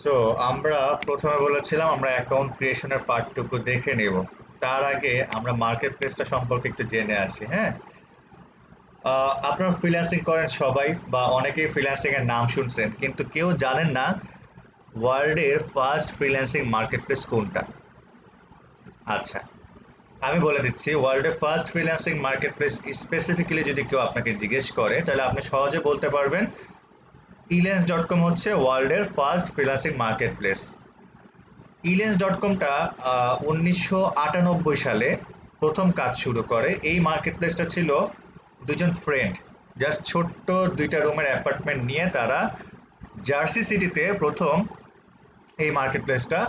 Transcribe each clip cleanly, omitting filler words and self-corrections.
So আমরা প্রথমে বলেছিলাম আমরা অ্যাকাউন্ট ক্রিয়েশনের পার্টটুকু দেখে নেব। তার আগে আমরা মার্কেট প্লেসটা সম্পর্কে একটু জেনে আসি। হ্যাঁ, আপনারা ফ্রিল্যান্সিং করেন সবাই বা অনেকেই ফ্রিল্যান্সিং এর নাম শুনছেন, কিন্তু কেউ জানেন না ওয়ার্ল্ডের ফার্স্ট ফ্রিল্যান্সিং মার্কেট প্লেস কোনটা। আচ্ছা, আমি বলে দিচ্ছি, ওয়ার্ল্ডের first freelancing market place specifically যদি কেউ আপনাকে জিজ্ঞেস করে, তাহলে আপনি সহজে বলতে পারবেন ইলেন্স.কম হচ্ছে ওয়ার্ল্ডের ফার্স্ট ফ্রিল্যান্সিং মার্কেট প্লেস। ইলেন্স.কমটা 1998 সালে প্রথম কাজ শুরু করে। এই মার্কেট প্লেসটা ছিল দুজন ফ্রেন্ড, জাস্ট ছোট্ট দুইটা রুমের অ্যাপার্টমেন্ট নিয়ে তারা জার্সি সিটিতে প্রথম এই মার্কেট প্লেসটা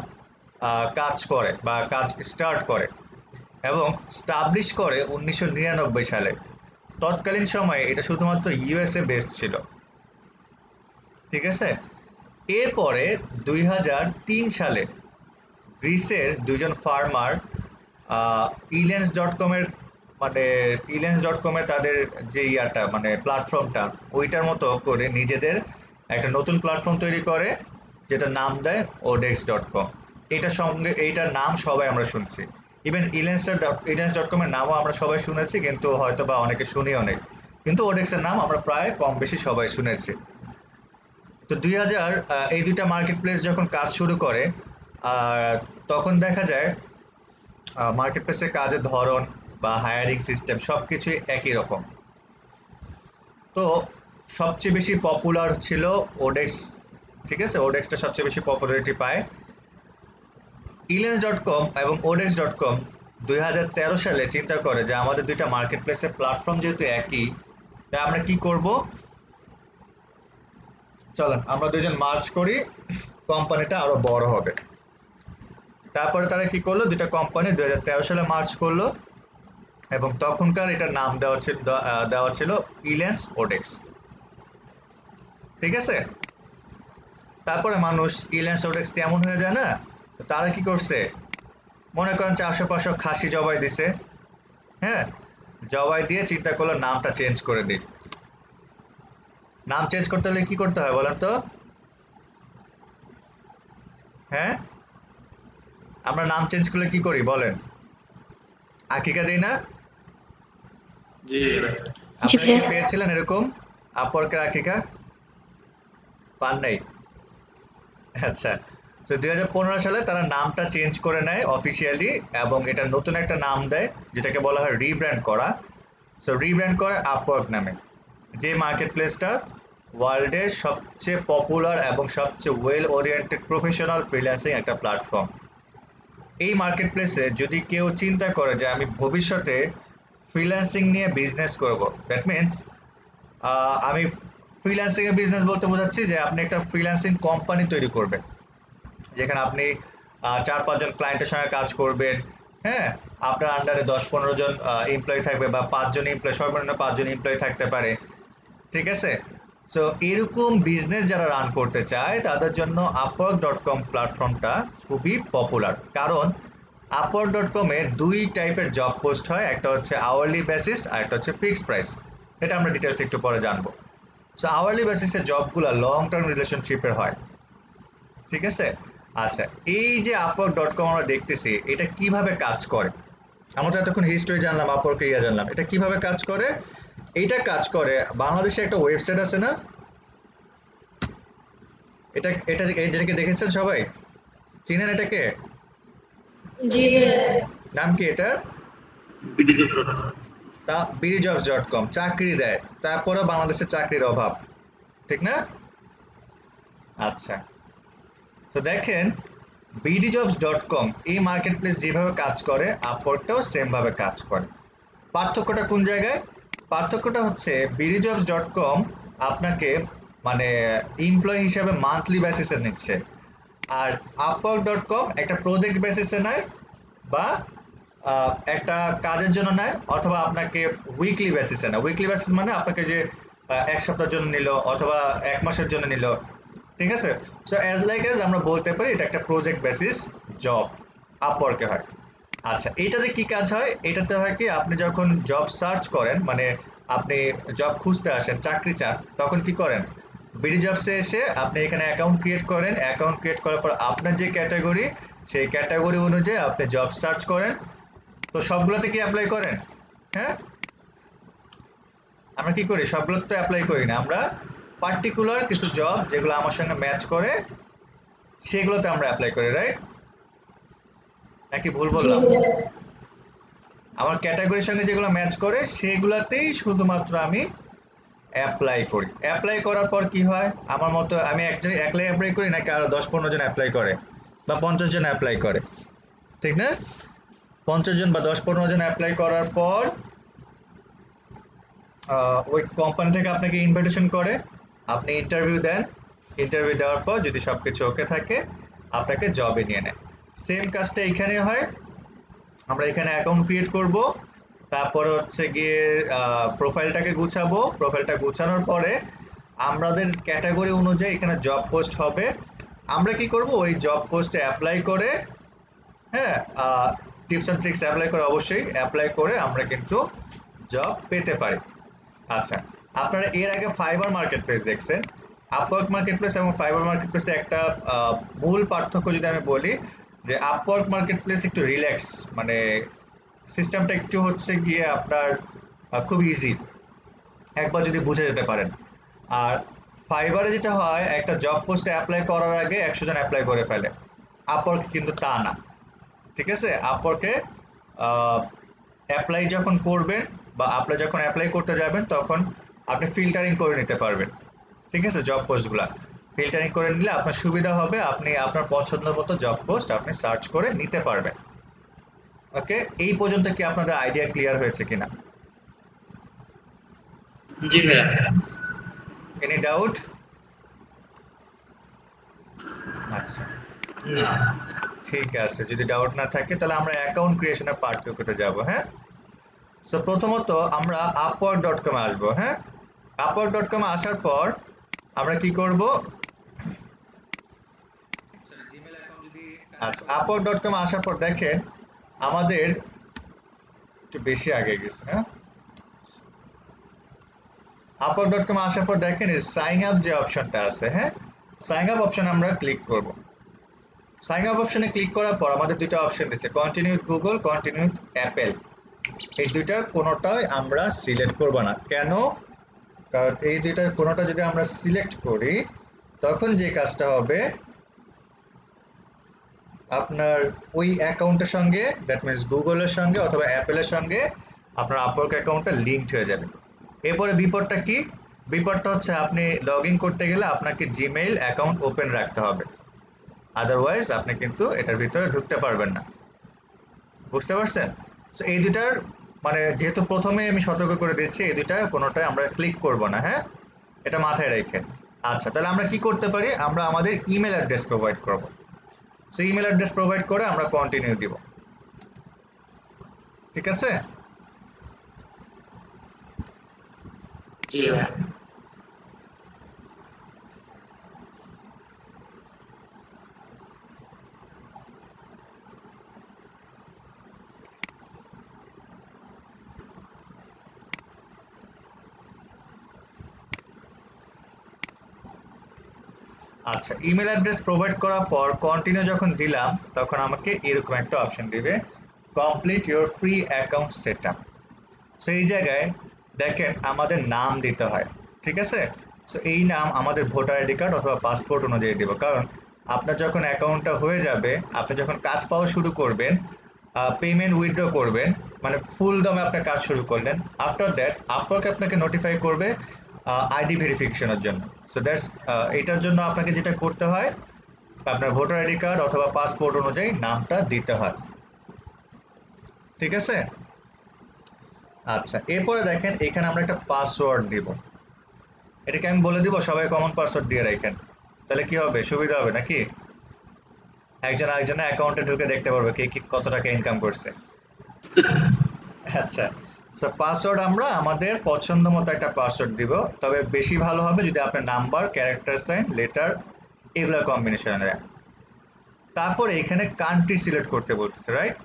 কাজ করে বা কাজ স্টার্ট করে এবং স্টাবলিশ করে 1999 সালে। তৎকালীন সময়ে এটা শুধুমাত্র ইউএসএ বেসড ছিল। ঠিক আছে, এরপরে 2003 সালে গ্রিসের দুজন ফার্মার ইলেন্স.কমের মানে ইলেন্স.কমে তাদের যে ইয়াটা মানে প্ল্যাটফর্মটা ওইটার মতো করে নিজেদের একটা নতুন প্ল্যাটফর্ম তৈরি করে, যেটা নাম দেয় ওডেক্স.কম। এটার সঙ্গে এইটার নাম সবাই আমরা শুনছি, ইভেন ইলেন্স.কমের নামও আমরা সবাই শুনেছি, কিন্তু হয়তো বা অনেকে শুনিও নেই, কিন্তু ওডেক্সের নাম আমরা প্রায় কম বেশি সবাই শুনেছি। তো 2000 এই দুইটা মার্কেট প্লেস যখন কাজ শুরু করে, আর তখন দেখা যায় মার্কেট প্লেসের কাজের ধরন বা হায়ারিং সিস্টেম সবকিছুই একই রকম। তো সবচেয়ে বেশি পপুলার ছিল ওডেক্স। ঠিক আছে, ওডেক্সটা সবচেয়ে বেশি পপুলারিটি পায়। ইলেন্স.কম এবং ওডেক্স.কম 2013 সালে চিন্তা করে যে আমাদের দুইটা মার্কেট প্লেসের প্ল্যাটফর্ম যেহেতু একই, তাই আমরা কি করব, চলেন আমরা দুজন মার্চ করি, কোম্পানিটা আরো বড় হবে। তারপরে তারা কি করলো, দুইটা কোম্পানি 2013 সালে মার্চ করলো এবং তখনকার এটার নাম দেওয়া ছিল ইলেন্স ওডেক্স। ঠিক আছে, তারপরে মানুষ ইলেন্স ওডেক্স কেমন হয়ে যায় না, তো তারা কি করছে, মনে করেন 400-500 খাসি জবাই দিছে। হ্যাঁ, জবাই দিয়ে চিন্তা করলো নামটা চেঞ্জ করে দিই। নাম চেঞ্জ করতে হলে কি করতে হয় বলেন তো? হ্যাঁ, আমরা নাম চেঞ্জ করলে কি করি বলেন? আকিকা দিই না? জি ভাই। জি আপনারা কি ভাইয়া। পেয়েছিলেন এরকম আপওয়ার্কের আকিকা? পান নাই? আচ্ছা, তো 2015 সালে তারা নামটা চেঞ্জ করে নেয় অফিসিয়ালি এবং এটা নতুন একটা নাম দেয়, যেটাকে বলা হয় রিব্র্যান্ড করা। সো রিব্র্যান্ড করে আপওয়ার্ক নামে, যে মার্কেট প্লেসটা ওয়ার্ল্ডের সবচেয়ে পপুলার এবং সবচেয়ে ওয়েল ওরিয়েন্টেড প্রফেশনাল ফ্রিল্যান্সিং একটা প্ল্যাটফর্ম। এই মার্কেট প্লেসে যদি কেউ চিন্তা করে যে আমি ভবিষ্যতে ফ্রিল্যান্সিং নিয়ে বিজনেস করব, দ্যাট মিনস আমি ফ্রিল্যান্সিং এর বিজনেস বলতে বোঝাচ্ছি যে আপনি একটা ফ্রিল্যান্সিং কোম্পানি তৈরি করবেন, যেখানে আপনি 4-5 জন ক্লায়েন্টের সঙ্গে কাজ করবেন। হ্যাঁ, আপনার আন্ডারে 10-15 জন এমপ্লয়ি থাকবে বা 5 জন এমপ্লয়ি, সর্বনিম্ন 5 জন এমপ্লয়ি থাকতে পারে। ঠিক আছে, সো এরকম বিজনেস যারা রান করতে চায় তাদের জন্য আপওয়ার্ক.কম প্ল্যাটফর্মটা খুবই পপুলার, কারণ আপওয়ার্ক.কমে দুই টাইপের জব পোস্ট হয়, একটা হচ্ছে আওয়ারলি বেসিস আর একটা হচ্ছে ফিক্সড প্রাইস। এটা আমরা ডিটেলস একটু পরে জানবো। সো আওয়ারলি বেসিসের জবগুলো লং টার্ম রিলেশনশিপের হয়। ঠিক আছে, আচ্ছা, এই যে আপওয়ার্ক.কম আমরা দেখতেছি এটা কিভাবে কাজ করে, আমরা তো এতক্ষণ হিস্ট্রি জানলাম, আপওয়ার্ক ইয়া জানলাম, এটা কিভাবে কাজ করে। এইটা কাজ করে, বাংলাদেশে একটা ওয়েবসাইট আছে না, এটাকে দেখেছেন সবাই, চিনেন এটাকে? জি ভাইয়া। নাম কি এটা? বিডিজে তা বিডিজবস.কম চাকরি দেয়, তারপরে বাংলাদেশে চাকরির অভাব, ঠিক না? আচ্ছা, তো দেখেন বিডিজবস.কম এই মার্কেট প্লেস যেভাবে কাজ করে আপওয়ার্কটাও সেম ভাবে কাজ করে। পার্থক্যটা কোন জায়গায়? পার্থক্যটা হচ্ছে বিডিজবস.কম আপনাকে মানে এমপ্লয়ি হিসাবে মান্থলি বেসিসে নিচ্ছে, আর আপওয়ার্ক.কম একটা প্রজেক্ট বেসিসে নেয় বা একটা কাজের জন্য নেয়, অথবা আপনাকে উইকলি বেসিসে নেয়। উইকলি বেসিস মানে আপনাকে যে 1 সপ্তাহের জন্য নিল অথবা 1 মাসের জন্য নিল। ঠিক আছে, সো অ্যাজ লাইক অ্যাজ আমরা বলতে পারি এটা একটা প্রজেক্ট বেসিস জব আপওয়ার্কে হয়। আচ্ছা, এইটাতে কি কাজ হয়, এটাতে হয় কি, আপনি যখন জব সার্চ করেন মানে আপনি জব খুঁজতে আসেন, চাকরি চান, তখন কি করেন, বিডি জবসে এসে আপনি এখানে অ্যাকাউন্ট ক্রিয়েট করেন, অ্যাকাউন্ট ক্রিয়েট করার পর আপনার যে ক্যাটাগরি সেই ক্যাটাগরি অনুযায়ী আপনি জব সার্চ করেন। তো সবগুলোতে কি অ্যাপ্লাই করেন? হ্যাঁ, আমরা কি করি, সবগুলো তো অ্যাপ্লাই করি না, আমরা পার্টিকুলার কিছু জব যেগুলো আমার সঙ্গে ম্যাচ করে সেগুলোতে আমরা অ্যাপ্লাই করি, রাইট? নাকি ভুল জি বললাম? ভাইয়া আমার ক্যাটাগরির সঙ্গে যেগুলো ম্যাচ করে সেগুলাতেই শুধুমাত্র আমি অ্যাপ্লাই করি। অ্যাপ্লাই করার পর কি হয়, আমার মতো আমি একলাই অ্যাপ্লাই করি নাকি আরো 10-15 জন অ্যাপ্লাই করে বা 50 জন অ্যাপ্লাই করে, ঠিক না? 50 জন বা 10-15 জন অ্যাপ্লাই করার পর ওই কোম্পানি থেকে আপনাকে ইনভাইটেশন করে, আপনি ইন্টারভিউ দেন, ইন্টারভিউ দেওয়ার পর যদি সবকিছু ওকে থাকে আপনাকে জবে নিয়ে নেয়। সেম কাজটা এখানে হয়, আমরা এখানে অ্যাকাউন্ট ক্রিয়েট করব, তারপরে হচ্ছে গিয়ে প্রোফাইলটাকে গুছাবো, প্রোফাইলটা গুছানোর পরে আমাদের ক্যাটাগরি অনুযায়ী এখানে জব পোস্ট হবে, আমরা কি করব ওই জব পোস্টে অ্যাপ্লাই করে, হ্যাঁ, টিপস অ্যান্ড ট্রিক্স অ্যাপ্লাই করে, অবশ্যই অ্যাপ্লাই করে আমরা কিন্তু জব পেতে পারি। আচ্ছা, আপনারা এর আগে ফাইবার মার্কেট প্লেস দেখছেন। আপওয়ার্ক মার্কেট প্লেস এবং ফাইবার মার্কেট প্লেসে একটা মূল পার্থক্য যদি আমি বলি, যে আপওয়ার্ক মার্কেট প্লেস একটু রিল্যাক্স, মানে সিস্টেমটা একটু হচ্ছে গিয়ে আপনার খুব ইজি, একবার যদি বুঝে যেতে পারেন। আর ফাইবারে যেটা হয়, একটা জব পোস্টে অ্যাপ্লাই করার আগে 100 জন অ্যাপ্লাই করে ফেলে, আপওয়ার্কে কিন্তু তা না, ঠিক আছে? আপওয়ার্কে অ্যাপ্লাই যখন করবেন বা আপনি যখন অ্যাপ্লাই করতে যাবেন তখন আপনি ফিল্টারিং করে নিতে পারবেন, ঠিক আছে? জব পোস্টগুলা ফিল্টারিং করে নিলে আপনার সুবিধা হবে, আপনি আপনার পছন্দ মতো জব পোস্ট আপনি সার্চ করে নিতে পারবেন। ওকে, এই পর্যন্ত কি আপনাদের আইডিয়া ক্লিয়ার হয়েছে কিনা? জি ভাইয়া। Any doubt? আচ্ছা, না। ঠিক আছে, যদি ডাউট না থাকে তাহলে আমরা অ্যাকাউন্ট ক্রিয়েশনের পার্ট টুকুতে যাব। হ্যাঁ, সো প্রথমত আমরা upwork.com এ আসবো। হ্যাঁ, upwork.com এ আসার পর আমরা কি করব, আচ্ছা, upwork.com এ আসার পর দেখেন আমাদের একটু বেশি আগে গেছে। হ্যাঁ, upwork.com এ আসার পর দেখেন এই সাইন আপ যে অপশনটা আছে, হ্যাঁ, সাইন আপ অপশনে আমরা ক্লিক করব। সাইন আপ অপশনে ক্লিক করার পর আমাদের দুটো অপশন দিচ্ছে, continue with Google, continue with Apple. এই দুইটার কোনোটাই আমরা সিলেক্ট করব না, কেন? কারণ এই দুইটার কোনোটা যদি আমরা সিলেক্ট করি তখন যে কাজটা হবে, আপনার ওই অ্যাকাউন্টের সঙ্গে, দ্যাট মিনস গুগলের সঙ্গে অথবা অ্যাপেলের সঙ্গে আপনার আপওয়ার্ক অ্যাকাউন্টটা লিঙ্কড হয়ে যাবে। এরপরে বিপদটা কি? বিপদটা হচ্ছে আপনি লগ ইন করতে গেলে আপনাকে জিমেইল অ্যাকাউন্ট ওপেন রাখতে হবে, আদারওয়াইজ আপনি কিন্তু এটার ভিতরে ঢুকতে পারবেন না। বুঝতে পারছেন? সো এই দুটার মানে যেহেতু প্রথমে আমি সতর্ক করে দিচ্ছি, এই দুটার কোনোটাই আমরা ক্লিক করব না। হ্যাঁ, এটা মাথায় রেখে। আচ্ছা, তাহলে আমরা কি করতে পারি, আমরা আমাদের ইমেল অ্যাড্রেস প্রোভাইড করব। সো ইমেল অ্যাড্রেস প্রোভাইড করে আমরা কন্টিনিউ দিব, ঠিক আছে? জি ভাইয়া। আচ্ছা, ইমেল অ্যাড্রেস প্রোভাইড করার পর কন্টিনিউ যখন দিলাম তখন আমাকে এরকম একটা অপশন দিবে, complete your free account setup. So এই জায়গায় দেখেন আমাদের নাম দিতে হয়, ঠিক আছে? সো এই নাম আমাদের ভোটার আইডি কার্ড অথবা পাসপোর্ট অনুযায়ী দেব, কারণ আপনার যখন অ্যাকাউন্টটা হয়ে যাবে, আপনি যখন কাজ পাওয়া শুরু করবেন, পেমেন্ট উইথড্র করবেন, মানে ফুল দমে আপনার কাজ শুরু করলেন, আফটার দ্যাট আপওয়ার্ক আপনাকে নোটিফাই করবে আইডি ভেরিফিকেশনের জন্য। সো দ্যাটস, এটার জন্য আপনাকে যেটা করতে হয়, আপনার ভোটার আইডি কার্ড অথবা পাসপোর্ট অনুযায়ী নামটা দিতে হয়, ঠিক আছে? আচ্ছা, এরপরে দেখেন এখানে আমরা একটা পাসওয়ার্ড দিব, এটাকে আমি বলে দিব সবাই কমন পাসওয়ার্ড দিয়ে রাখেন, তাহলে কি হবে, সুবিধা হবে নাকি? একজন আরেকজনের অ্যাকাউন্টে ঢুকে দেখতে পারবে কে কি কত টাকা ইনকাম করছে। আচ্ছা, সো পাসওয়ার্ড আমরা আমাদের পছন্দ মতো একটা পাসওয়ার্ড দিব, তবে বেশি ভালো হবে যদি আপনার নাম্বার, ক্যারেক্টার সাইন, লেটার এগুলোর কম্বিনেশনে দেন। তারপরে এখানে কান্ট্রি সিলেক্ট করতে বলতেছে, রাইট?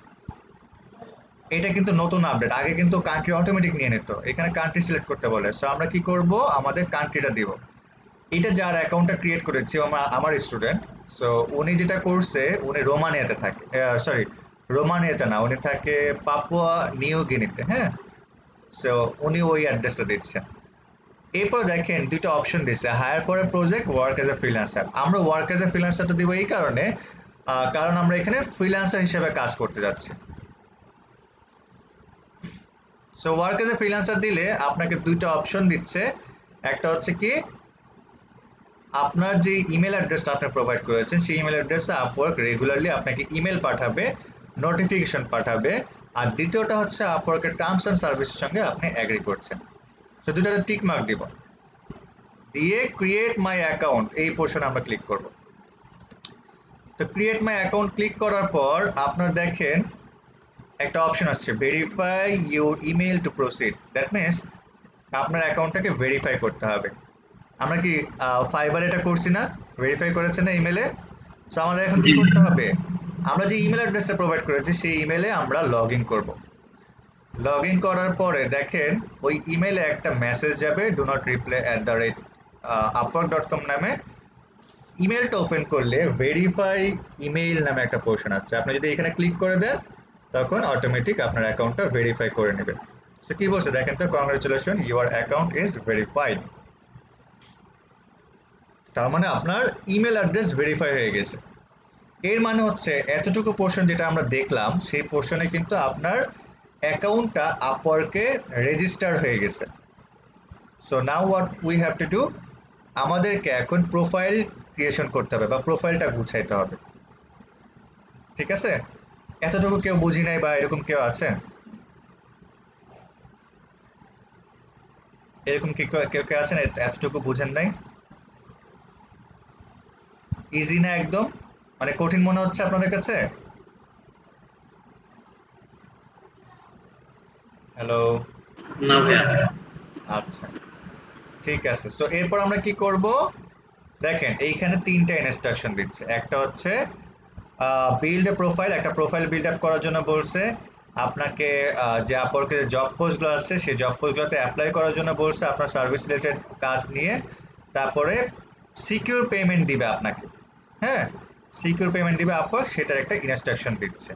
এটা কিন্তু নতুন আপডেট, আগে কিন্তু কান্ট্রি অটোমেটিক নিয়ে নিত, এখানে কান্ট্রি সিলেক্ট করতে বলে। সো আমরা কি করব, আমাদের কান্ট্রিটা দিব। এটা যার অ্যাকাউন্টটা ক্রিয়েট করেছি আমার স্টুডেন্ট। সো উনি যেটা করছে, উনি রোমানিয়াতে থাকে, সরি রোমানিয়াতে না, উনি থাকে পাপুয়া নিউ গিনিতে। হ্যাঁ, সো উনি ওই অ্যাড্রেসটা দিচ্ছেন। এরপর দেখেন দুটো অপশন দিচ্ছে, hire for a project, work as a freelancer. আমরা ওয়ার্ক এজ এ ফ্রিল্যান্সারটা দিব এই কারণে, কারণ আমরা এখানে ফ্রিল্যান্সার হিসেবে কাজ করতে যাচ্ছি। So work as a freelancer দিলে আপনাকে দুইটা অপশন দিচ্ছে। একটা হচ্ছে কি, আপনার যে ইমেল অ্যাড্রেসটা আপনি প্রোভাইড করেছেন সেই ইমেল অ্যাড্রেসে আপওয়ার্ক রেগুলারলি আপনাকে ইমেল পাঠাবে, নোটিফিকেশন পাঠাবে। আর দ্বিতীয়টা হচ্ছে আপওয়ার্কের টার্মস অ্যান্ড সার্ভিসের সঙ্গে আপনি অ্যাগ্রি করছেন। তো দুটাতে টিক মার্ক দিব, দিয়ে ক্রিয়েট মাই অ্যাকাউন্ট এই পোর্শনে আমরা ক্লিক করব। তো ক্রিয়েট মাই অ্যাকাউন্ট ক্লিক করার পর আপনার দেখেন একটা অপশন আসছে, verify your email to proceed. That means আপনার অ্যাকাউন্টটাকে ভেরিফাই করতে হবে। আমরা কি ফাইবার এটা করছি না, ভেরিফাই করেছে না ইমেলে? সো আমাদের এখন কি জি করতে হবে, আমরা যে ইমেল অ্যাড্রেসটা প্রোভাইড করেছি সেই ইমেলে আমরা লগ ইন করবো। লগ ইন করার পরে দেখেন ওই ইমেলে একটা মেসেজ যাবে, ডু নট রিপ্লাই @upwork.com নামে। ইমেলটা ওপেন করলে ভেরিফাই ইমেইল নামে একটা পোর্শন আছে, আপনি যদি এখানে ক্লিক করে দেন তখন অটোমেটিক আপনার অ্যাকাউন্টটা ভেরিফাই করে নেবে। সে কি বলছে দেখেন তো, congratulation, your account is verified. তার মানে আপনার ইমেল অ্যাড্রেস ভেরিফাই হয়ে গেছে। এর মানে হচ্ছে এতটুকু পোর্শন যেটা আমরা দেখলাম সেই পোর্শনে কিন্তু আপনার অ্যাকাউন্টটা আপওয়ার্কে রেজিস্টার হয়ে গেছে। So now what we have to do, আমাদেরকে এখন প্রোফাইল ক্রিয়েশন করতে হবে বা প্রোফাইলটা গুছাইতে হবে। ঠিক আছে, এতটুকু কেউ বুঝি নাই বা এরকম কেউ আছেন? এরকম কি কেউ কেউ আছেন এতটুকু বুঝেন নাই? ইজি না একদম, মানে কঠিন মনে হচ্ছে আপনাদের কাছে? হ্যালো? না ভাইয়া। আচ্ছা, ঠিক আছে। সো এরপর আমরা কি করব, দেখেন এইখানে তিনটা ইনস্ট্রাকশন দিচ্ছে। একটা হচ্ছে বিল্ড এ প্রোফাইল, একটা প্রোফাইল বিল্ড আপ করার জন্য বলছে। আপনাকে যে আপওয়ার্কে জব পোস্টগুলো আছে সেই জব পোস্টগুলোতে অ্যাপ্লাই করার জন্য বলছে, আপনার সার্ভিস রিলেটেড কাজ নিয়ে। তারপরে সিকিউর পেমেন্ট দিবে আপনাকে। হ্যাঁ, সিকিউর পেমেন্ট দিবে আপওয়ার্ক, সেটার একটা ইনস্ট্রাকশন দিচ্ছে।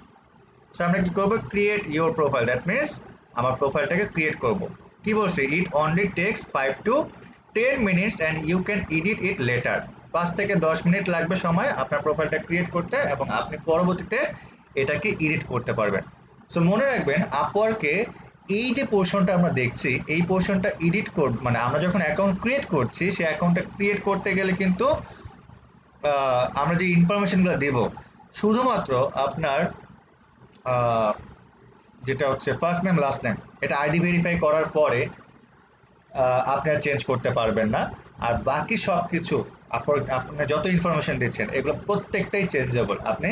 সো আমরা কি করব, create your profile. That means আমার প্রোফাইলটাকে ক্রিয়েট করব। কি বলছে, it only takes 5 to 10 minutes and you can edit it later. 5 থেকে 10 মিনিট লাগবে সময় আপনার প্রোফাইলটা ক্রিয়েট করতে, এবং আপনি পরবর্তীতে এটাকে এডিট করতে পারবেন। সো মনে রাখবেন, আপওয়ার্কে এই যে পোর্শনটা আমরা দেখছি এই পোর্শনটা এডিট মানে আমরা যখন অ্যাকাউন্ট ক্রিয়েট করছি সেই অ্যাকাউন্টটা ক্রিয়েট করতে গেলে কিন্তু আমরা যে ইনফরমেশনগুলো দেব শুধুমাত্র আপনার আহ, যেটা হচ্ছে ফার্স্ট নেম লাস্ট নেম, এটা আইডি ভেরিফাই করার পরে আপনি আর চেঞ্জ করতে পারবেন না। আর বাকি সব কিছু আপনি যত ইনফরমেশন দিচ্ছেন এগুলো প্রত্যেকটাই চেঞ্জেবল, আপনি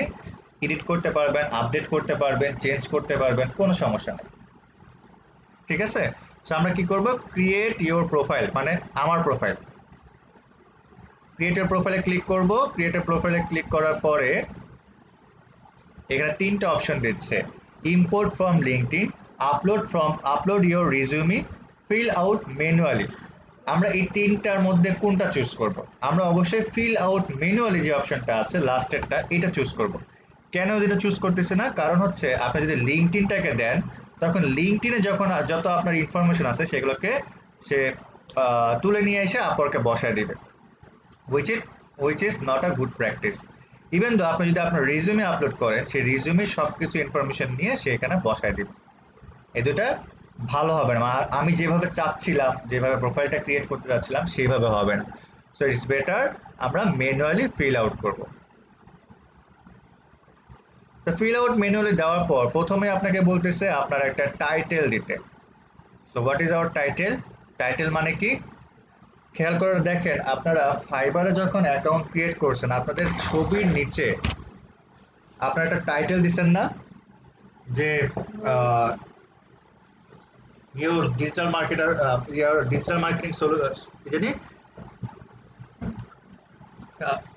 এডিট করতে পারবেন, আপডেট করতে পারবেন, চেঞ্জ করতে পারবেন, কোনো সমস্যা নেই। ঠিক আছে, তো আমরা কি করব, ক্রিয়েট ইওর প্রোফাইল মানে আমার প্রোফাইল। ক্রিয়েট ইওর প্রোফাইলে ক্লিক করব। ক্রিয়েট ইওর প্রোফাইলে ক্লিক করার পরে এখানে তিনটা অপশন দিচ্ছে, import from LinkedIn, upload your resume, fill out manually. আমরা এই তিনটার মধ্যে কোনটা চুজ করব? আমরা অবশ্যই ফিল আউট ম্যানুয়ালি যে অপশনটা আছে লাস্টেরটা, এটা চুজ করব। কেন এটা চুজ করতেছে না, কারণ হচ্ছে আপনি যদি লিঙ্কডইনটাকে দেন তখন লিঙ্কডইনে যখন যত আপনার ইনফরমেশন আছে সেগুলোকে সে তুলে নিয়ে এসে আপওয়ার্কে বসায় দিবে, which is which is not a good practice. Even though আপনি যদি আপনার রিজিউমে আপলোড করেন সেই রিজিউমে সবকিছু ইনফরমেশন নিয়ে সে এখানে বসায় দিবে, এই দুটা ভালো হবে না। আর আমি যেভাবে চাচ্ছিলাম, যেভাবে প্রোফাইলটা ক্রিয়েট করতে চাচ্ছিলাম সেইভাবে হবে না। সো ইটস বেটার আমরা ম্যানুয়ালি ফিল আউট করব। তো ফিল আউট ম্যানুয়ালি দেওয়ার পর প্রথমে আপনাকে বলতেছে আপনার একটা টাইটেল দিতে। So what is our title? Title মানে কি, খেয়াল করে দেখেন আপনারা ফাইবারে যখন অ্যাকাউন্ট ক্রিয়েট করছেন আপনাদের ছবির নিচে আপনারা একটা টাইটেল দিচ্ছেন না, যে your digital marketer, your digital marketing solution, কি জানি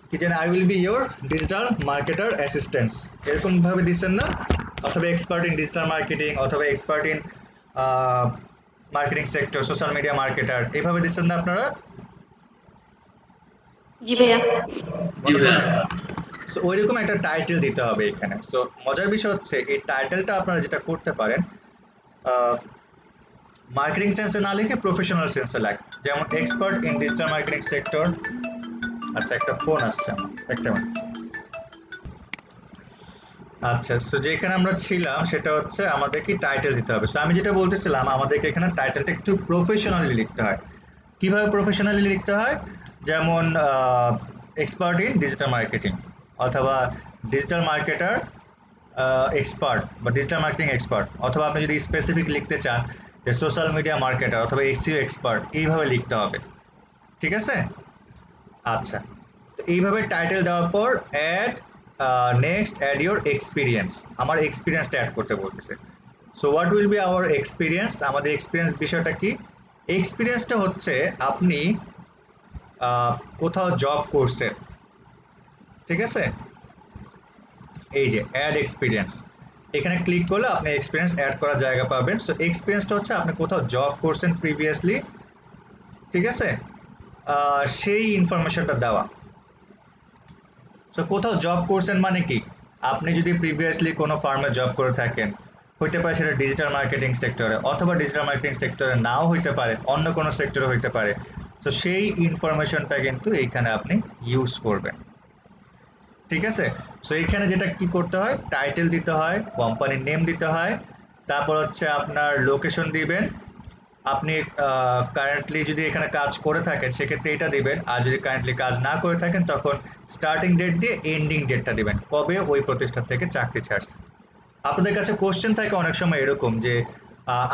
কি জানি I will be your digital marketer assistance, এরকম ভাবে দিচ্ছেন না? অথবা এক্সপার্ট ইন ডিজিটাল মার্কেটিং, অথবা expert in marketing sector, social media marketer, এইভাবে দিচ্ছেন না আপনারা? জি ভাইয়া জি ভাইয়া সো ওইরকম একটা টাইটেল দিতে হবে এখানে। সো মজার বিষয় হচ্ছে এই টাইটেলটা আপনারা যেটা করতে পারেন, মার্কেটিং সেন্সে না লিখে প্রফেশনাল সেন্সে লেখ, যেমন expert in digital marketing sector. আচ্ছা, একটা ফোন আসছে আমার, একটা মিনিট। আচ্ছা, সো যেখানে আমরা ছিলাম সেটা হচ্ছে আমাদের কি টাইটেল দিতে হবে। সো আমি যেটা বলতেছিলাম, আমাদেরকে এখানে টাইটেলটা একটু প্রফেশনালি লিখতে হয়। কিভাবে প্রফেশনালি লিখতে হয়? যেমন এক্সপার্ট ইন ডিজিটাল মার্কেটিং, অথবা ডিজিটাল মার্কেটার এক্সপার্ট বা ডিজিটাল মার্কেটিং এক্সপার্ট, অথবা আপনি যদি স্পেসিফিক লিখতে চান যে সোশ্যাল মিডিয়া মার্কেটার অথবা এসইও এক্সপার্ট, এইভাবে লিখতে হবে। ঠিক আছে? আচ্ছা, তো এইভাবে টাইটেল দেওয়ার পর add next add your experience. আমার এক্সপিরিয়েন্সটা অ্যাড করতে বলতেছে। So what will be our experience? আমাদের এক্সপিরিয়েন্স বিষয়টা কি? এক্সপিরিয়েন্সটা হচ্ছে আপনি কোথাও জব করছেন। ঠিক আছে? এই যে অ্যাড এক্সপিরিয়েন্স, এখানে ক্লিক করলে আপনি এক্সপিরিয়েন্স অ্যাড করার জায়গা পাবেন। সো এক্সপিরিয়েন্সটা হচ্ছে আপনি কোথাও জব করছেন প্রিভিয়াসলি। ঠিক আছে? সেই ইনফরমেশনটা দেওয়া। সো কোথাও জব করছেন মানে কি? আপনি যদি প্রিভিয়াসলি কোনো ফার্মে জব করে থাকেন, হইতে পারে সেটা ডিজিটাল মার্কেটিং সেক্টরে, অথবা ডিজিটাল মার্কেটিং সেক্টরে নাও হইতে পারে, অন্য কোনো সেক্টরে হইতে পারে। তো সেই ইনফরমেশনটা কিন্তু এইখানে আপনি ইউজ করবেন। ঠিক আছে? সো এইখানে যেটা কি করতে হয়, টাইটেল দিতে হয়, কোম্পানির নেম দিতে হয়, তারপর হচ্ছে আপনার লোকেশন দিবেন। আপনি কারেন্টলি যদি এখানে কাজ করে থাকেন সেক্ষেত্রে এটা দিবেন, আর যদি কারেন্টলি কাজ না করে থাকেন তখন স্টার্টিং ডেট দিয়ে এন্ডিং ডেটটা দিবেন, কবে ওই প্রতিষ্ঠান থেকে চাকরি ছাড়ছে। আপনাদের কাছে কোশ্চেন থাকে অনেক সময় এরকম যে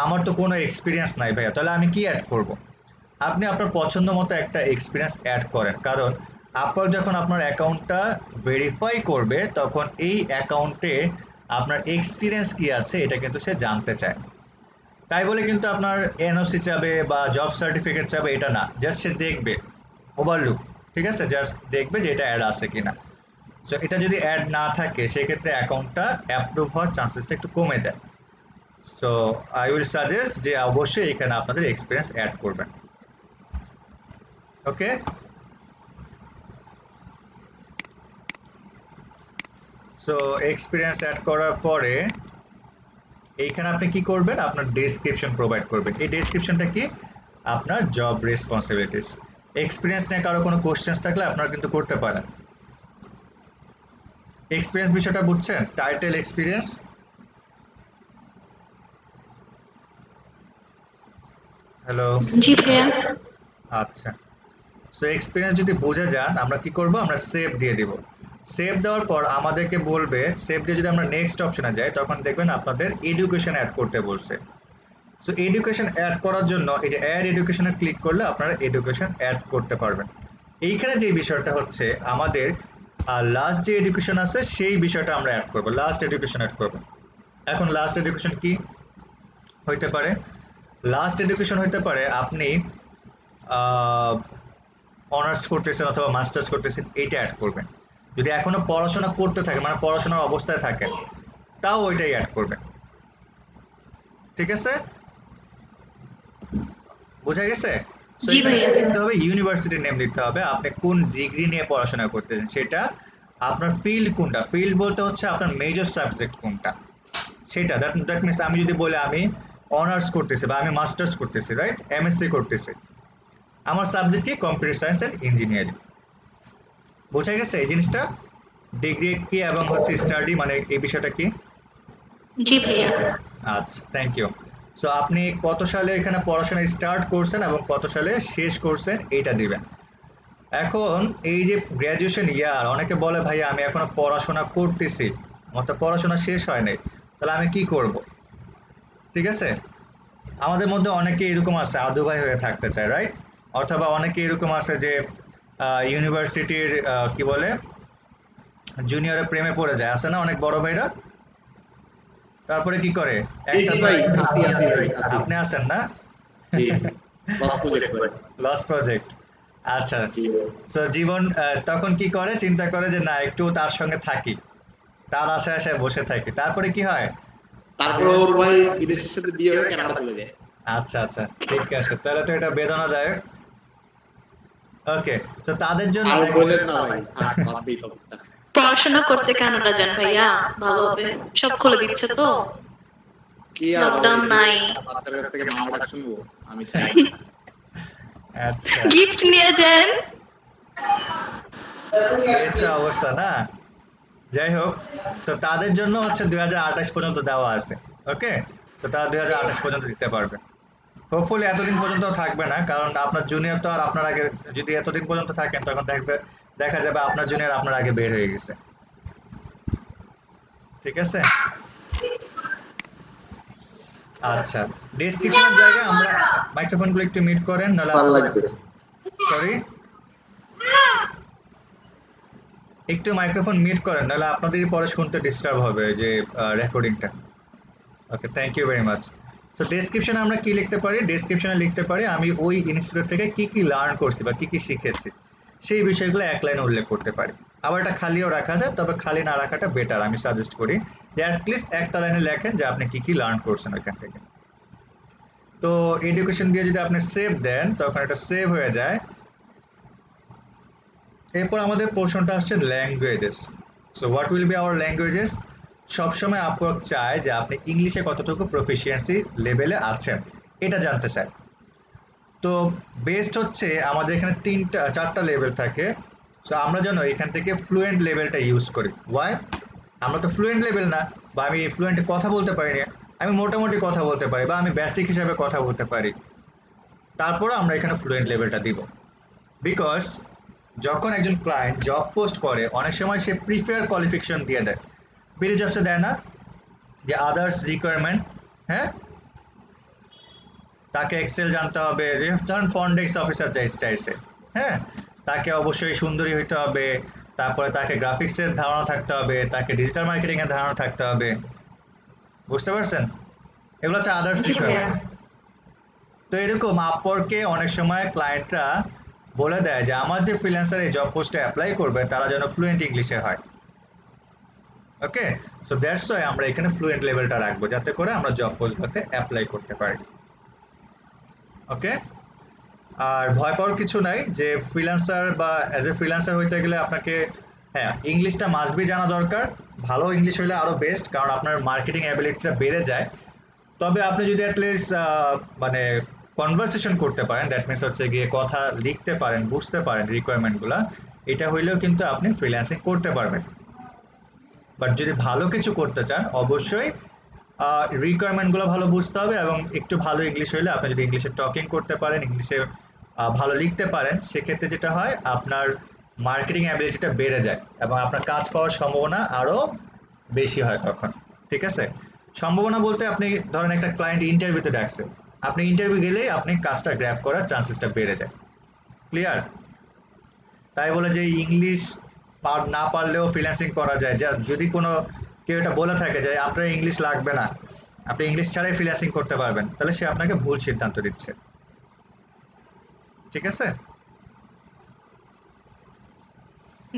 আমার তো কোনো এক্সপিরিয়েন্স নাই ভাইয়া, তাহলে আমি কি অ্যাড করব? আপনি আপনার পছন্দ মতো একটা এক্সপিরিয়েন্স অ্যাড করেন, কারণ আপনার যখন আপনার অ্যাকাউন্টটা ভেরিফাই করবে তখন এই অ্যাকাউন্টে আপনার এক্সপিরিয়েন্স কি আছে এটা কিন্তু সে জানতে চায়। তাই বলে কিন্তু আপনার এনওসি চাবে বা জব সার্টিফিকেট চাবে এটা না, জাস্ট সে দেখবে ওভারলুক। ঠিক আছে, জাস্ট দেখবে যে এটা অ্যাড আছে কিনা। সো এটা যদি অ্যাড না থাকে সেক্ষেত্রে অ্যাকাউন্টটা অ্যাপ্রুভ হওয়ার চান্সেসটা একটু কমে যায়। সো আই উইল সাজেস্ট যে অবশ্যই এখানে আপনাদের এক্সপিরিয়েন্স অ্যাড করবেন। ওকে, সো এক্সপিরিয়েন্স অ্যাড করার পরে এইখানে আপনি কি করবেন, আপনার ডেসক্রিপশন প্রোভাইড করবেন। এই ডেসক্রিপশনটা কি? আপনার জব রেসপন্সিবিলিটিস। এক্সপিরিয়েন্স নিয়ে কারো কোনো কোশ্চেন্স থাকলে আপনারা কিন্তু করতে পারেন। এক্সপিরিয়েন্স বিষয়টা বুঝছেন? Title experience. হ্যালো। জি ভাইয়া আচ্ছা, সো এক্সপিরিয়েন্স যদি বুঝে যান, আমরা কি করব, আমরা সেভ দিয়ে দিব। সেভ দেওয়ার পর আমাদেরকে বলবে, সেভ দিয়ে যদি আমরা নেক্সট অপশনে যাই তখন দেখবেন আপনাদের এডুকেশন অ্যাড করতে বলছে। সো এডুকেশন অ্যাড করার জন্য এই যে অ্যাড এডুকেশনে ক্লিক করলে আপনারা এডুকেশন অ্যাড করতে পারবেন। এইখানে যে বিষয়টা হচ্ছে আমাদের লাস্ট যে এডুকেশন আছে সেই বিষয়টা আমরা অ্যাড করব, লাস্ট এডুকেশন অ্যাড করব। এখন লাস্ট এডুকেশন কি হইতে পারে? লাস্ট এডুকেশন হইতে পারে আপনি অনার্স করতেছেন অথবা মাস্টার্স করতেছেন, এইটা অ্যাড করবেন। যদি এখনো পড়াশোনা করতে থাকে মানে পড়াশোনার অবস্থায় থাকেন, তাও ওইটাই অ্যাড করবেন। ঠিক আছে, বোঝা গেছে? সো জি এখানে ভাইয়া কি লিখতে হবে, ইউনিভার্সিটির নেম লিখতে হবে, আপনি কোন ডিগ্রি নিয়ে পড়াশোনা করতেছেন সেটা, আপনার ফিল্ড কোনটা, ফিল্ড বলতে হচ্ছে আপনার মেজর সাবজেক্ট কোনটা সেটা। দ্যাট মিনস আমি যদি বলি আমি অনার্স করতেছি বা আমি মাস্টার্স করতেছি, রাইট, এমএসসি করতেছি, আমার সাবজেক্ট কি, কম্পিউটার সায়েন্স অ্যান্ড ইঞ্জিনিয়ারিং। বোঝা গেছে এই জিনিসটা? ডিগ্রি কি এবং হচ্ছে স্টাডি মানে এই বিষয়টা কি? জি ভাইয়া আচ্ছা, থ্যাংক ইউ। সো আপনি কত সালে এখানে পড়াশোনা স্টার্ট করছেন এবং কত সালে শেষ করছেন এইটা দিবেন। এখন এই যে গ্র্যাজুয়েশন ইয়ার, অনেকে বলে ভাই আমি এখনো পড়াশোনা করতেছি, আমার তো পড়াশোনা শেষ হয় নাই, তাহলে আমি কি করব? ঠিক আছে, আমাদের মধ্যে অনেকে এরকম আছে আদু ভাই হয়ে থাকতে চায়, রাইট? অথবা অনেকে এরকম আছে যে ইউনিভার্সিটির কি বলে জুনিয়রের প্রেমে পড়ে যায়, আছে না অনেক বড় ভাইরা? তারপরে কি করে, জি একটা জি ভাই, আসি আসি ভাই আসি। আপনি আছেন না? জি, লস প্রজেক্ট ভাই। Loss project. আচ্ছা, জি সো জীবন তখন কি করে, চিন্তা করে যে না একটু তার সঙ্গে থাকি, তার আশায় আশায় বসে থাকি, তারপরে কি হয়? তারপর ওর ভাই বিদেশের সাথে বিয়ে হয়ে কানাডা চলে যায়। আচ্ছা আচ্ছা, ঠিক আছে, তাহলে তো এটা বেদনাদায়ক। ওকে, তো তাদের জন্য আর বলেন না ভাই, থাক বাদ দিই টপিকটা। পড়াশোনা করতে কানাডা যান ভাইয়া, ভালো হবে, সব খুলে দিচ্ছে তো, কি আর হবে, লকডাউন নাই। বাচ্চার কাছ থেকে মামা ডাক শুনবো? আমি চাই না। আচ্ছা, গিফট নিয়ে যান। এই হচ্ছে অবস্থা না। যাই হোক, তো তাদের জন্য হচ্ছে 2028 পর্যন্ত দেওয়া আছে। ওকে, তো তারা 2028 পর্যন্ত দিতে পারবে। হোপফুলি এতদিন পর্যন্ত থাকবে না, কারণ আপনার জুনিয়র তো আর আপনার আগে, যদি এতদিন পর্যন্ত থাকেন তখন দেখবে, দেখা যাবে আপনার জুনিয়র আপনার আগে বের হয়ে গেছে। ঠিক আছে, আচ্ছা, ডেসক্রিপশনের জায়গায় আমরা মাইক্রোফোনগুলো একটু মিউট করেন, নাহলে ভালো লাগবে। সরি, একটু মাইক্রোফোন মিউট করেন, নাহলে আপনাদেরই পরে শুনতে ডিস্টার্ব হবে যে রেকর্ডিংটা। Okay, thank you very much. So ডেসক্রিপশনে আমরা কি লিখতে পারি? ডেসক্রিপশনে লিখতে পারি আমি ওই ইনস্টিটিউট থেকে কি কি লার্ন করছি বা কি কি শিখেছি, সেই বিষয়গুলো এক লাইনে উল্লেখ করতে পারি। আবার এটা খালিও রাখা যায়, তবে খালি না রাখাটা বেটার, আমি সাজেস্ট করি যে অ্যাটলিস্ট একটা লাইনে লেখেন যে আপনি কি কি লার্ন করছেন ওইখান থেকে। তো এডুকেশন দিয়ে যদি আপনি সেভ দেন তখন এটা সেভ হয়ে যায়। এরপর আমাদের পোর্শনটা আসছে languages. So what will be hour languages? সবসময় আপওয়ার্ক চায় যে আপনি ইংলিশে কতটুকু প্রফিসিয়েন্সি লেভেলে আছেন, এটা জানতে চায়। তো বেস্ট হচ্ছে আমাদের এখানে চারটা লেভেল থাকে। সো আমরা যেন এখান থেকে ফ্লুয়েন্ট লেভেলটা ইউজ করি। ওয়াই? আমরা তো ফ্লুয়েন্ট লেভেল না, বা আমি ফ্লুয়েন্ট কথা বলতে পারি না, আমি মোটামুটি কথা বলতে পারি, বা আমি বেসিক হিসাবে কথা বলতে পারি, তারপরে আমরা এখানে ফ্লুয়েন্ট লেভেলটা দিব। বিকজ যখন একজন ক্লায়েন্ট জব পোস্ট করে অনেক সময় সে প্রিফার কোয়ালিফিকেশন দিয়ে দেয়, বিডি জবসে দেয় না, যে আদার্স রিকোয়ারমেন্ট। হ্যাঁ, তাকে এক্সেল জানতে হবে, ধরেন ফ্রন্ট ডেস্ক অফিসার চাইছে, হ্যাঁ, তাকে অবশ্যই সুন্দরী হইতে হবে, তারপরে তাকে গ্রাফিক্সের ধারণা থাকতে হবে, তাকে ডিজিটাল মার্কেটিং এর ধারণা থাকতে হবে। বুঝতে পারছেন? এগুলো হচ্ছে আদার্স জি ভাইয়া। রিকোয়ারমেন্ট। তো এরকম আপওয়ার্কে অনেক সময় ক্লায়েন্টরা বলে দেয় যে আমার যে ফ্রিল্যান্সার এই জব পোস্টে অ্যাপ্লাই করবে তারা যেন ফ্লুয়েন্ট ইংলিশে হয়। ওকে, সো দ্যাটস ওয়াই আমরা এখানে ফ্লুয়েন্ট লেভেলটা রাখবো, যাতে করে আমরা জব পোস্টগুলোতে অ্যাপ্লাই করতে পারি। ওকে, আর ভয় পাওয়ার কিছু নাই যে ফ্রিল্যান্সার বা অ্যাজ এ ফ্রিল্যান্সার হইতে গেলে আপনাকে, হ্যাঁ, ইংলিশটা মাস্ট বি জানা দরকার। ভালো ইংলিশ হইলে আরো বেস্ট, কারণ আপনার মার্কেটিং অ্যাবিলিটিটা বেড়ে যায়। তবে আপনি যদি অ্যাটলিস্ট মানে কনভারসেশন করতে পারেন, দ্যাট মিনস হচ্ছে গিয়ে কথা লিখতে পারেন, বুঝতে পারেন রিকোয়ারমেন্টগুলো, এটা হইলেও কিন্তু আপনি ফ্রিল্যান্সিং করতে পারবেন। বাট যদি ভালো কিছু করতে চান অবশ্যই রিকোয়ারমেন্টগুলো ভালো বুঝতে হবে, এবং একটু ভালো ইংলিশ হইলে আপনি যদি ইংলিশে টকিং করতে পারেন, ইংলিশে ভালো লিখতে পারেন, সেক্ষেত্রে যেটা হয় আপনার মার্কেটিং অ্যাবিলিটিটা বেড়ে যায় এবং আপনার কাজ পাওয়ার সম্ভাবনা আরো বেশি হয় তখন। ঠিক আছে, সম্ভাবনা বলতে আপনি ধরেন একটা ক্লায়েন্ট ইন্টারভিউতে ডাকছে, আপনি ইন্টারভিউ গেলেই আপনি কাজটা গ্র্যাব করার চান্সেসটা বেড়ে যায়। ক্লিয়ার? তাই বলে যে ইংলিশ না পারলেও ফ্রিল্যান্সিং করা যায়, যা যদি কোনো কেউ এটা বলে থাকে যে আপনার ইংলিশ লাগবে না, আপনি ইংলিশ ছাড়াই ফ্রিল্যান্সিং করতে পারবেন, তাহলে সে আপনাকে ভুল সিদ্ধান্ত দিচ্ছে। ঠিক আছে,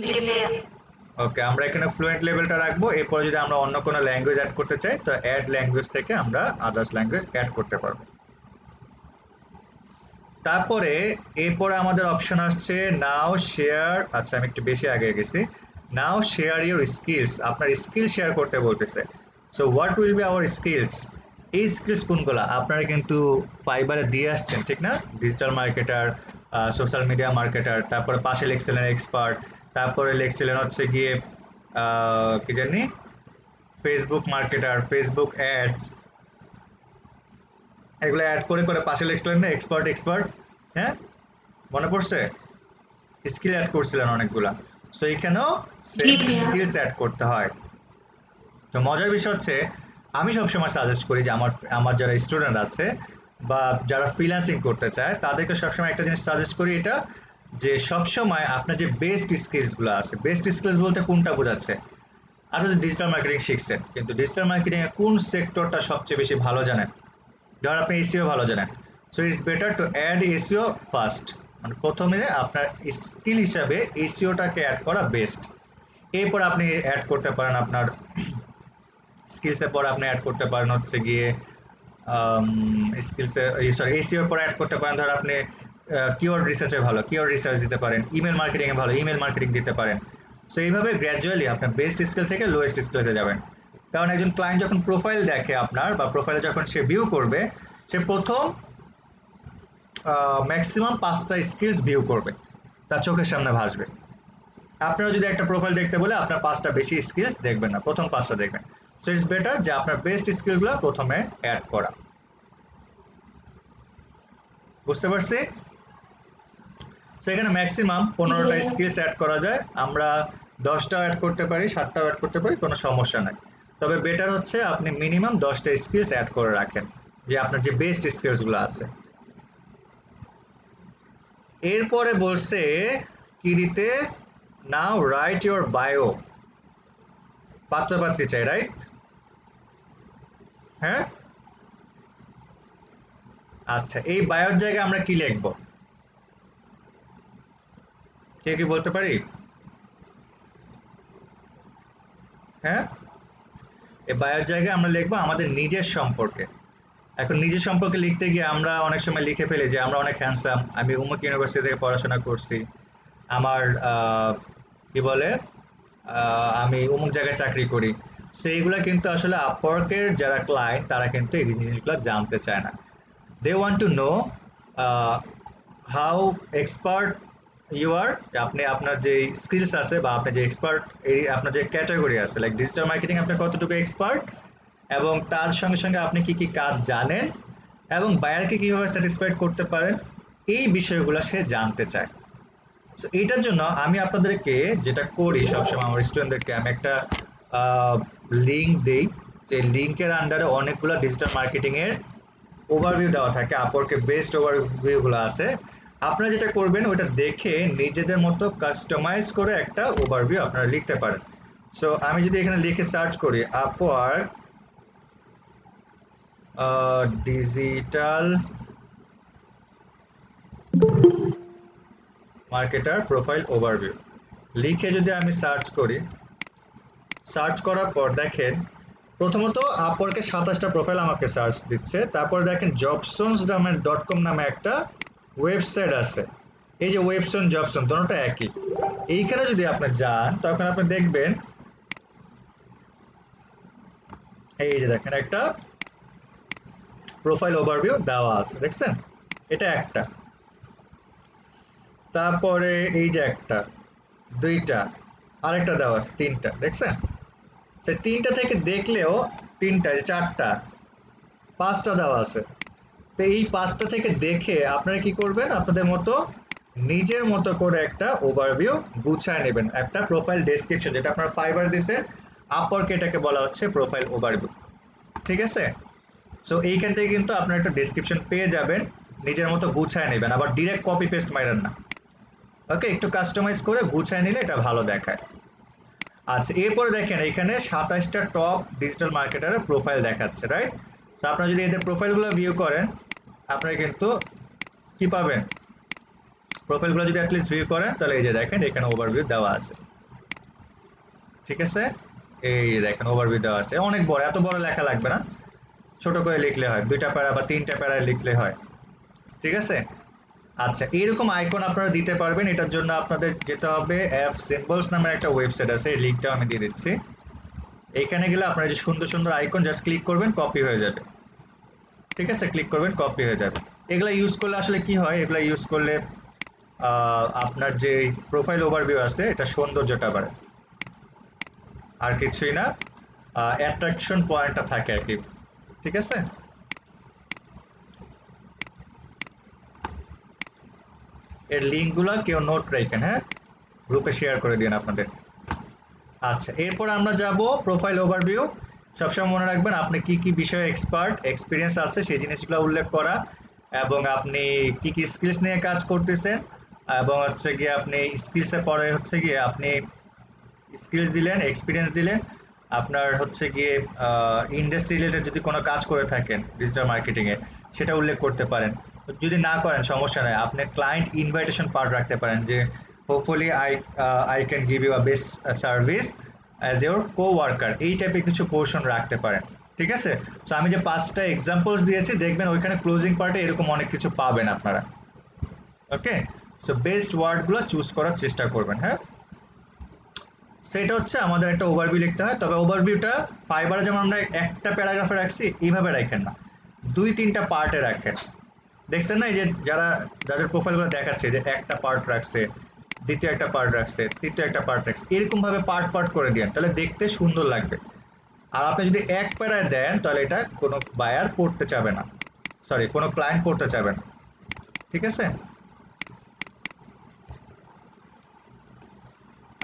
জি ভাইয়া। ওকে, আমরা এখানে ফ্লুয়েন্ট লেভেলটা রাখবো। এরপরে যদি আমরা অন্য কোনো ল্যাঙ্গুয়েজ অ্যাড করতে চাই তো অ্যাড ল্যাঙ্গুয়েজ থেকে আমরা আদার্স ল্যাঙ্গুয়েজ অ্যাড করতে পারবো। তারপরে এরপরে আমাদের অপশন আসছে নাও শেয়ার, আচ্ছা আমি একটু বেশি আগে গেছি, নাও শেয়ার ইউর স্কিলস, আপনার স্কিল শেয়ার করতে বলতেছে। So what will be hour skills? এই স্কিলস কোনগুলো আপনারা কিন্তু ফাইবারে দিয়ে আসছেন, ঠিক না? Digital marketer, social media marketer, তারপরে পাশে লিখছিলেন এক্সপার্ট, তারপরে লিখছিলেন হচ্ছে গিয়ে কি জানি ফেসবুক মার্কেটার, ফেসবুক অ্যাডস, এগুলো অ্যাড করে করে পাশে লিখছিলেন না এক্সপার্ট এক্সপার্ট। হ্যাঁ, মনে পড়ছে? স্কিল অ্যাড করছিলেন অনেকগুলা। সো এখানেও জি সেম ভাইয়া। স্কিলস অ্যাড করতে হয়। তো মজার বিষয় হচ্ছে আমি সবসময় সাজেস্ট করি যে আমার আমার যারা স্টুডেন্ট আছে বা যারা ফ্রিল্যান্সিং করতে চায় তাদেরকে সবসময় একটা জিনিস সাজেস্ট করি, এটা যে সবসময় আপনার যে বেস্ট স্কিলসগুলো আছে, বেস্ট স্কিলস বলতে কোনটা বোঝাচ্ছে? আপনি তো ডিজিটাল মার্কেটিং শিখছেন, কিন্তু ডিজিটাল মার্কেটিং এ কোন সেক্টরটা সবচেয়ে বেশি ভালো জানেন? ধর আপনি এসইও ভালো জানেন, so it's better to add SEO first, মানে প্রথমে আপনার স্কিল হিসাবে এসইওটাকে অ্যাড করা বেস্ট। এরপর আপনি অ্যাড করতে পারেন আপনার স্কিলসের পর আপনি অ্যাড করতে পারেন হচ্ছে গিয়ে স্কিলসের, সরি এসইওর পর অ্যাড করতে পারেন ধর আপনি কিওয়ার্ড রিসার্চে ভালো, কিওয়ার্ড রিসার্চ দিতে পারেন, ইমেল মার্কেটিং এ ভালো, ইমেল মার্কেটিং দিতে পারেন। সো এইভাবে গ্র্যাজুয়ালি আপনার বেস্ট স্কিল থেকে লোয়েস্ট স্কিলসে যাবেন। কারণ একজন ক্লায়েন্ট যখন প্রোফাইল দেখে আপনার, বা প্রোফাইলে যখন সে ভিউ করবে, সে প্রথম ম্যাক্সিমাম 5টা স্কিলস ভিউ করবে, তার চোখের সামনে ভাসবে। আপনারা যদি একটা প্রোফাইল দেখতে বলে আপনার 5টা বেশি স্কিলস দেখবেন না, প্রথম 5টা দেখবেন। সো ইটস বেটার যে আপনার বেস্ট স্কিলগুলো প্রথমে অ্যাড করা। বুঝতে পারছি? সো এখানে ম্যাক্সিমাম 15টা স্কিলস অ্যাড করা যায়। আমরা 10টাও অ্যাড করতে পারি, 7টাও অ্যাড করতে পারি, কোনো সমস্যা নাই। তবে বেটার হচ্ছে আপনি মিনিমাম 10টা স্কিলস অ্যাড করে রাখেন, যে আপনার যে বেস্ট স্কিলসগুলো আছে। এরপরে বলছে কি দিতে, নাও রাইট ইউর বায়ো। পাত্রপাত্রী চাই, রাইট? হ্যাঁ, আচ্ছা, এই বায়োর জায়গায় আমরা কি লিখবো, কে কি বলতে পারি? হ্যাঁ, এই বায়োর জায়গায় আমরা লিখবো আমাদের নিজের সম্পর্কে। এখন নিজের সম্পর্কে লিখতে গিয়ে আমরা অনেক সময় লিখে ফেলি যে আমরা অনেক হ্যান্ডসাম, আমি অমুক ইউনিভার্সিটি থেকে পড়াশোনা করছি, আমার কি বলে, আমি অমুক জায়গায় চাকরি করি। সেইগুলা কিন্তু আসলে আপওয়ার্কের যারা ক্লায়েন্ট তারা কিন্তু এই জিনিসগুলো জানতে চায় না। They want to know how expert you are, আপনি আপনার যে স্কিলস আছে বা আপনি যে এক্সপার্ট, এই আপনার যে ক্যাটাগরি আছে, লাইক ডিজিটাল মার্কেটিং আপনি কতটুকু এক্সপার্ট, এবং তার সঙ্গে সঙ্গে আপনি কি কি কাজ জানেন, এবং বায়ারকে কিভাবে স্যাটিসফাইড করতে পারেন, এই বিষয়গুলো সে জানতে চায়। সো এইটার জন্য আমি আপনাদেরকে যেটা করি সবসময়, আমার স্টুডেন্টদেরকে আমি একটা লিঙ্ক দিই, যে লিঙ্কের আন্ডারে অনেকগুলো ডিজিটাল মার্কেটিং এর ওভারভিউ দেওয়া থাকে, আপওয়ার্কের বেস্ট ওভারভিউ গুলো আছে। আপনারা যেটা করবেন ওটা দেখে নিজেদের মতো কাস্টমাইজ করে একটা ওভারভিউ আপনারা লিখতে পারেন। সো আমি যদি এখানে লিখে সার্চ করি Upwork digital marketer profile overview লিখে যদি আমি সার্চ করি, সার্চ করার পর দেখেন প্রথমত আপওয়ার্কে 27টা প্রোফাইল আমাকে সার্চ দিচ্ছে। তারপর দেখেন জবসন্স নামের .com নামে একটা ওয়েবসাইট আছে। এই যে ওয়েবসন জবসন দুটোটা একই। এইখানে যদি আপনি যান তখন আপনি দেখবেন এই যে দেখেন একটা প্রোফাইল ওভারভিউ দেওয়া আছে, দেখছেন? এটা একটা। তারপরে এই যে একটা, দুইটা, আরেকটা দেওয়া আছে, তিনটা, দেখছেন? সে তিনটা থেকে দেখলেও তিনটা, চারটা, 5টা দেওয়া আছে। তো এই 5টা থেকে দেখে আপনারা কি করবেন, আপনাদের মতো নিজের মতো করে একটা ওভারভিউ গুছায় নেবেন, একটা প্রোফাইল ডেসক্রিপশন, যেটা আপনারা ফাইবার দিয়েছেন, আপওয়ার্কে এটাকে বলা হচ্ছে প্রোফাইল ওভারভিউ। ঠিক আছে? সো এইখান থেকে কিন্তু আপনারা একটা ডেসক্রিপশন পেয়ে যাবেন, নিজের মতো গুছায় নেবেন, আবার ডিরেক্ট কপি পেস্ট মাইরেন না। ওকে, একটু কাস্টমাইজ করে গুছায় নিলে এটা ভালো দেখায়। আচ্ছা, এরপরে দেখেন এখানে 27টা টপ ডিজিটাল মার্কেটারের প্রোফাইল দেখাচ্ছে, রাইট? তো আপনারা যদি এদের প্রোফাইলগুলো ভিউ করেন আপনারা কিন্তু কি পাবেন, প্রোফাইলগুলো যদি অ্যাটলিস্ট ভিউ করেন তাহলে এই যে দেখেন এখানে ওভারভিউ দেওয়া আছে। ঠিক আছে, এই দেখেন ওভারভিউ দেওয়া আছে, অনেক বড়, এত বড় লেখা লাগবে না, ছোট করে লিখলে হয়, 2টা প্যারা বা 3টা প্যারায় লিখলে হয়। ঠিক আছে? আচ্ছা, এইরকম আইকন আপনারা দিতে পারবেন। এটার জন্য আপনাদের যেতে হবে অ্যাপ সিম্বলস নামের একটা ওয়েবসাইট আছে, এই লিঙ্কটাও আমি দিয়ে দিচ্ছি। এখানে গেলে আপনারা যে সুন্দর সুন্দর আইকন জাস্ট ক্লিক করবেন, কপি হয়ে যাবে। ঠিক আছে, ক্লিক করবেন, কপি হয়ে যাবে। এগুলা ইউজ করলে আসলে কি হয়, এগুলা ইউজ করলে আপনার যে প্রোফাইল ওভারভিউ আছে এটা সৌন্দর্যটা বাড়ে, আর কিছুই না, অ্যাট্রাকশন পয়েন্টটা থাকে আর কি। ঠিক আছে, এর লিঙ্কগুলো কেউ নোট রাখেন, হ্যাঁ, গ্রুপে শেয়ার করে দিন আপনাদের। আচ্ছা, এরপর আমরা যাব প্রোফাইল ওভারভিউ। সবসময় মনে রাখবেন আপনি কি কি বিষয়ে এক্সপার্ট, এক্সপিরিয়েন্স আছে সেই জিনিসগুলো উল্লেখ করা, এবং আপনি কি কি স্কিলস নিয়ে কাজ করতেছেন, এবং হচ্ছে গিয়ে আপনি স্কিলসের পরে হচ্ছে গিয়ে আপনি স্কিলস দিলেন, এক্সপিরিয়েন্স দিলেন, আপনার হচ্ছে গিয়ে ইন্ডাস্ট্রি রিলেটেড যদি কোনো কাজ করে থাকেন ডিজিটাল মার্কেটিংয়ে সেটা উল্লেখ করতে পারেন। যদি না করেন সমস্যা নেই, আপনি ক্লায়েন্ট ইনভাইটেশন পার্ট রাখতে পারেন, যে hopefully I can give you a best service as your coworker, এই টাইপের কিছু পোর্শন রাখতে পারেন। ঠিক আছে? সো আমি যে 5টা এক্সাম্পলস দিয়েছি দেখবেন ওইখানে ক্লোজিং পার্টে এরকম অনেক কিছু পাবেন আপনারা। ওকে, সো বেস্ট ওয়ার্ডগুলো চুজ করার চেষ্টা করবেন। হ্যাঁ, সেটা হচ্ছে আমাদের একটা ওভারভিউ লিখতে হয়, তবে ওভারভিউটা ফাইবারে যেমন আমরা একটা প্যারাগ্রাফে রাখছি এইভাবে রাখেন না, 2-3টা পার্টে রাখেন। দেখছেন না এই যে যাদের প্রোফাইলগুলো দেখাচ্ছে যে একটা পার্ট রাখছে, দ্বিতীয় একটা পার্ট রাখছে, তৃতীয় একটা পার্ট রাখছে, এরকম ভাবে পার্ট পার্ট করে দেন, তাহলে দেখতে সুন্দর লাগবে। আর আপনি যদি এক প্যারায় দেন তাহলে এটা কোনো বায়ার পড়তে চাবে না, সরি কোনো ক্লায়েন্ট পড়তে চাবে না। ঠিক আছে,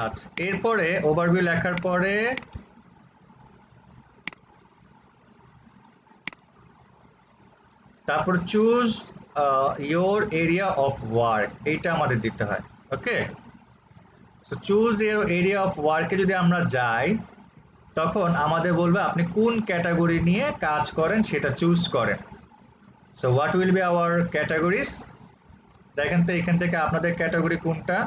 আচ্ছা এরপরে ওভারভিউ লেখার পরে তারপর choose your area of work, এইটা আমাদের দিতে হয়। Okay, so choose your area of ওয়ার্কে যদি আমরা যাই তখন আমাদের বলবে আপনি কোন ক্যাটাগরি নিয়ে কাজ করেন সেটা চুজ করেন। So what will be hour categories, দেখেন তো এখান থেকে আপনাদের ক্যাটাগরি কোনটা,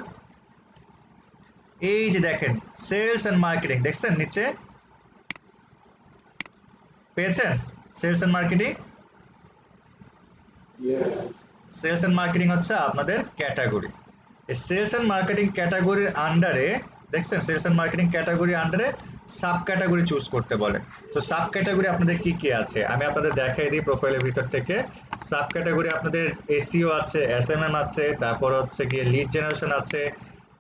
এই যে দেখেন সেলস এন্ড মার্কেটিং, দেখছেন নিচে পেয়েছেন sales and marketing. Yes. Sales and marketing হচ্ছে আপনাদের ক্যাটাগরি। এই সেলস এন্ড মার্কেটিং ক্যাটাগরির আন্ডারে দেখছেন সেলস এন্ড মার্কেটিং ক্যাটাগরির আন্ডারে সাব ক্যাটাগরি চুজ করতে বলে। তো সাব ক্যাটাগরি আপনাদের কি কি আছে আমি আপনাদের দেখাই দিই প্রোফাইলের ভিতর থেকে। সাব ক্যাটাগরি আপনাদের এসইও আছে, এসএমএম আছে, তারপর হচ্ছে গিয়ে লিড জেনারেশন আছে,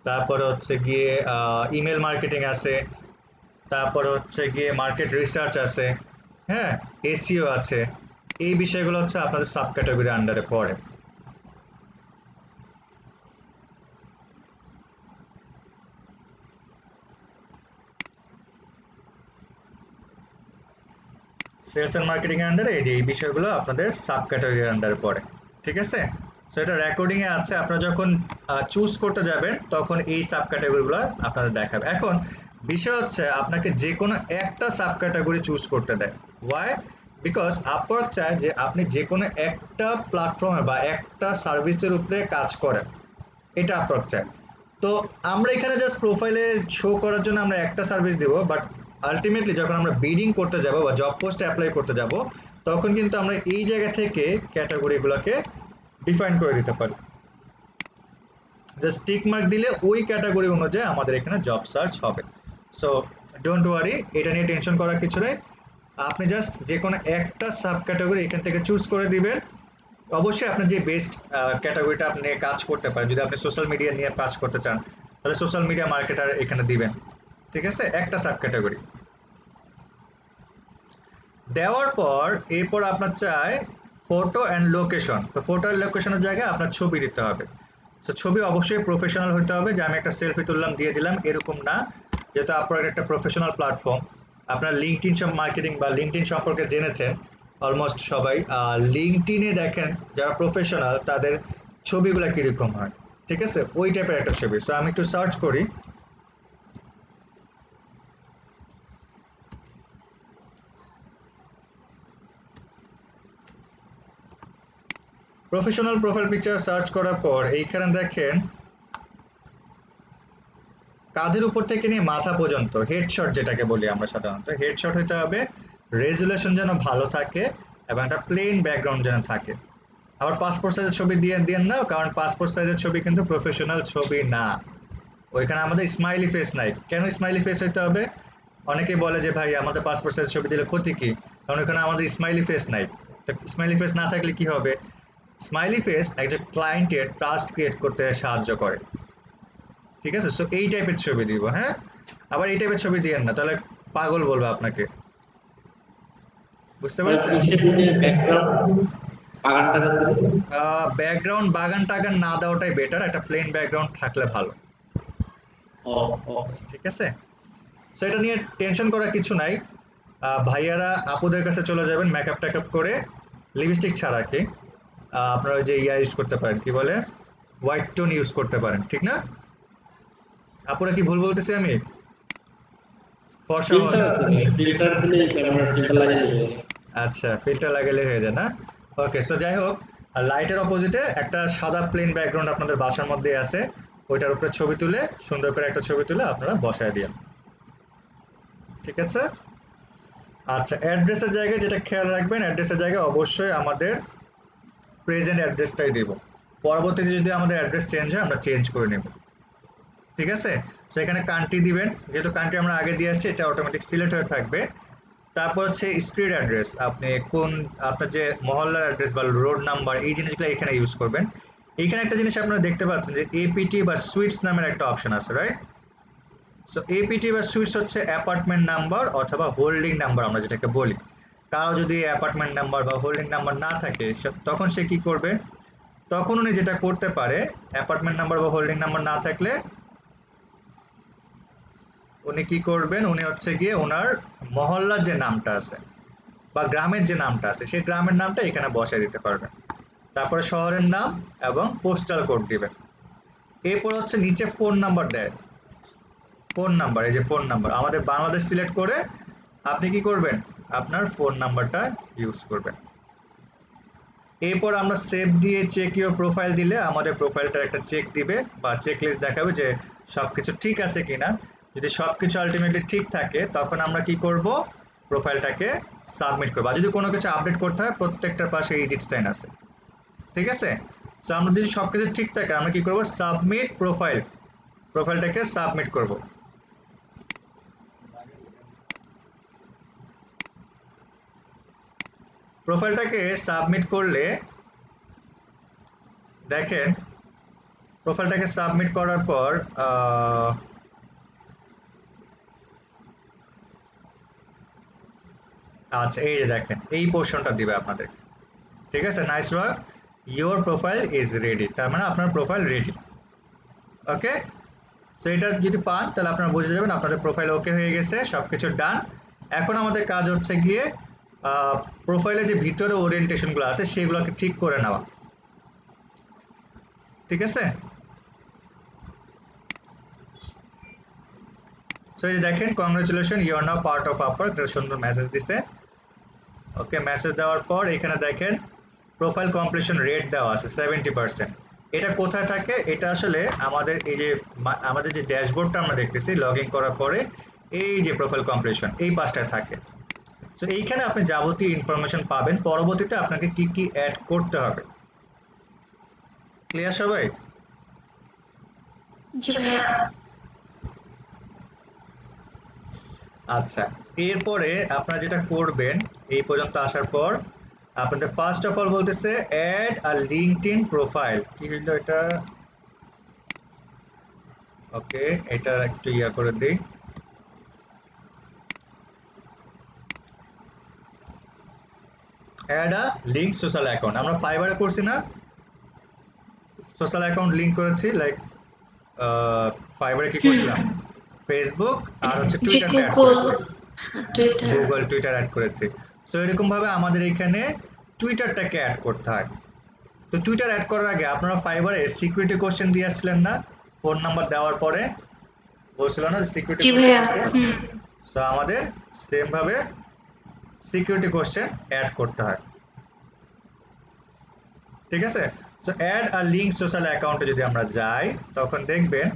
তারপর হচ্ছে গিয়ে ইমেল মার্কেটিং আছে, তারপর হচ্ছে গিয়ে মার্কেট রিসার্চ আছে, হ্যাঁ এসইও আছে। এই বিষয়গুলো হচ্ছে আপনাদের সাব ক্যাটাগরির আন্ডারে পড়ে। সেলস এন্ড মার্কেটিং এর আন্ডারে এই যে এই বিষয়গুলো আপনাদের সাব ক্যাটাগরির আন্ডারে পড়ে। ঠিক আছে, সো এটা রেকর্ডিং এ আছে, আপনারা যখন চুজ করতে যাবেন তখন এই সাব ক্যাটাগরিগুলো আপনাদের দেখাবে। এখন বিষয় হচ্ছে আপনাকে যে কোনো একটা সাব ক্যাটাগরি চুজ করতে দেয়। ওয়াই? বিকজ আপওয়ার্ক চায় যে আপনি যে কোনো একটা প্ল্যাটফর্মে বা একটা সার্ভিসের উপরে কাজ করেন, এটা আপওয়ার্ক চায়। তো আমরা এখানে জাস্ট প্রোফাইলে শো করার জন্য আমরা একটা সার্ভিস দিব, বাট আলটিমেটলি যখন আমরা বিডিং করতে যাব বা জব পোস্টে অ্যাপ্লাই করতে যাব তখন কিন্তু আমরা এই জায়গা থেকে ক্যাটাগরিগুলোকে ডিফাইন করে দিতে পারি। জাস্ট টিক মার্ক দিলে ওই ক্যাটাগরি অনুযায়ী আমাদের এখানে জব সার্চ হবে। সো ডোন্ট ওয়ারি, এটা নিয়ে টেনশন করার কিছু নেই। আপনি জাস্ট যে কোনো একটা সাব ক্যাটাগরি এখান থেকে চুজ করে দিবেন। অবশ্যই আপনি যে বেস্ট ক্যাটাগরিটা আপনি কাজ করতে পারেন, যদি আপনি সোশ্যাল মিডিয়া নিয়ে কাজ করতে চান তাহলে সোশ্যাল মিডিয়া মার্কেটার এখানে দিবেন। ঠিক আছে, একটা সাব ক্যাটাগরি দেওয়ার পর এরপর আপনার চাই ফটো অ্যান্ড লোকেশন। তো ফটো অ্যান্ড লোকেশনের জায়গায় আপনার ছবি দিতে হবে। তো ছবি অবশ্যই প্রফেশনাল হতে হবে, যে আমি একটা সেলফি তুললাম দিয়ে দিলাম এরকম না, যেহেতু আপনার একটা প্রফেশনাল প্ল্যাটফর্ম। আপনার লিঙ্কডইন মার্কেটিং বা লিঙ্কডইন সম্পর্কে জেনেছেন অলমোস্ট সবাই। লিঙ্কডইনে দেখেন যারা প্রফেশনাল তাদের ছবিগুলো কিরকম হয়, ঠিক আছে ওই টাইপের একটা ছবি। সো আমি একটু সার্চ করি, প্রফেশনাল প্রোফাইল পিকচার সার্চ করার পর এইখানে দেখেন কাঁধের উপর থেকে নিয়ে মাথা পর্যন্ত হেডশট যেটাকে বলি আমরা সাধারণত, হেডশট হতে হবে, রেজুলেশন যেন ভালো থাকে এবং একটা প্লেন ব্যাকগ্রাউন্ড যেন থাকে। আবার পাসপোর্ট সাইজের ছবি দিয়ে না, কারণ পাসপোর্ট সাইজের ছবি কিন্তু প্রফেশনাল ছবি না, ওইখানে আমাদের স্মাইলি ফেস নাই। কেন স্মাইলি ফেস হইতে হবে? অনেকে বলে যে ভাই আমাদের পাসপোর্ট সাইজের ছবি দিলে ক্ষতি কি, কারণ ওখানে আমাদের স্মাইলি ফেস নাই। স্মাইলি ফেস না থাকলে কি হবে? স্মাইলি ফেস একজন ক্লায়েন্টের ট্রাস্ট ক্রিয়েট করতে সাহায্য করে। ঠিক আছে, সো এই টাইপের ছবি দিব। হ্যাঁ, আবার এই টাইপের ছবি দিয়েন না, তাহলে পাগল বলবে আপনাকে। বুঝতে পারছেন? বাগান টাগান দিলে ব্যাকগ্রাউন্ড বাগান টাগান না দেওয়াটাই বেটার, একটা প্লেন ব্যাকগ্রাউন্ড থাকলে ভালো। ও ও ঠিক আছে, সো এটা নিয়ে টেনশন করার কিছু নাই। ভাইয়ারা আপুদের কাছে চলে যাবেন মেকআপ টেকআপ করে, লিপস্টিক ছাড়া কি আপনারা ওই যে ইয়া ইউজ করতে পারেন, কি বলে হোয়াইট টোন ইউজ করতে পারেন, ঠিক না? আপুরা কি ভুল বলতেছি আমি? ফর্সা ফিল্টার আছে, ফিল্টার দিলে ক্যামেরা ফিল্টার লাগিয়ে দিলে আচ্ছা, ফিল্টার লাগালে হয়ে যায় না? ওকে, সো যাই হোক, লাইটের অপোজিটে একটা সাদা প্লেন ব্যাকগ্রাউন্ড আপনাদের বাসার মধ্যে আছে, ওইটার উপরে ছবি তুলে সুন্দর করে একটা ছবি তুলে আপনারা বসায় দিন। ঠিক আছে, আচ্ছা অ্যাড্রেসের জায়গায় যেটা খেয়াল রাখবেন, অ্যাড্রেসের জায়গায় অবশ্যই আমাদের প্রেজেন্ট অ্যাড্রেসটাই দেব। পরবর্তীতে যদি আমাদের অ্যাড্রেস চেঞ্জ হয় আমরা চেঞ্জ করে নেব। ঠিক আছে, সো এখানে কান্ট্রি দিবেন, যেহেতু কান্ট্রি আমরা আগে দিয়ে আসছি এটা অটোমেটিক সিলেক্ট হয়ে থাকবে। তারপর হচ্ছে স্ট্রিট অ্যাড্রেস, আপনি কোন আপনার যে মহল্লার অ্যাড্রেস বা রোড নাম্বার এই জিনিসগুলো এখানে ইউজ করবেন। এইখানে একটা জিনিস আপনারা দেখতে পাচ্ছেন যে এপিটি বা সুইটস নামের একটা অপশন আছে, রাইট? সো এপিটি বা সুইটস হচ্ছে অ্যাপার্টমেন্ট নাম্বার অথবা হোল্ডিং নাম্বার আমরা যেটাকে বলি। কারো যদি অ্যাপার্টমেন্ট নাম্বার বা হোল্ডিং নাম্বার না থাকে তখন সে কি করবে, তখন উনি যেটা করতে পারে, অ্যাপার্টমেন্ট নাম্বার বা হোল্ডিং নাম্বার না থাকলে উনি কি করবেন, উনি হচ্ছে গিয়ে ওনার মহল্লার যে নামটা আছে বা গ্রামের যে নামটা আছে সেই গ্রামের নামটা এখানে বসায় দিতে পারবেন। তারপরে শহরের নাম এবং পোস্টাল কোড দিবেন। এরপর হচ্ছে নিচে ফোন নাম্বার দেয়, ফোন নাম্বার, এই যে ফোন নাম্বার আমাদের বাংলাদেশ সিলেক্ট করে আপনি কি করবেন, আপনার ফোন নাম্বারটা ইউজ করবেন। এরপর আমরা সেভ দিয়ে চেক ইউর প্রোফাইল দিলে আমাদের প্রোফাইলটার একটা চেক দিবে বা চেক লিস্ট দেখাবে যে সবকিছু ঠিক আছে কিনা। যদি সবকিছু আলটিমেটলি ঠিক থাকে তখন আমরা কি করব, প্রোফাইলটাকে সাবমিট করব। আর যদি কোনো কিছু আপডেট করতে হয় প্রত্যেকটার পাশে এডিট সাইন আছে, ঠিক আছে। সো আমরা যদি সবকিছু ঠিক থাকে আমরা কি করব, সাবমিট প্রোফাইল, প্রোফাইলটাকে সাবমিট করব। প্রোফাইলটাকে সাবমিট করলে দেখেন, প্রোফাইলটাকে সাবমিট করার পর আচ্ছা এই যে দেখেন এই পোর্শনটা দিবে আপনাদের, ঠিক আছে। Nice work, your profile is ready, তার মানে আপনার প্রোফাইল রেডি। ওকে, সো এটা যদি পান তাহলে আপনারা বুঝে যাবেন আপনাদের প্রোফাইল ওকে হয়ে গেছে, সবকিছু ডান। এখন আমাদের কাজ হচ্ছে গিয়ে প্রোফাইলে যে ভিতরে ওরিয়েন্টেশনগুলো আছে সেগুলোকে ঠিক করে নেওয়া, ঠিক আছে। সো এই যে দেখেন, congratulation you are now part of Upwork, একটা সুন্দর মেসেজ দিছে। ওকে, মেসেজ দেওয়ার পর এখানে দেখেন প্রোফাইল কমপ্লিশন রেট দেওয়া আছে 70%। এটা কোথায় থাকে, এটা আসলে আমাদের এই যে আমাদের যে ড্যাশবোর্ডটা আমরা দেখতেছি লগ ইন করার পরে এই যে প্রোফাইল কমপ্লিশন এই পাশটায় থাকে। সো এইখানে আপনি যাবতীয় ইনফরমেশন পাবেন, পরবর্তীতে আপনাকে কি কি অ্যাড করতে হবে। ক্লিয়ার সবাই? জি ভাইয়া। আচ্ছা, এরপরে আপনারা যেটা করবেন এই পর্যন্ত আসার পর আপনাদের ফার্স্ট অফ অল বলতেছে অ্যাড আ লিঙ্কডইন প্রোফাইল। কি হলো এটা? ওকে, এটা একটু ইয়া করে দিই। Add a link social account, আমরা ফাইবারে করছি না, সোশ্যাল অ্যাকাউন্ট লিঙ্ক করেছি, লাইক ফাইবারে কি করছিলাম, ফেসবুক আর হচ্ছে যে টুইটারটা অ্যাড গুগল, করেছি, টুইটার। গুগল টুইটার অ্যাড করেছি। সো এরকম ভাবে আমাদের এখানে টুইটারটাকে অ্যাড করতে হয়। তো টুইটার অ্যাড করার আগে আপনারা ফাইবারে সিকিউরিটি কোশ্চেন দিয়ে আসছিলেন না, ফোন নাম্বার দেওয়ার পরে বলছিল না সিকিউরিটি জি কোশ্চেন ভাইয়া। দিতে। হুম। সো আমাদের সেম ভাবে সিকিউরিটি কোশ্চেন অ্যাড করতে হয়, ঠিক আছে। সো অ্যাড আর লিঙ্ক সোশ্যাল অ্যাকাউন্টে যদি আমরা যাই তখন দেখবেন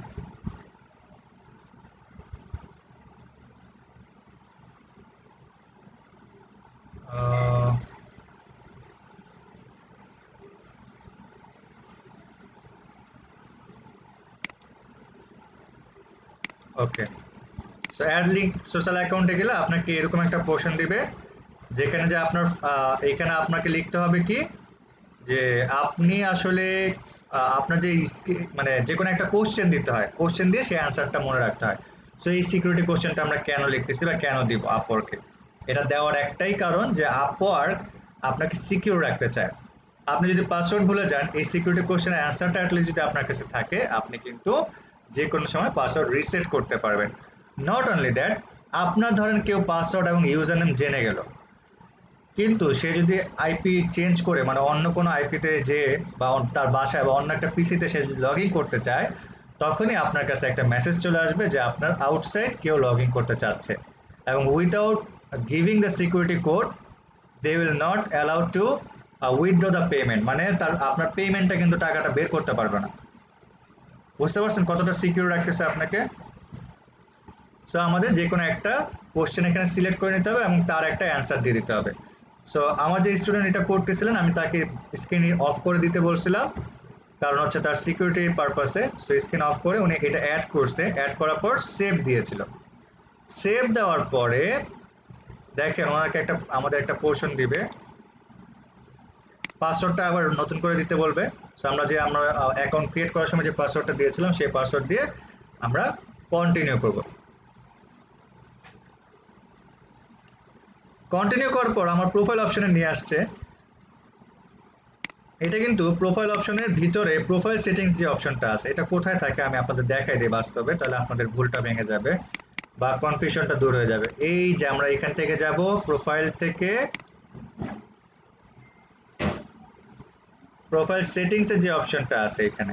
ওকে, সো অ্যাড লিঙ্ক সোশ্যাল অ্যাকাউন্টে গেলে আপনাকে এরকম একটা পোর্শন দিবে যেখানে যে আপনার এখানে আপনাকে লিখতে হবে কি, যে আপনি আসলে আপনার যে মানে যে কোনো একটা কোশ্চেন দিতে হয়, কোশ্চেন দিয়ে সেই অ্যান্সারটা মনে রাখতে হয়। সো এই সিকিউরিটি কোশ্চেনটা আমরা কেন লিখতেছি বা কেন দিব আপওয়ার্কে, এটা দেওয়ার একটাই কারণ যে আপওয়ার্ক আপনাকে সিকিউর রাখতে চায়। আপনি যদি পাসওয়ার্ড ভুলে যান, এই সিকিউরিটি কোশ্চেনের অ্যান্সারটা অ্যাটলিস্ট যদি আপনার কাছে থাকে আপনি কিন্তু যে কোনো সময় পাসওয়ার্ড রিসেট করতে পারবেন। নট অনলি দ্যাট, আপনার ধরেন কেউ পাসওয়ার্ড এবং ইউজার নেম জেনে গেল, কিন্তু সে যদি আইপি চেঞ্জ করে মানে অন্য কোনো আইপিতে যে বা তার বাসায় বা অন্য একটা পিসিতে সে যদি লগ ইন করতে চায় তখনই আপনার কাছে একটা মেসেজ চলে আসবে যে আপনার আউটসাইড কেউ লগ ইন করতে চাচ্ছে, এবং without giving the security code they will not allow to withdraw the payment, মানে তার আপনার পেমেন্টটা কিন্তু টাকাটা বের করতে পারবে না। বুঝতে পারছেন কতটা সিকিউর রাখতেছে আপনাকে। সো আমাদের যে কোনো একটা কোশ্চেন এখানে সিলেক্ট করে নিতে হবে এবং তার একটা অ্যান্সার দিয়ে দিতে হবে। সো আমার যে স্টুডেন্ট এটা করতেছিলেন আমি তাকে স্ক্রিন অফ করে দিতে বলছিলাম, কারণ হচ্ছে তার সিকিউরিটি পারপাসে। সো স্ক্রিন অফ করে উনি এটা অ্যাড করছে, অ্যাড করার পর সেভ দিয়েছিল। সেভ দেওয়ার পরে দেখেন ওনাকে একটা আমাদের একটা পোর্শন দিবে, পাসওয়ার্ডটা আবার নতুন করে দিতে বলবে। সো আমরা অ্যাকাউন্ট ক্রিয়েট করার সময় যে পাসওয়ার্ডটা দিয়েছিলাম সেই পাসওয়ার্ড দিয়ে আমরা কন্টিনিউ করব। কন্টিনিউ করার পর আমার প্রোফাইল অপশনে নিয়ে আসছে। এটা কিন্তু প্রোফাইল অপশনের ভিতরে প্রোফাইল সেটিংস যে অপশনটা আছে এটা কোথায় থাকে আমি আপনাদের দেখাই দিই বাস্তবে, তাহলে আপনাদের ভুলটা ভেঙে যাবে বা কনফিউশনটা দূর হয়ে যাবে। এই যে আমরা এখান থেকে যাব প্রোফাইল থেকে প্রোফাইল সেটিংস এর যে অপশনটা আছে এখানে,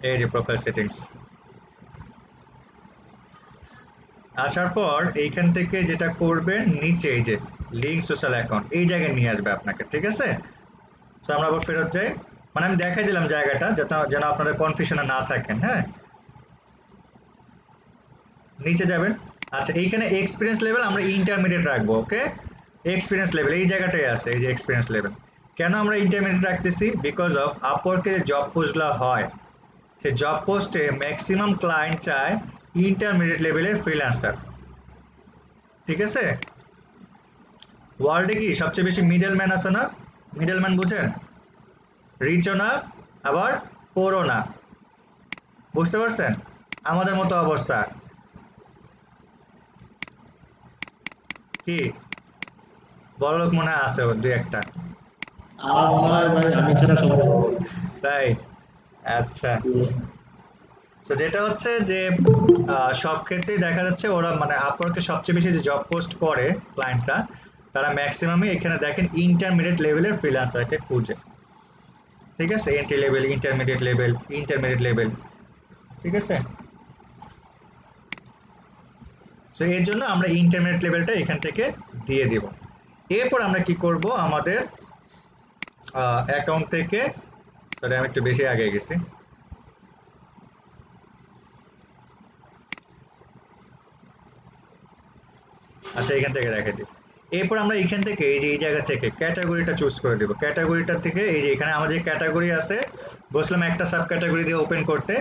এই যে প্রোফাইল সেটিংস, আসার পর এইখান থেকে যেটা করবেন নিচে এই যে লিঙ্ক সোশ্যাল অ্যাকাউন্ট এই জায়গায় নিয়ে আসবে আপনাকে, ঠিক আছে? সো আমরা আবার ফেরত যাই, মানে আমি দেখাই দিলাম জায়গাটা যাতে যেন আপনাদের কনফিউশনে না থাকেন। হ্যাঁ, নিচে যাবেন। আচ্ছা, এইখানে এক্সপিরিয়েন্স লেভেল আমরা ইন্টারমিডিয়েট রাখবো। ওকে, এক্সপিরিয়েন্স লেভেল এই জায়গাটাই আছে, এই যে এক্সপিরিয়েন্স লেভেল। কেন আমরা ইন্টারমিডিয়েট রাখতেছি? বিকজ অফ আপওয়ার্কে যে জব পোস্টগুলো হয় সেই জব পোস্টে ম্যাক্সিমাম ক্লায়েন্ট চায় ইন্টারমিডিয়েট লেভেলের ফ্রিল্যান্সার, ঠিক আছে? ওয়ার্ল্ডে কি সবচেয়ে বেশি মিডলম্যান আছে না? মিডলম্যান বুঝেন? রিচও না আবার পোরও না, বুঝতে পারছেন? আমাদের মতো অবস্থা কি, বড়লোক মনে হয় আছে ওর দুই একটা, আমার মনে হয় ভাই আমি ছাড়া সবাই বড়। তাই? আচ্ছা, তো যেটা হচ্ছে যে সব ক্ষেত্রেই দেখা যাচ্ছে ওরা মানে আপওয়ার্কে সবচেয়ে বেশি যে জব পোস্ট করে ক্লায়েন্টরা, তারা ম্যাক্সিমামই এখানে দেখেন ইন্টারমিডিয়েট লেভেলের ফ্রিল্যান্সারকে খুঁজে, ঠিক আছে? Entry level, intermediate level, intermediate level, ঠিক আছে? সো এর জন্য আমরা ইন্টারমিডিয়েট লেভেলটা এখান থেকে দিয়ে দিব। এরপর আমরা কি করব, আমাদের অ্যাকাউন্ট থেকে, সরি আমি একটু বেশি আগে গেছি, আচ্ছা এখান থেকে দেখাই দিই। এরপর আমরা এখান থেকে এই যে এই জায়গা থেকে ক্যাটাগরিটা চুজ করে দেব। ক্যাটাগরিটা থেকে এই যে এখানে আমাদের ক্যাটাগরি আছে, বসলাম একটা সাব ক্যাটাগরি দিয়ে ওপেন করতে।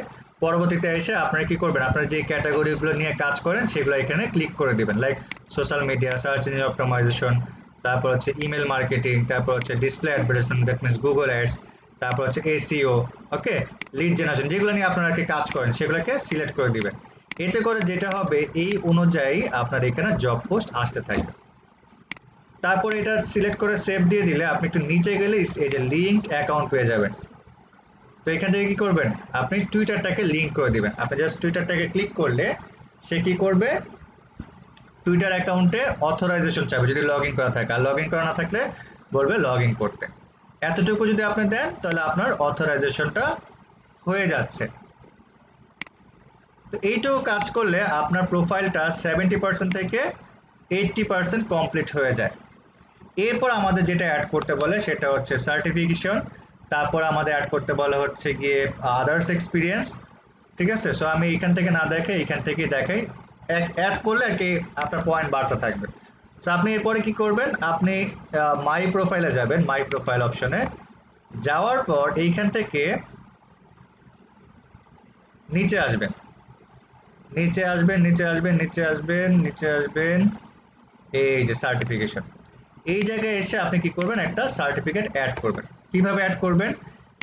পরবর্তীতে এসে আপনারা কি করবেন, আপনারা যে ক্যাটাগরিগুলো নিয়ে কাজ করেন সেগুলো এখানে ক্লিক করে দিবেন, like social media, search engine optimisation, তারপর হচ্ছে ইমেল মার্কেটিং, তারপর হচ্ছে display advertisement, that means Google Ads, তারপর হচ্ছে এসইও, ওকে, লিড জেনারেশন, যেগুলো নিয়ে আপনারা কি কাজ করেন সেগুলোকে সিলেক্ট করে দিবেন। এতে করে যেটা হবে এই অনুযায়ী আপনার এখানে জব পোস্ট আসতে থাকবে। তারপর এটা সিলেক্ট করে সেভ দিয়ে দিলে আপনি একটু নিচে গেলে এই যে লিঙ্কড অ্যাকাউন্ট পেয়ে যাবেন। তো এখান থেকে কি করবেন, আপনি টুইটারটাকে লিঙ্ক করে দিবেন। আপনি জাস্ট টুইটারটাকে ক্লিক করলে সে কি করবে, টুইটার অ্যাকাউন্টে অথরাইজেশন চাইবে যদি লগ ইন করা থাকে, আর লগ ইন করা না থাকলে বলবে লগ ইন করতে। এতটুকু যদি আপনি দেন তাহলে আপনার অথরাইজেশনটা হয়ে যাচ্ছে। তো এইটুকু কাজ করলে আপনার প্রোফাইলটা 70% থেকে 80% কমপ্লিট হয়ে যায়। এরপর আমাদের যেটা অ্যাড করতে বলে সেটা হচ্ছে সার্টিফিকেশন, তারপর আমাদের অ্যাড করতে বলা হচ্ছে গিয়ে আদার্স এক্সপিরিয়েন্স, ঠিক আছে? সো আমি এখান থেকে না দেখে এখান থেকে দেখাই, অ্যাড করলে আর কি আপনার পয়েন্ট বাড়তে থাকবে। সো আপনি এরপরে কি করবেন, আপনি মাই প্রোফাইলে যাবেন, মাই প্রোফাইল অপশনে যাওয়ার পর এইখান থেকে নিচে আসবেন, নিচে আসবেন, নিচে আসবেন, নিচে আসবেন, নিচে আসবেন, এই যে সার্টিফিকেশন, এই জায়গায় এসে আপনি কি করবেন, একটা সার্টিফিকেট অ্যাড করবেন। কিভাবে অ্যাড করবেন,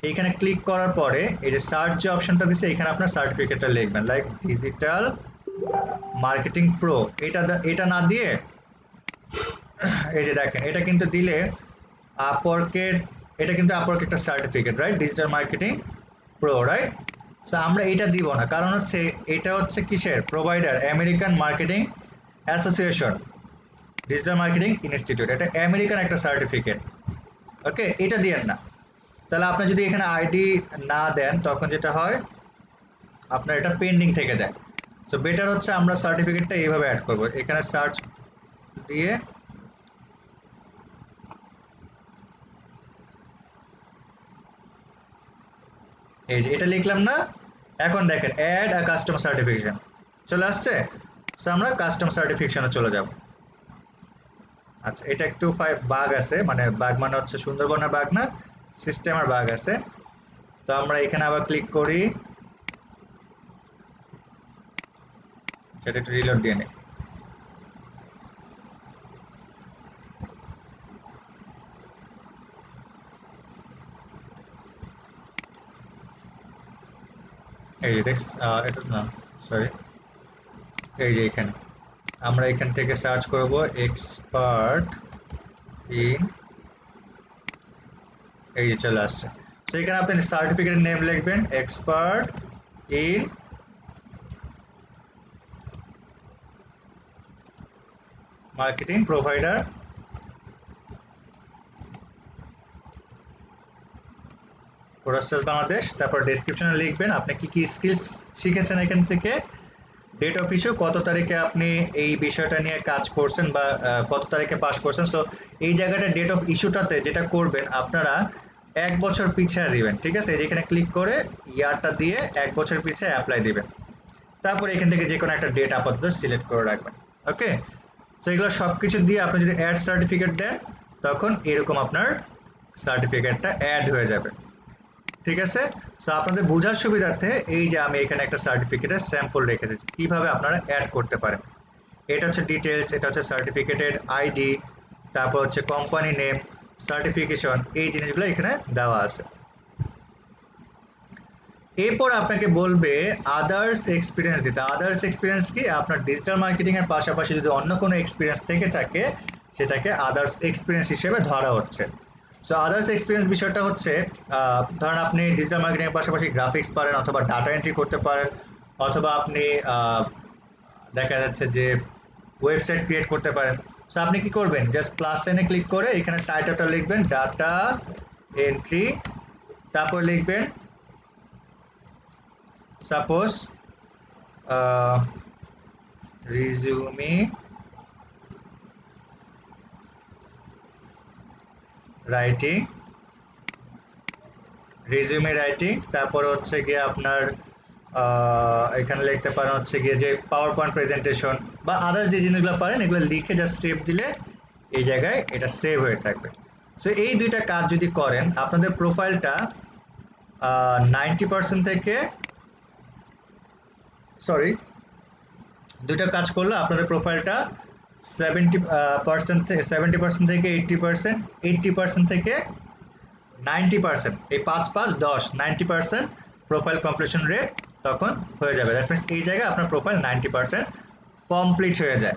এইখানে ক্লিক করার পরে এই যে সার্চ যে অপশনটা দিছে এখানে আপনার সার্টিফিকেটটা লিখবেন, লাইক ডিজিটাল মার্কেটিং প্রো। এটা না দিয়ে এই যে দেখেন এটা কিন্তু দিলে আপওয়ার্কের, এটা কিন্তু আপওয়ার্কের একটা certificate, right? Digital marketing pro, right? So আমরা এটা দিব না, কারণ হচ্ছে এটা হচ্ছে কিসের provider, American marketing association digital marketing institute, এটা আমেরিকান একটা সার্টিফিকেট। ওকে, এটা দিয়েন না। তাহলে আপনি যদি এখানে আইডি না দেন তখন যেটা হয় আপনার এটা পেন্ডিং থেকে যায়। সো বেটার হচ্ছে আমরা সার্টিফিকেটটা এইভাবে অ্যাড করব, এখানে সার্চ দিয়ে এই যে এটা লিখলাম না, এখন দেখেন অ্যাড আ কাস্টম সার্টিফিকেশন চলে আসছে। সো আমরা কাস্টম সার্টিফিকেশনে চলে যাব। আচ্ছা, এটা একটু বাগ আছে, মানে বাগ মানে হচ্ছে সুন্দরবনের বাগ না, সিস্টেমের বাগ আছে। তো আমরা এখানে আবার ক্লিক করি, সেটা একটু রিলোড দিয়ে নিই। এই যে এটা না, সরি, এই যে এখানে আমরা এখান থেকে সার্চ করব এক্সপার্ট ইন, এই যে চলে আসছে। তো এখানে আপনি সার্টিফিকেটের নেম লিখবেন expert in marketing provider process Bangladesh. তারপর ডেসক্রিপশনে লিখবেন আপনি কি কি স্কিলস শিখেছেন এখান থেকে, ডেট অফ ইস্যু কত তারিখে আপনি এই বিষয়টা নিয়ে কাজ করছেন বা কত তারিখে পাস করছেন। সো এই জায়গাটা ডেট অফ ইস্যুটাতে যেটা করবেন আপনারা 1 বছর পিছিয়ে দিবেন, ঠিক আছে? যেখানে ক্লিক করে ইয়ারটা দিয়ে 1 বছর পিছিয়ে অ্যাপ্লাই দিবেন। তারপর এখান থেকে যে কোনো একটা ডেট আপাতত সিলেক্ট করে রাখবেন। ওকে, সো এগুলো সব কিছু দিয়ে আপনি যদি অ্যাড সার্টিফিকেট দেন তখন এরকম আপনার সার্টিফিকেটটা অ্যাড হয়ে যাবে, ঠিক আছে? সো আপনাদের বোঝার সুবিধার্থে এই যে আমি এখানে একটা সার্টিফিকেটের স্যাম্পল রেখেছি কিভাবে আপনারা অ্যাড করতে পারেন। এটা হচ্ছে ডিটেলস, এটা হচ্ছে সার্টিফিকেটের আইডি, তারপর হচ্ছে কোম্পানি নেম, সার্টিফিকেশন, এই জিনিসগুলো এখানে দেওয়া আছে। এরপর আপনাকে বলবে আদার্স এক্সপিরিয়েন্স দিতে। আদার্স এক্সপিরিয়েন্স কি, আপনার ডিজিটাল মার্কেটিং এর পাশাপাশি যদি অন্য কোনো এক্সপিরিয়েন্স থেকে থাকে সেটাকে আদার্স এক্সপিরিয়েন্স হিসেবে ধরা হচ্ছে। সো আদার্স এক্সপিরিয়েন্স বিষয়টা হচ্ছে ধরেন আপনি ডিজিটাল মার্কেটিং এর পাশাপাশি গ্রাফিক্স পারেন, অথবা ডাটা এন্ট্রি করতে পারেন, অথবা আপনি দেখা যাচ্ছে যে ওয়েবসাইট ক্রিয়েট করতে পারেন। সো আপনি কি করবেন, জাস্ট প্লাস সাইনে ক্লিক করে এখানে টাইটেলটা লিখবেন ডাটা এন্ট্রি, তারপর লিখবেন সাপোজ রিজিউমি রাইটিং, তারপর হচ্ছে গিয়ে আপনার এখানে লিখতে পারেন হচ্ছে গিয়ে যে পাওয়ার পয়েন্ট প্রেজেন্টেশন বা আদার্স যে জিনিসগুলো পারেন এগুলো লিখে জাস্ট সেভ দিলে এই জায়গায় এটা সেভ হয়ে থাকবে। সো এই দুইটা কাজ যদি করেন আপনাদের প্রোফাইলটা 90% থেকে, সরি, দুইটা কাজ করলে আপনাদের প্রোফাইলটা 70% থেকে 80%, 80% থেকে 90%, এই 5-5-10 90% প্রোফাইল কমপ্লিশন রেট তখন হয়ে যাবে। দ্যাট মিনস এই জায়গায় আপনার প্রোফাইল 90% কমপ্লিট হয়ে যায়।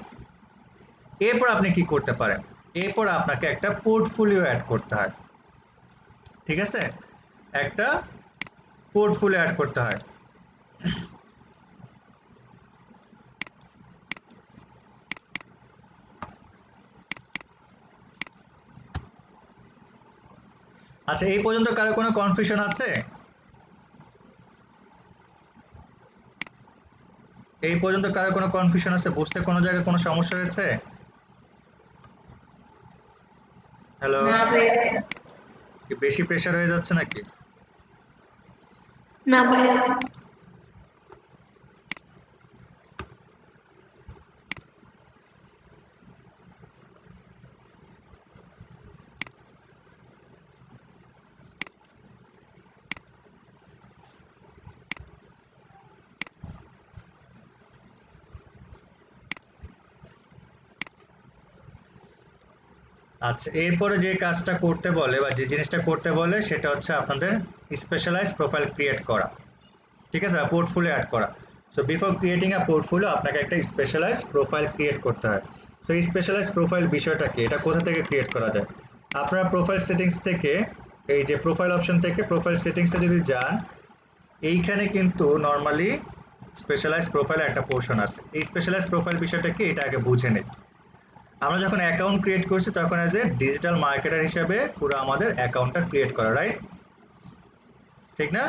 এরপর আপনি কি করতে পারেন, এরপর আপনাকে একটা পোর্টফোলিও অ্যাড করতে হয়, ঠিক আছে? একটা পোর্টফোলিও অ্যাড করতে হয়। আচ্ছা, এই পর্যন্ত কারো কোনো কনফিউশন আছে? এই পর্যন্ত কারো কোনো কনফিউশন আছে, বুঝতে কোনো জায়গায় কোনো সমস্যা হয়েছে? হ্যালো, না ভাইয়া। কি বেশি প্রেশার হয়ে যাচ্ছে নাকি? না ভাইয়া। আচ্ছা, এরপরে যে কাজটা করতে বলে বা যে জিনিসটা করতে বলে সেটা হচ্ছে আপনাদের স্পেশালাইজ প্রোফাইল ক্রিয়েট করা, ঠিক আছে, পোর্টফোলিও অ্যাড করা। So before creating a portfolio আপনাকে একটা স্পেশালাইজ প্রোফাইল ক্রিয়েট করতে হয়। সো এই স্পেশালাইজ প্রোফাইল বিষয়টা কি, এটা কোথা থেকে ক্রিয়েট করা যায়? আপনারা প্রোফাইল সেটিংস থেকে, এই যে প্রোফাইল অপশন থেকে প্রোফাইল সেটিংসে যদি যান, এইখানে কিন্তু নর্মালি স্পেশালাইজ প্রোফাইল একটা পোর্শন আছে। এই স্পেশালাইজ প্রোফাইল বিষয়টা কি এটা আগে বুঝে নেই। আমরা যখন অ্যাকাউন্ট ক্রিয়েট করছি তখন অ্যাজ এ ডিজিটাল মার্কেটার হিসেবে পুরো আমাদের অ্যাকাউন্টটা ক্রিয়েট করা, রাইট? ঠিক না?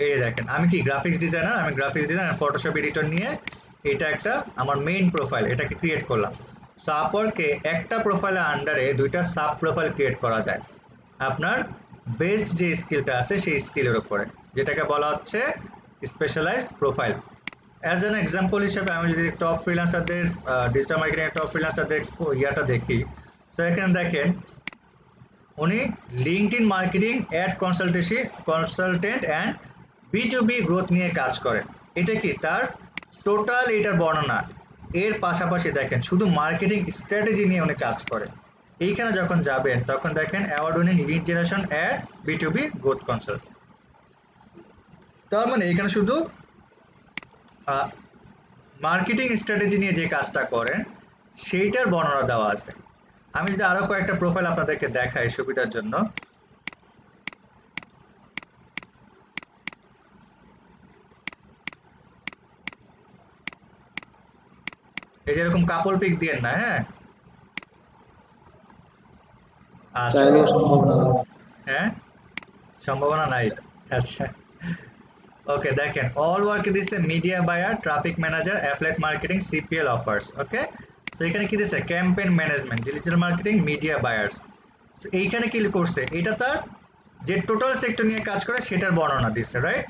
এই দেখেন আমি কি গ্রাফিক্স ডিজাইনার, আমি গ্রাফিক্স ডিজাইনার ফটোশপ এডিটর নিয়ে এটা একটা আমার মেইন প্রোফাইল, এটাকে ক্রিয়েট করলাম। সো আপওয়ার্কে একটা প্রোফাইলের আন্ডারে দুইটা সাব প্রোফাইল ক্রিয়েট করা যায় আপনার বেসড যে স্কিলটা আছে সেই স্কিলের উপরে, যেটাকে বলা হচ্ছে specialised profile. As an example হিসেবে আমি যদি টপ ফ্রিল্যান্সারদের ডিজিটাল মার্কেটিং টপ ফ্রিল্যান্সারদের ইয়াটা দেখি, তো এখানে দেখেন উনি LinkedIn marketing ad consultant and B growth নিয়ে কাজ করেন। এটা কি তার টোটাল এটার বর্ণনা। এর পাশাপাশি দেখেন শুধু মার্কেটিং স্ট্র্যাটেজি নিয়ে উনি কাজ করেন। এইখানে যখন যাবেন তখন দেখেন award winning lead generation ad B growth consult. তার মানে এখানে শুধু মার্কেটিং স্ট্র্যাটেজি নিয়ে যে কাজটা করেন সেইটার বর্ণনা দেওয়া আছে। আমি যদি আরো কয়েকটা প্রোফাইল আপনাদেরকে দেখাই সুবিধার জন্য, এই যে এরকম কাপল পিক দিয়েন না, হ্যাঁ। আচ্ছা, চাইলেও সম্ভব না। হ্যাঁ সম্ভাবনা নাই। আচ্ছা ওকে, দেখেন অল ওয়ার্ক দিচ্ছে media buyer, traffic manager, affiliate marketing, CPL offers. Okay, so এখানে কি দিচ্ছে campaign management, digital marketing, media buyers. So এইখানে কি করছে, এটা তার যে টোটাল সেক্টর নিয়ে কাজ করে সেটার বর্ণনা দিচ্ছে, রাইট।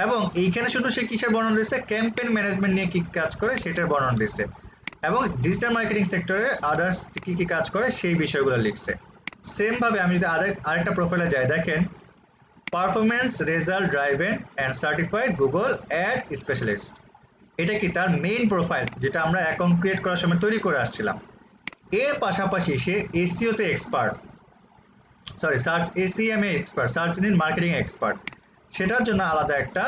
এবং এইখানে শুধু সে কিসের বর্ণনা দিচ্ছে, ক্যাম্পেইন ম্যানেজমেন্ট নিয়ে কি কাজ করে সেটার বর্ণনা দিচ্ছে, এবং ডিজিটাল মার্কেটিং সেক্টরে আদার্স কি কি কাজ করে সেই বিষয়গুলো লিখছে। সেম ভাবে আমি যদি আরেকটা প্রোফাইলে যাই, দেখেন performance result driven and certified Google ad specialist. এটা কি তার মেইন প্রোফাইল যেটা আমরা অ্যাকাউন্ট ক্রিয়েট করার সময় তৈরি করে আসছিলাম। এর পাশাপাশি সে এসইও তে এক্সপার্ট, সরি সার্চ এসইএম এ expert, search engine marketing expert. সেটার জন্য আলাদা একটা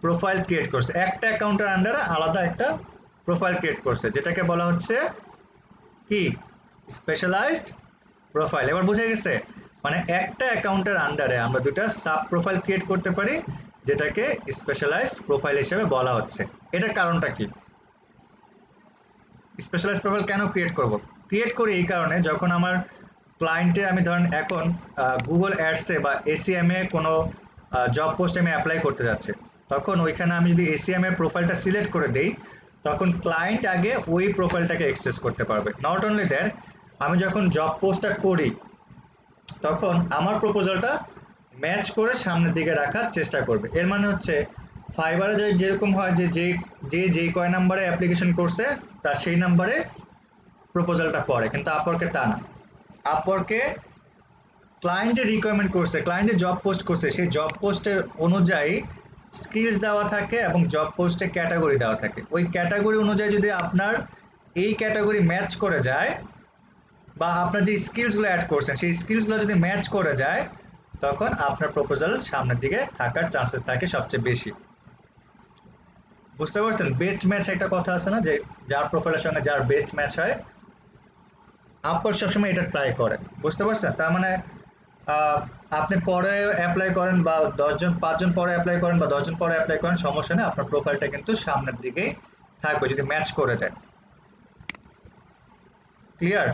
প্রোফাইল ক্রিয়েট করছে, একটা অ্যাকাউন্টের আন্ডারে আলাদা একটা প্রোফাইল ক্রিয়েট করছে, যেটাকে বলা হচ্ছে কি স্পেশালাইজড প্রোফাইল। এবার বুঝে গেছে, মানে একটা অ্যাকাউন্টের আন্ডারে আমরা দুটা সাব প্রোফাইল ক্রিয়েট করতে পারি, যেটাকে স্পেশালাইজড প্রোফাইল হিসেবে বলা হচ্ছে। এটার কারণটা কি, স্পেশালাইজড প্রোফাইল কেন ক্রিয়েট করব? ক্রিয়েট করি এই কারণে, যখন আমার ক্লায়েন্টে আমি ধরেন এখন গুগল অ্যাডসে বা এসিএম এ কোনো জব পোস্টে আমি অ্যাপ্লাই করতে যাচ্ছি, তখন ওইখানে আমি যদি এসিএম এর প্রোফাইলটা সিলেক্ট করে দেই, তখন ক্লায়েন্ট আগে ওই প্রোফাইলটাকে অ্যাক্সেস করতে পারবে। নট অনলি দ্যাট, আমি যখন জব পোস্টটা করি তখন আমার প্রপোজালটা ম্যাচ করে সামনের দিকে রাখার চেষ্টা করবে। এর মানে হচ্ছে ফাইবারে যেরকম হয় যে যেই কয় নাম্বারে অ্যাপ্লিকেশন করছে তার সেই নাম্বারে প্রপোজালটা পড়ে, কিন্তু আপওয়ার্কে তা না। আপওয়ার্কে ক্লায়েন্ট যে রিকোয়ারমেন্ট করছে, ক্লায়েন্ট যে জব পোস্ট করছে, সেই জব পোস্টের অনুযায়ী স্কিলস দেওয়া থাকে এবং জব পোস্টে ক্যাটাগরি দেওয়া থাকে। ওই ক্যাটাগরি অনুযায়ী যদি আপনার এই ক্যাটাগরি ম্যাচ করে যায়, বা আপনার যে স্কিলসগুলো অ্যাড করছেন সেই স্কিলসগুলো যদি ম্যাচ করে যায়, তখন আপনার প্রপোজাল সামনের দিকে থাকার চান্সেস থাকে সবচেয়ে বেশি। বুঝতে পারছেন, বেস্ট ম্যাচ একটা কথা আছে না, যে যার প্রোফাইলের সঙ্গে যার বেস্ট ম্যাচ হয়, আপওয়ার্ক সবসময় এটা ট্রাই করে। বুঝতে পারছেন, তার মানে আপনি পরে অ্যাপ্লাই করেন বা 5 জন পরে অ্যাপ্লাই করেন বা 10 জন পরে অ্যাপ্লাই করেন, সমস্যা নেই, আপনার প্রোফাইলটা কিন্তু সামনের দিকেই থাকবে যদি ম্যাচ করে যায়। ক্লিয়ার?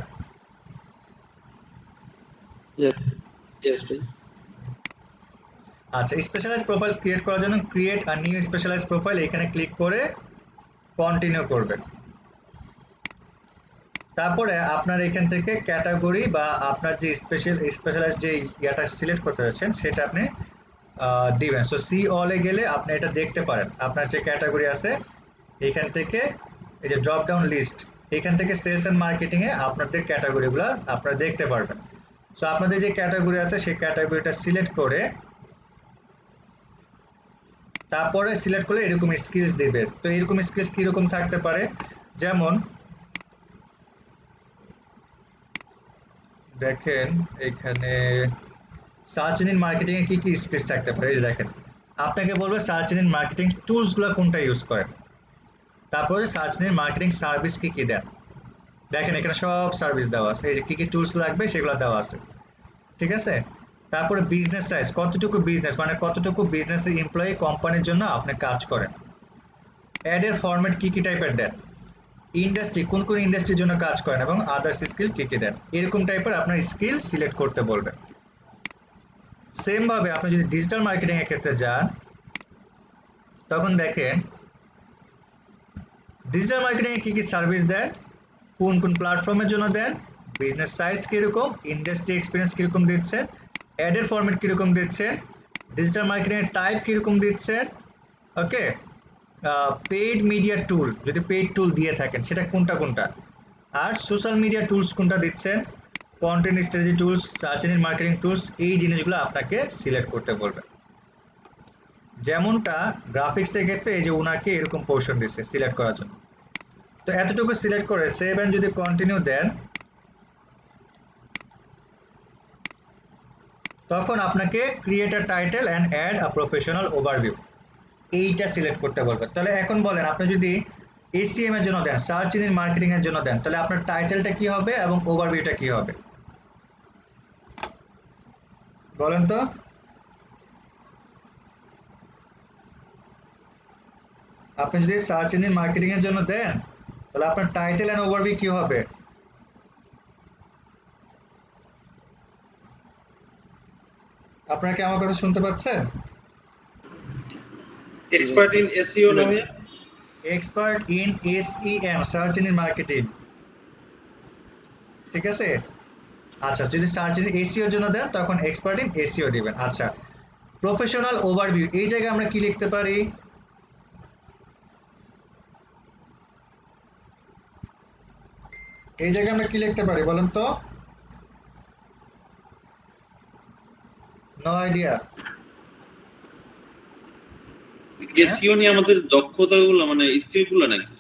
ইয়েস ভাই। আচ্ছা, স্পেশালাইজ প্রোফাইল ক্রিয়েট করার জন্য create a new specialise profile এখানে ক্লিক করে কন্টিনিউ করবেন। তারপরে আপনার এখান থেকে ক্যাটাগরি বা আপনার যে স্পেশালাইজ যে ইয়াটা সিলেক্ট করতে যাচ্ছেন সেটা আপনি দিবেন। সো সি অলে গেলে আপনি এটা দেখতে পারেন, আপনার যে ক্যাটাগরি আছে এখান থেকে এই যে ড্রপ ডাউন লিস্ট, এখান থেকে সেলস এন্ড মার্কেটিং এ আপনাদের ক্যাটাগরিগুলো আপনারা দেখতে পারবেন। সো আপনাদের যে ক্যাটাগরি আছে সেই ক্যাটাগরিটা সিলেক্ট করে তারপরে সিলেক্ট করলে এরকম স্কিলস দিবে। তো এরকম স্কিলস কিরকম থাকতে পারে, যেমন দেখেন এখানে সার্চ ইঞ্জিন মার্কেটিং এ কি কি স্কিলস থাকতে পারে। এই যে দেখেন আপনাকে বলবে সার্চ ইঞ্জিন মার্কেটিং টুলস গুলো কোনটা ইউজ করেন, তারপরে সার্চ ইঞ্জিন মার্কেটিং সার্ভিস কি কি দেন। দেখেন এখানে সব সার্ভিস দেওয়া আছে, এই যে কি কি টুলস লাগবে সেগুলো দেওয়া আছে, ঠিক আছে। তারপরে বিজনেস সাইজ, কতটুকু বিজনেস, মানে কতটুকু বিজনেস এমপ্লয়ি কোম্পানির জন্য আপনি কাজ করেন। অ্যাডের ফরম্যাট কি কি টাইপের দেন, ইন্ডাস্ট্রি কোন কোন ইন্ডাস্ট্রির জন্য কাজ করেন, এবং আদার্স স্কিল কি কি দেন। এরকম টাইপের আপনার স্কিল সিলেক্ট করতে বলবে। সেম ভাবে আপনি যদি ডিজিটাল মার্কেটিং এর ক্ষেত্রে যান, তখন দেখেন ডিজিটাল মার্কেটিং এ কি কি সার্ভিস দেন, কোন কোন প্ল্যাটফর্মের জন্য দেন, বিজনেস সাইজ কিরকম, ইন্ডাস্ট্রি এক্সপিরিয়েন্স কিরকম দিচ্ছেন, অ্যাডের ফরম্যাট কিরকম দিচ্ছেন, ডিজিটাল মার্কেটিং এর টাইপ কিরকম দিচ্ছেন, ওকে। পেইড মিডিয়া টুল, যদি পেইড টুল দিয়ে থাকেন সেটা কোনটা কোনটা, আর সোশ্যাল মিডিয়া টুলস কোনটা দিচ্ছেন, content strategy tools, search engine marketing tools, এই জিনিসগুলো আপনাকে সিলেক্ট করতে বলবে। যেমনটা গ্রাফিক্সের ক্ষেত্রে এই যে ওনাকে এরকম পোর্শন দিচ্ছে সিলেক্ট করার জন্য। তো এতটুকু সিলেক্ট করে সেভ এন্ড যদি কন্টিনিউ দেন, তখন আপনাকে create a title and add a professional overview, এইটা সিলেক্ট করতে বলবে। তাহলে এখন বলেন আপনি যদি এসিএম এর জন্য দেন, সার্চ ইঞ্জিন মার্কেটিং এর জন্য দেন, তাহলে আপনার টাইটেলটা কি হবে এবং ওভারভিউটা কি হবে বলেন তো? আপনি যদি সার্চ ইঞ্জিন মার্কেটিং এর জন্য দেন, তাহলে আপনার টাইটেল এন্ড ওভারভিউ কি হবে? আপনারা কি আমার কথা শুনতে পাচ্ছেন? এক্সপার্ট ইন এসইও না ভাইয়া? Expert in SEM, search engine marketing, ঠিক আছে? আচ্ছা, যদি সার্চ ইঞ্জিন এসইও এর জন্য দেন তখন এক্সপার্ট ইন এসইও দিবেন। আচ্ছা, প্রফেশনাল ওভারভিউ, এই জায়গায় আমরা কি লিখতে পারি? এই জায়গায় আমরা কি লিখতে পারি বলেন তো? No idea. এসইও নিয়ে আমাদের দক্ষতাগুলো মানে স্কিলগুলো নাকি?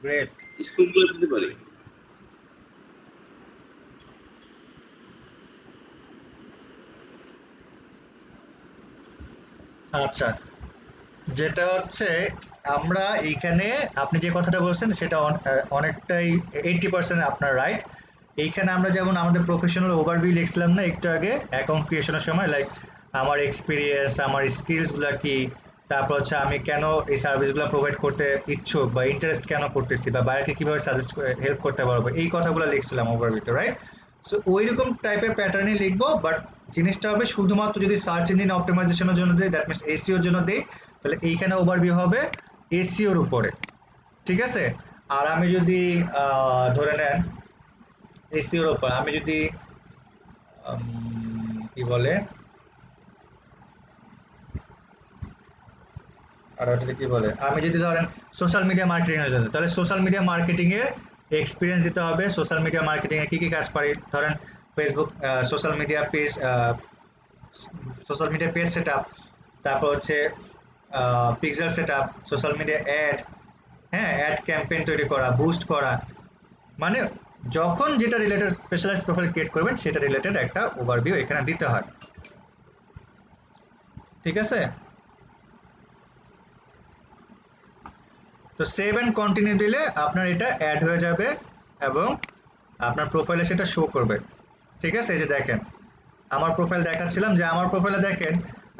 গ্রেট। স্কিলগুলো দিতে পারি। আচ্ছা, যেটা হচ্ছে আমরা এইখানে আপনি যে কথাটা বলছেন সেটা অনেকটাই 80% আপনার রাইট। এইখানে আমরা যেমন আমাদের প্রফেশনাল ওভারভিউ লিখছিলাম না একটু আগে অ্যাকাউন্ট ক্রিয়েশনের সময়, লাইক আমার এক্সপিরিয়েন্স, আমার স্কিলসগুলো কি, তারপর হচ্ছে আমি কেন এই সার্ভিসগুলো প্রোভাইড করতে ইচ্ছুক বা ইন্টারেস্ট কেন করতেছি, বা বাইরেকে কিভাবে সাজেস্ট করে হেল্প করতে পারবো, এই কথাগুলো লিখছিলাম ওভারভিউতে, রাইট? সো ওইরকম টাইপের প্যাটার্নই লিখবো, বাট জিনিসটা হবে শুধুমাত্র যদি সার্চ ইঞ্জিন অপটিমাইজেশনের জন্য দিই, দ্যাট মিনস এসইওর জন্য দিই, তাহলে এইখানে ওভারভিউ হবে এসইওর উপরে, ঠিক আছে? আর আমি যদি ধরে নেন এসইওর উপর আমি যদি কি বলে, আর ওটাকে কি বলে, আমি যদি ধরেন সোশ্যাল মিডিয়া মার্কেটিং এর জন্য, তাহলে সোশ্যাল মিডিয়া মার্কেটিং এর এক্সপিরিয়েন্স দিতে হবে, সোশ্যাল মিডিয়া মার্কেটিং এ কি কি কাজ পারি, ধরেন Facebook social media page, social media page setup, তারপর হচ্ছে pixel setup, social media ad, হ্যাঁ অ্যাড ক্যাম্পেইন তৈরি করা, বুস্ট করা, মানে যখন যেটা রিলেটেড স্পেশালাইজড প্রোফাইল ক্রিয়েট করবেন সেটা রিলেটেড একটা ওভারভিউ এখানে দিতে হয়, ঠিক আছে? তো সেভ এন্ড কন্টিনিউ দিলে আপনার এটা অ্যাড হয়ে যাবে এবং আপনার প্রোফাইলে সেটা শো করবে, ঠিক আছে? এই যে দেখেন আমার প্রোফাইল দেখাচ্ছিলাম, যে আমার প্রোফাইলে দেখেন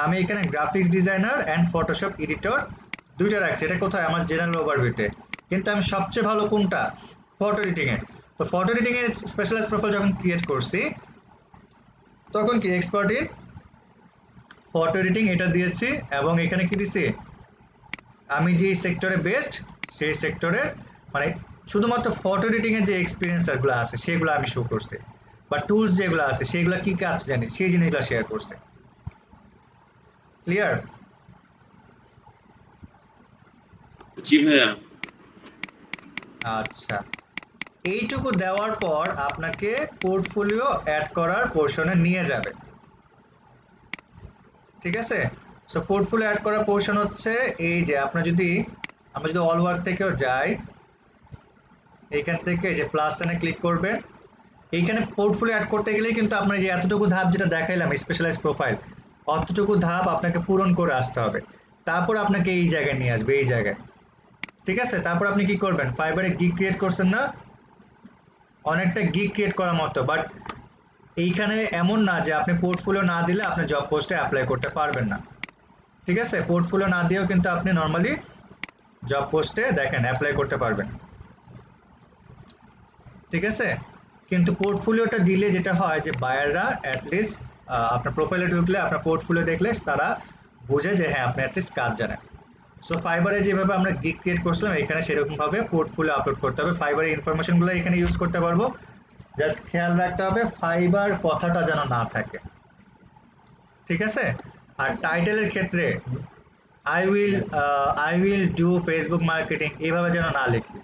আমি এখানে graphics designer and Photoshop editor দুইটা রাখছি, এটা কোথায় আমার জেনারেল ওভারভিউতে, কিন্তু আমি সবচেয়ে ভালো কোনটা, ফটো এডিটিং এ। তো ফটো এডিটিং এর স্পেশালাইজ প্রোফাইল যখন ক্রিয়েট করছি তখন কি এক্সপার্ট ইন ফটো এডিটিং এটা দিয়েছি, এবং এখানে কি দিছি, আমি যে সেক্টরে বেস্ট সেই সেক্টরে মানে শুধুমাত্র ফটো এডিটিং এর যে এক্সপিরিয়েন্সগুলো আছে সেগুলো আমি শো করছি, বা টুলস যেগুলো আছে সেগুলো কি কাজ জানি সেই জিনিসগুলো শেয়ার করছি। ক্লিয়ার? জি ভাইয়া। আচ্ছা, এইটুকু দেওয়ার পর আপনাকে পোর্টফোলিও অ্যাড করার পোর্শনে নিয়ে যাবে, ঠিক আছে? সো পোর্টফোলিও অ্যাড করার পোর্শন হচ্ছে এই যে আমরা যদি অল ওয়ার্ক থেকেও যাই, এইখান থেকে যে প্লাস সাইনে ক্লিক করবে, এইখানে পোর্টফোলিও অ্যাড করতে গেলেই কিন্তু আপনার যে এতটুকু ধাপ যেটা দেখাইলাম স্পেশালাইজ প্রোফাইল, অতটুকু ধাপ আপনাকে পূরণ করে আসতে হবে, তারপর আপনাকে এই জায়গায় নিয়ে আসবে, এই জায়গায়, ঠিক আছে? তারপর আপনি কি করবেন, ফাইবারে গিগ ক্রিয়েট করছেন না, অনেকটা গিগ ক্রিয়েট করার মতো, বাট এইখানে এমন না যে আপনি পোর্টফোলিও না দিলে আপনি জব পোস্টে অ্যাপ্লাই করতে পারবেন না, ঠিক আছে? পোর্টফোলিও না দিয়েও কিন্তু আপনি নর্মালি জব পোস্টে দেখেন অ্যাপ্লাই করতে পারবেন, ঠিক আছে? কিন্তু পোর্টফোলিওটা দিলে যেটা হয় যে বায়াররা অ্যাটলিস্ট আপনার প্রোফাইলে ঢুকলে আপনার পোর্টফোলিও দেখলে তারা বোঝে যে হ্যাঁ আপনি অ্যাটলিস্ট কাজ জানেন। সো ফাইবারে যেভাবে আমরা গিগ ক্রিয়েট করছিলাম এখানে সেরকম ভাবে পোর্টফোলিও আপলোড করতে হবে, ফাইবারের ইনফরমেশনগুলো এখানে ইউজ করতে পারবো, জাস্ট খেয়াল রাখতে হবে ফাইবার কথাটা যেন না থাকে, ঠিক আছে? আর টাইটেলের ক্ষেত্রে I will do Facebook marketing, এইভাবে যেন না লিখি।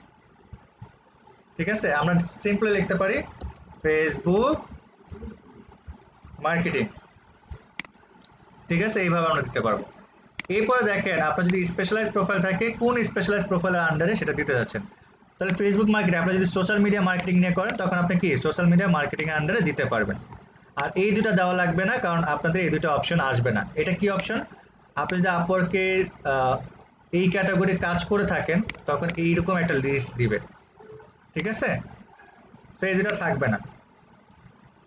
ঠিক আছে, আমরা সিম্পলি লিখতে পারি ফেসবুক মার্কেটিং। ঠিক আছে, এইভাবে আমরা দিতে পারবো। এরপরে দেখেন আপনার যদি স্পেশালাইজ প্রোফাইল থাকে, কোন স্পেশালাইজ প্রোফাইলের আন্ডারে সেটা দিতে যাচ্ছেন। তাহলে ফেসবুক মার্কেটিং, আপনি যদি সোশ্যাল মিডিয়া মার্কেটিং নিয়ে করেন তখন আপনি কি সোশ্যাল মিডিয়া মার্কেটিং এর আন্ডারে দিতে পারবেন। আর এই দুটো দেওয়া লাগবে না, কারণ আপনাদের এই দুটো অপশন আসবে না। এটা কি অপশন? আপনি যদি আপওয়ার্কে এই ক্যাটাগরি কাজ করে থাকেন তখন এইরকম একটা লিস্ট দিবে। ঠিক আছে, তো এই দুটো থাকবে না।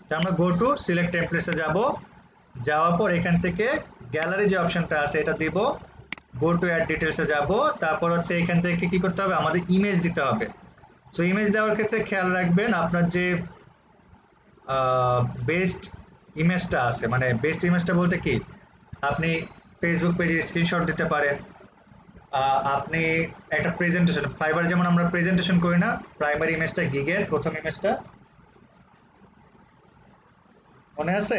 তো আমরা গো টু সিলেক্ট টেমপ্লেটসে যাব, যাওয়ার পর এখান থেকে গ্যালারি যে অপশনটা আছে এটা দিব, গো টু অ্যাড ডিটেলসে যাব, তারপর হচ্ছে এখান থেকে কি করতে হবে, আমাদের ইমেজ দিতে হবে। সো ইমেজ দেওয়ার ক্ষেত্রে খেয়াল রাখবেন আপনার যে বেস্ট ইমেজটা আছে, মানে বেস্ট ইমেজটা বলতে কি, আপনি ফেসবুক পেজে স্ক্রিনশট দিতে পারেন, আপনি একটা প্রেজেন্টেশন, ফাইবার যেমন আমরা প্রেজেন্টেশন করি না, প্রাইমারি ইমেজটা গিগের প্রথম ইমেজটা মনে আছে,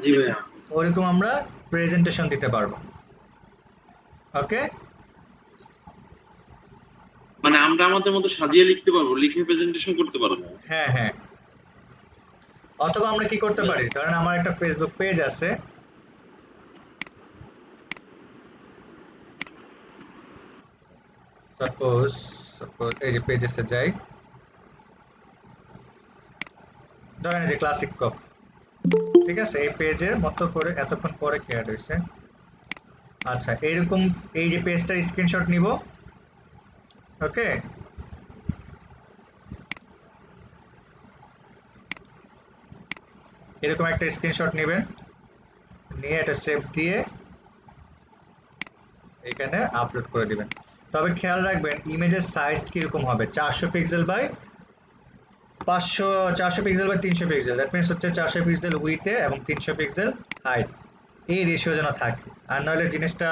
জি ভাইয়া। ওরকম আমরা প্রেজেন্টেশন দিতে পারবো। ওকে, মানে আমরা আমাদের মতো সাজিয়ে লিখতে পারবো, লিখে প্রেজেন্টেশন করতে পারবো। হ্যাঁ হ্যাঁ, অথবা আমরা কি করতে পারি, ধরেন আমার একটা ফেসবুক পেজ আছে, সাপোজ এই যে পেজেসে যাই, ধরেন এই যে ক্লাসিক কপ। ঠিক আছে, এই পেজের মতো করে এতক্ষণ পরে কি অ্যাড হয়েছে, আচ্ছা এইরকম এই যে পেজটার স্ক্রিনশট নিব। ওকে, এরকম একটা স্ক্রিনশট নেবেন, নিয়ে এটা সেভ দিয়ে এখানে আপলোড করে দিবেন। তবে খেয়াল রাখবেন ইমেজের সাইজ কিরকম হবে, 400 pixel by 400 pixel by 300 pixel, that means হচ্ছে 400 পিক্সেল উইথে এবং 300 পিক্সেল হাইট, এই রেশিও যেন থাকে। আর নাহলে জিনিসটা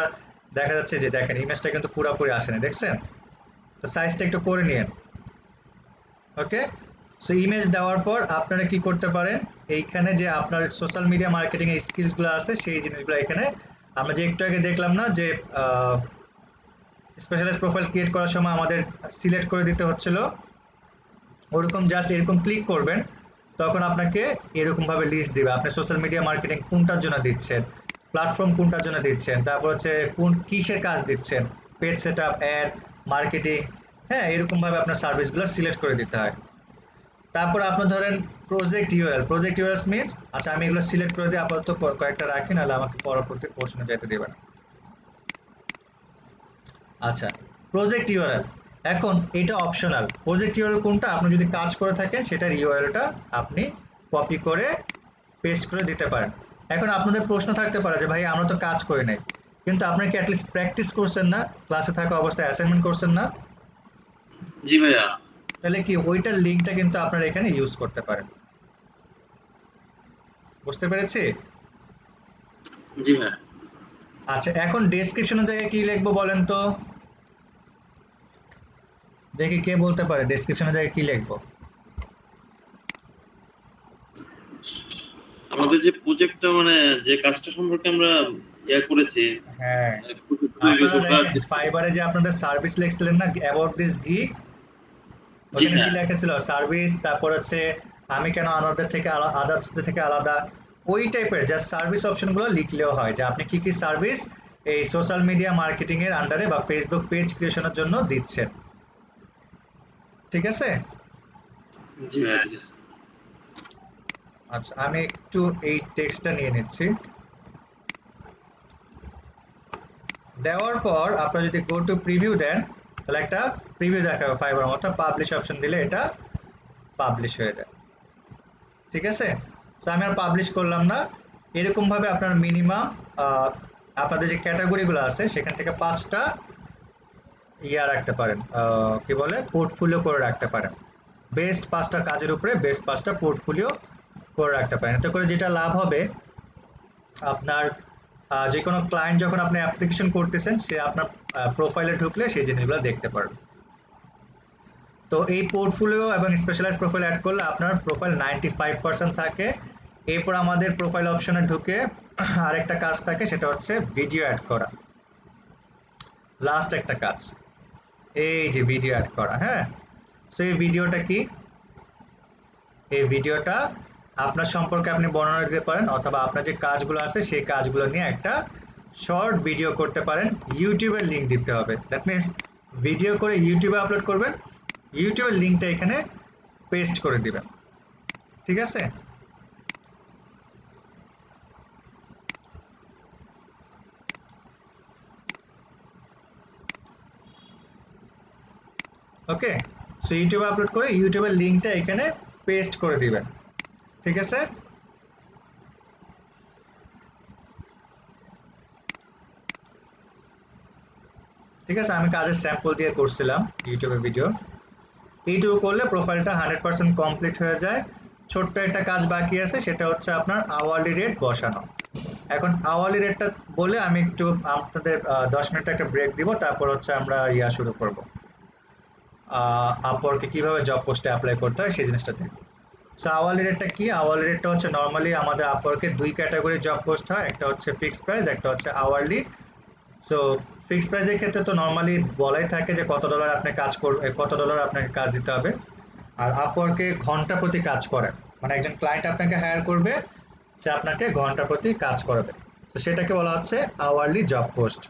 দেখা যাচ্ছে যে দেখেন ইমেজটা কিন্তু পুরোপুরি আসে না, দেখছেন? তো সাইজটা একটু করে নিন। ওকে, সো ইমেজ দেওয়ার পর আপনারা কি করতে পারেন, এইখানে যে আপনার সোশ্যাল মিডিয়া মার্কেটিং এর স্কিলসগুলো আছে সেই জিনিসগুলো এখানে আমরা যে একটু আগে দেখলাম না যে স্পেশালাইজ প্রোফাইল ক্রিয়েট করার সময় আমাদের সিলেক্ট করে দিতে হচ্ছিল, ওরকম জাস্ট এরকম ক্লিক করবেন, তখন আপনাকে এরকম ভাবে লিস্ট দিবে আপনি সোশ্যাল মিডিয়া মার্কেটিং কোনটার জন্য দিচ্ছেন, প্ল্যাটফর্ম কোনটার জন্য দিচ্ছেন, তারপর হচ্ছে কোন কিসের কাজ দিচ্ছেন, পেজ সেটআপ, অ্যাড, মার্কেটিং, হ্যাঁ এরকম ভাবে আপনার সার্ভিসগুলো সিলেক্ট করে দিতে হয়। তারপর আপনি ধরেন প্রজেক্ট ইউআরএল মিনস, আচ্ছা আমি এগুলো সিলেক্ট করে দিই আপাতত, কয়েকটা রাখি, নাহলে আমাকে পরবর্তী প্রশ্নে যেতে দেবে না। আচ্ছা, প্রজেক্ট ইউআরএল, এখন এটা অপশনাল। প্রজেক্ট ইউআরএল কোনটা, আপনি যদি কাজ করে থাকেন সেটার ইউআরএলটা আপনি কপি করে পেস্ট করে দিতে পারেন। এখন আপনাদের প্রশ্ন থাকতে পারে যে ভাই আমরা তো কাজ করি নাই, কিন্তু আপনি কি অ্যাটলিস্ট প্র্যাকটিস করছেন না, ক্লাসে থাকা অবস্থায় অ্যাসাইনমেন্ট করছেন না? জি ভাইয়া। তাহলে কি ওইটার লিঙ্কটা কিন্তু আপনারা এখানে ইউজ করতে পারেন। বুঝতে পেরেছি? জি ভাইয়া। আচ্ছা, এখন ডেসক্রিপশনের জায়গায় কি লিখবো বলেন তো, দেখি কে বলতে পারে ডেসক্রিপশনের জায়গায় কি লিখবো। আমাদের যে প্রজেক্টটা মানে যে কাজটা সম্পর্কে আমরা করেছি, হ্যাঁ, তৈরি আপনারা করার দেখেন ফাইবারে যে আপনাদের সার্ভিস লিখছিলেন না, অ্যাবাউট দিস গিগ, জি ওখানে কি হ্যাঁ। লেখা ছিল সার্ভিস, তারপর হচ্ছে আমি কেন আদার্সদের থেকে আলাদা, ওই টাইপের জাস্ট সার্ভিস অপশনগুলো লিখলেও হয় যে আপনি কি কি সার্ভিস এই সোশ্যাল মিডিয়া মার্কেটিং এর আন্ডারে বা ফেসবুক পেজ ক্রিয়েশনের জন্য দিচ্ছেন। ঠিক আছে, জি ভাইয়া ঠিক আছে। আচ্ছা আমি একটু এই টেক্সটটা নিয়ে নিচ্ছি। দেওয়ার পর আপনারা যদি গো টু প্রিভিউ দেন তাহলে একটা প্রিভিউ দেখাবে ফাইবার মতো, পাবলিশ অপশন দিলে এটা পাবলিশ হয়ে যায়। ঠিক আছে, তো আমি আর পাবলিশ করলাম না। এরকম ভাবে আপনার মিনিমাম আপনাদের যে ক্যাটাগরিগুলো আছে সেখান থেকে 5টা ইয়া রাখতে পারেন, কি বলে পোর্টফোলিও করে রাখতে পারেন, বেস্ট 5টা কাজের উপরে বেস্ট 5টা পোর্টফোলিও করে রাখতে পারেন। এতে করে যেটা লাভ হবে, আপনার যে কোনো ক্লায়েন্ট যখন আপনি অ্যাপ্লিকেশন করতেছেন সে আপনার প্রোফাইলে ঢুকলে সেই জিনিসগুলো দেখতে পারবে। তো এই পোর্টফোলিও এবং স্পেশালাইজ প্রোফাইল অ্যাড করলে আপনার প্রোফাইল 95% থাকে। এরপর আমাদের প্রোফাইল অপশনে ঢুকে আরেকটা কাজ থাকে, সেটা হচ্ছে ভিডিও অ্যাড করা। লাস্ট একটা কাজ, এই যে ভিডিও অ্যাড করা। হ্যাঁ, সো এই ভিডিওটা কি, এই ভিডিওটা আপনার সম্পর্কে আপনি বর্ণনা দিতে পারেন, অথবা আপনার যে কাজগুলো আছে সেই কাজগুলো নিয়ে একটা শর্ট ভিডিও করতে পারেন। ইউটিউবের লিঙ্ক দিতে হবে, দ্যাট মিনস ভিডিও করে ইউটিউবে আপলোড করবেন, ইউটিউবের লিঙ্কটা এখানে পেস্ট করে দিবেন। ঠিক আছে, ওকে। সো ইউটিউবে আপলোড করে ইউটিউবের লিঙ্কটা এখানে পেস্ট করে দিবেন। ঠিক আছে, ঠিক আছে, আমি কাজের স্যাম্পল দিয়ে করছিলাম ইউটিউবে ভিডিও। এইটুকু করলে প্রোফাইলটা 100% কমপ্লিট হয়ে যায়। ছোট্ট একটা কাজ বাকি আছে, সেটা হচ্ছে আপনার আওয়ারলি রেট বসানো। এখন আওয়ারলি রেটটা বলে আমি একটু আপনাদের 10 মিনিট একটা ব্রেক দিব, তারপর হচ্ছে আমরা শুরু করব, আপওয়ার্কে কিভাবে জব পোস্টে অ্যাপ্লাই করতে হয় সেই জিনিসটা দেখব। সো আওয়ারলি রেটটা কি, আওয়ারলি রেটটা হচ্ছে নর্মালি আমাদের আপওয়ার্কে দুই ক্যাটাগরি জব পোস্ট হয়, একটা হচ্ছে ফিক্সড প্রাইস, একটা হচ্ছে আওয়ারলি। সো ফিক্সড প্রাইসের ক্ষেত্রে তো নর্মালি বলাই থাকে যে কত ডলার আপনি কাজ করবে, কত ডলার আপনাকে কাজ দিতে হবে। আর আপওয়ার্কে ঘন্টা প্রতি কাজ করে, মানে একজন ক্লায়েন্ট আপনাকে হায়ার করবে, সে আপনাকে ঘন্টা প্রতি কাজ করাবে, তো সেটাকে বলা হচ্ছে আওয়ারলি জব পোস্ট।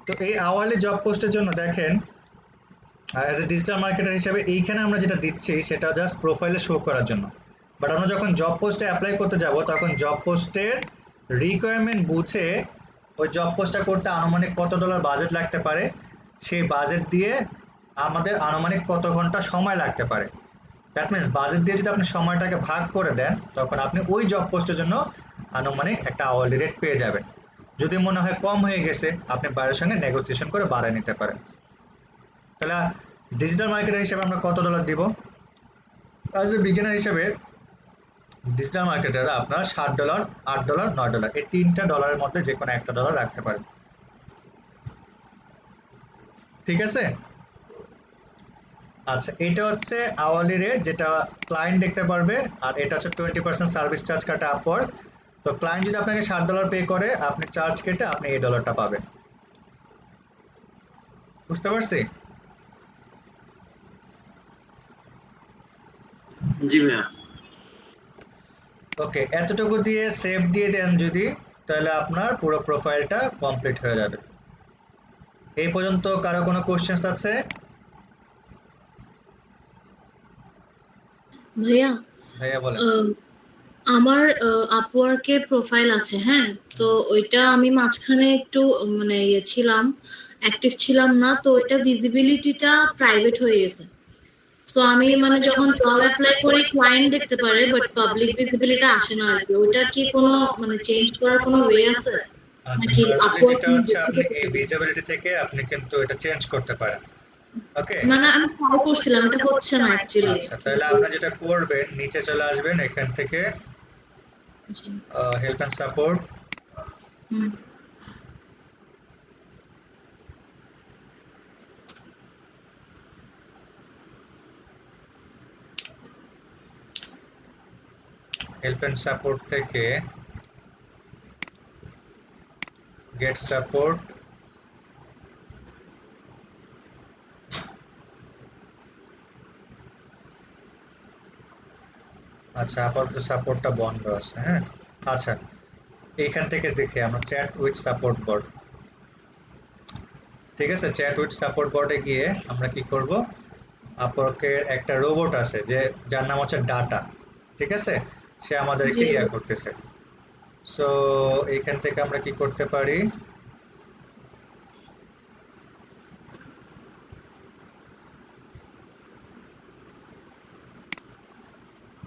তো এই আওয়ারলি জব পোস্টের জন্য দেখেন, অ্যাজ এ ডিজিটাল মার্কেটার হিসেবে এইখানে আমরা যেটা দিচ্ছি সেটা জাস্ট প্রোফাইলে শো করার জন্য। বাট আমরা যখন জব পোস্টে অ্যাপ্লাই করতে যাব, তখন জব পোস্টের রিকোয়ারমেন্ট বুঝে ওই জব পোস্টটা করতে আনুমানিক কত ডলার বাজেট লাগতে পারে, সেই বাজেট দিয়ে আমাদের আনুমানিক কত ঘন্টা সময় লাগতে পারে, দ্যাট মিনস বাজেট দিয়ে যদি আপনি সময়টাকে ভাগ করে দেন, তখন আপনি ওই জব পোস্টের জন্য আনুমানিক একটা আওয়ারলি রেট পেয়ে যাবেন। যদি মনে হয় কম হয়ে গেছে, আপনি বাইরের সঙ্গে নেগোসিয়েশন করে বাড়ায় নিতে পারেন। তাহলে ডিজিটাল মার্কেটার হিসেবে আমরা কত ডলার দিব? অ্যাজ এ বিগিনার হিসেবে ডিজিটাল মার্কেটাররা আপনারা $7, $8, $9 এই তিনটা ডলারের মধ্যে যে কোনো একটা ডলার রাখতে পারেন। ঠিক আছে, আচ্ছা, এটা হচ্ছে আওয়ারলি রেট যেটা ক্লায়েন্ট দেখতে পারবে, আর এটা হচ্ছে 20% সার্ভিস চার্জ কাটা আপওয়ার্ক। তো ক্লায়েন্ট যদি আপনাকে $7 পে করে, আপনি চার্জ কেটে আপনি এই ডলারটা পাবেন। বুঝতে পারছি? জি ভাইয়া। ওকে, এতটুকু দিয়ে সেভ দিয়ে দেন যদি, তাহলে আপনার পুরো প্রোফাইলটা কমপ্লিট হয়ে যাবে। এই পর্যন্ত কারো কোনো কোশ্চেন্স আছে? ভাইয়া ভাইয়া বলেন। আমার আপওয়ার্কে প্রোফাইল আছে, হ্যাঁ, তো ওইটা আমি মাঝখানে একটু মানে ছিলাম, অ্যাক্টিভ ছিলাম না, তো ওইটা ভিজিবিলিটিটা প্রাইভেট হয়ে গেছে। তো আমি মানে যখন জব অ্যাপ্লাই করি ক্লায়েন্ট দেখতে পারে, বাট পাবলিক ভিজিবিলিটি আসে না আর কি। ওইটা কি কোনো মানে চেঞ্জ করার কোনো ওয়ে আছে আচ্ছা, নাকি নরমালি আপওয়ার্ক? যেটা হচ্ছে আপনি এই ভিজিবিলিটি থেকে আপনি কিন্তু এটা চেঞ্জ করতে পারেন। ওকে, মানে আমি ট্রাই করছিলাম, এটা হচ্ছে না অ্যাকচুয়ালি। আচ্ছা, তাহলে আপনি যেটা করবেন, নিচে চলে আসবেন, এখান থেকে help and support, help and support থেকে গেট সাপোর্ট, আচ্ছা, আপাতত সাপোর্টটা বন্ধ আছে। হ্যাঁ, আচ্ছা, এইখান থেকে দেখে আমরা চ্যাট উইথ সাপোর্ট বোর্ড। ঠিক আছে, চ্যাট উইথ সাপোর্ট বোর্ডে গিয়ে আমরা কি করব, আপওয়ার্কের একটা রোবট আছে যে যার নাম হচ্ছে ডাটা। ঠিক আছে, সে আমাদেরকে করতেছে। সো এইখান থেকে আমরা কি করতে পারি,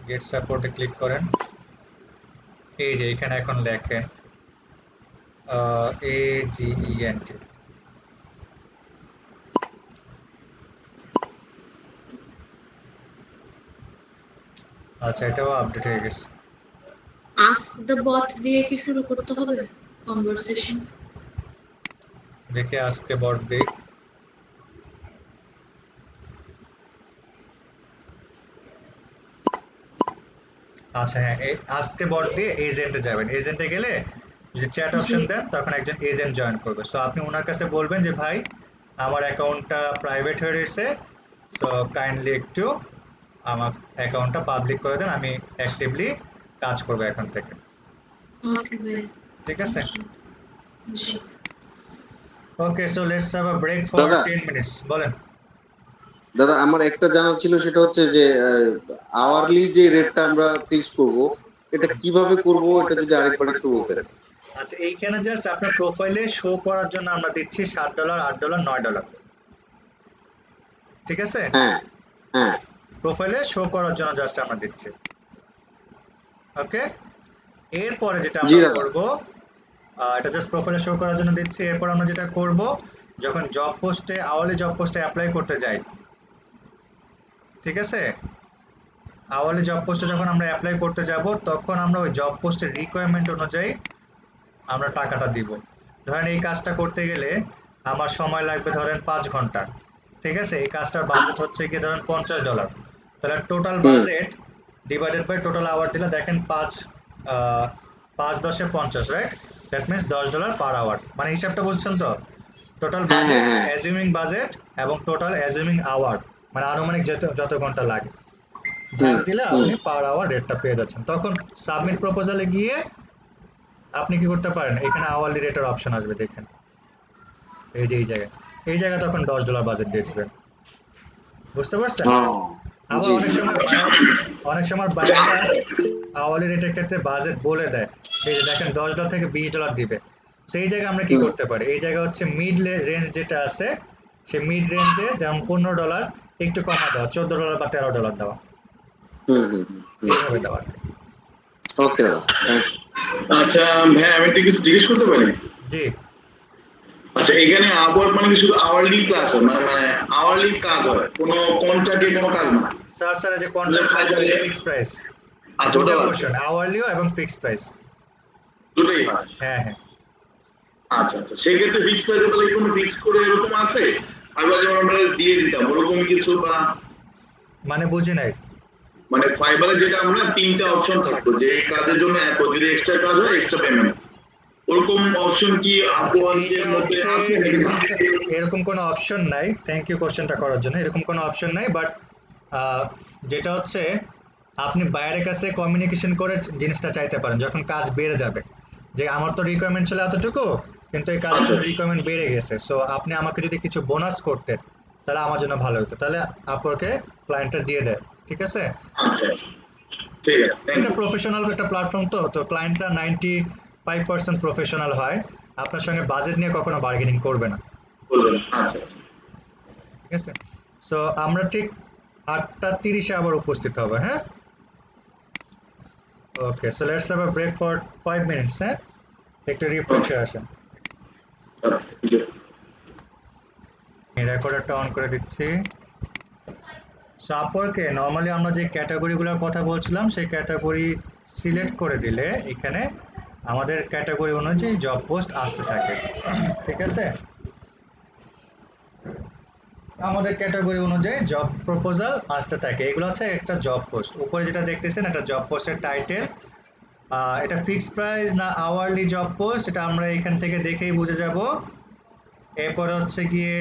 গেট সাপোর্টে ক্লিক করেন। এই যে এখানে এখন লেখেন AGENT। আচ্ছা, এটাও আপডেট হয়ে গেছে। আস্ক দ্য বট দিয়ে কি শুরু করতে হবে কনভারসেশন? দেখে আজকে বট দেই। আচ্ছা, হ্যাঁ, আজকে বট দিয়ে এজেন্টে যাবেন। এজেন্টে গেলে যদি চ্যাট অপশন দেন তখন একজন এজেন্ট জয়েন করবে। সো আপনি ওনার কাছে বলবেন যে ভাই আমার অ্যাকাউন্টটা প্রাইভেট হয়ে রয়েছে, সো কাইন্ডলি একটু আমার অ্যাকাউন্টটা পাবলিক করে দেন, আমি অ্যাক্টিভলি কাজ করবো এখন থেকে। ওকে ভাইয়া। ঠিক আছে, জি। Okay so let's have a break for দাদা 10 মিনিটস। বলেন। দাদা আমার একটা জানার ছিল, সেটা হচ্ছে যে আওয়ারলি যে রেটটা আমরা ফিক্স করব, এটা কিভাবে করব, এটা যদি আরেকবার একটু বলতেন। আচ্ছা, এইখানে জাস্ট আপনার প্রোফাইলে শো করার জন্য আমরা দিচ্ছি $7, $8, $9। ঠিক আছে, হ্যাঁ হ্যাঁ প্রোফাইলে শো করার জন্য জাস্ট আমরা দিচ্ছি। ওকে, এরপরে যেটা জি আমরা দাদা। করব, এটা জাস্ট প্রোফাইলে শো করার জন্য দিচ্ছি। এরপর আমরা যেটা করব, যখন জব পোস্টে আওয়ারলি জব পোস্টে অ্যাপ্লাই করতে যাই, ঠিক আছে, আওয়ারলি জব পোস্টে যখন আমরা অ্যাপ্লাই করতে যাব তখন আমরা ওই জব পোস্টের রিকোয়ারমেন্ট অনুযায়ী আমরা টাকাটা দিব। ধরেন এই কাজটা করতে গেলে আমার সময় লাগবে ধরেন 5 ঘন্টা, ঠিক আছে, এই কাজটার বাজেট হচ্ছে কি ধরেন $50, তাহলে total budget divided by total hour দিলে দেখেন 5 10 50, right? That means $10 per hour. মানে হিসাবটা বুঝছেন তো? টোটাল হ্যাঁ, বাজেট, হ্যাঁ, হ্যাঁ। অ্যাজিউমিং বাজেট এবং টোটাল অ্যাজিউমিং আওয়ার, মানে আনুমানিক যত ঘন্টা লাগে ভাগ দিলে আপনি পার আওয়ার রেটটা পেয়ে যাচ্ছেন। তখন সাবমিট প্রপোজালে গিয়ে আপনি কি করতে পারেন, এখানে আওয়ারলি রেটের অপশন আসবে, দেখেন এই যে এই জায়গায় তখন $10 বাজেট দিয়ে দিবেন। বুঝতে পারছেন? আবার জি অনেক সময় বাইরেটা আওয়ারলি রেটের ক্ষেত্রে বাজেট বলে দেয়, এই যে দেখেন $10 থেকে $20 দিবে। সেই জায়গায় আমরা কি করতে পারি, এই জায়গা হচ্ছে মিড রেঞ্জ যেটা আছে, সেই মিড রেঞ্জে যেমন $15 একটু কমা দেওয়া, $14 বা $13 দেওয়া, এইভাবে দেওয়া। ওকে দাদা, থ্যাংক ইউ। আচ্ছা ভাই, আমি একটু কিছু জিজ্ঞেস করতে পারি? জি, আচ্ছা, এখানে আপওয়ার্ক মানে কি শুধু আওয়ারলি ক্লাস হয়, মানে আওয়ারলি কাজ হয়, কোনো কন্ট্রাক্টে কোনো কাজ না? স্যার এই যে কন্ট্রাক্ট ফিক্সড প্রাইস, আচ্ছা, দুটো ওটা পোর্শন, আওয়ারলিও এবং ফিক্সড প্রাইস। দুটোই হয়? হ্যাঁ। আচ্ছা, সেক্ষেত্রে ফিক্স প্রাইস তাহলে কোনো ফিক্স করে এরকম আছে? আবার যেমন আমরা দিয়ে দিতাম ওরকম কিছু, বা মানে বুঝি নাই। মানে ফাইবারে যেটা আমরা 3টা অপশন থাকতো যে এই কাজের জন্য এত, যদি এক্সট্রা কাজ হয় এক্সট্রা পেমেন্ট, ওরকম অপশন কি আপওয়ার্কের মধ্যে আছে নাকি না? এরকম কোনো অপশন নাই। থ্যাংক ইউ কোশ্চেনটা করার জন্য। এরকম কোনো অপশন নাই, বাট যেটা হচ্ছে আপনি বাইরের কাছে কমিউনিকেশন করে জিনিসটা চাইতে পারেন যখন কাজ বেড়ে যাবে, যে আমার তো রিকোয়ারমেন্ট ছিল এতটুকু, কিন্তু এই কাজের জন্য রিকোয়ারমেন্ট বেড়ে গেছে, সো আপনি আমাকে যদি কিছু বোনাস করতেন তাহলে আমার জন্য ভালো হতো, তাহলে আপনাকে ক্লায়েন্টটা দিয়ে দেয়। ঠিক আছে, আচ্ছা, ঠিক আছে, থ্যাংক এটা ইউ। প্রফেশনাল একটা প্ল্যাটফর্ম, তো ক্লায়েন্টরা 95% প্রফেশনাল হয়, আপনার সঙ্গে বাজেট নিয়ে কখনো বার্গেনিং করবে না। বলবেন, আচ্ছা। ঠিক আছে, সো আমরা ঠিক 8:30-এ আবার উপস্থিত হবে। হ্যাঁ, okay, so let's have a break for 5 minutes. হ্যাঁ, একটু রিফ্রেশ হয়ে আসেন। রেকর্ডারটা অন করে দিচ্ছি। সো আপওয়ার্কে নর্মালি আমরা যে ক্যাটাগরিগুলোর কথা বলছিলাম সেই ক্যাটাগরি সিলেক্ট করে দিলে এখানে আমাদের ক্যাটাগরি অনুযায়ী জব পোস্ট আসতে থাকে। ঠিক আছে, আমাদের ক্যাটাগরি অনুযায়ী জব প্রপোজাল আসতে থাকে। এগুলো হচ্ছে একটা জব পোস্ট। উপরে যেটা দেখতেছেন এটা জব পোস্টের টাইটেল। এটা ফিক্সড প্রাইস না আওয়ারলি জব পোস্ট এটা আমরা এখান থেকে দেখেই বুঝে যাব। এরপরে হচ্ছে গিয়ে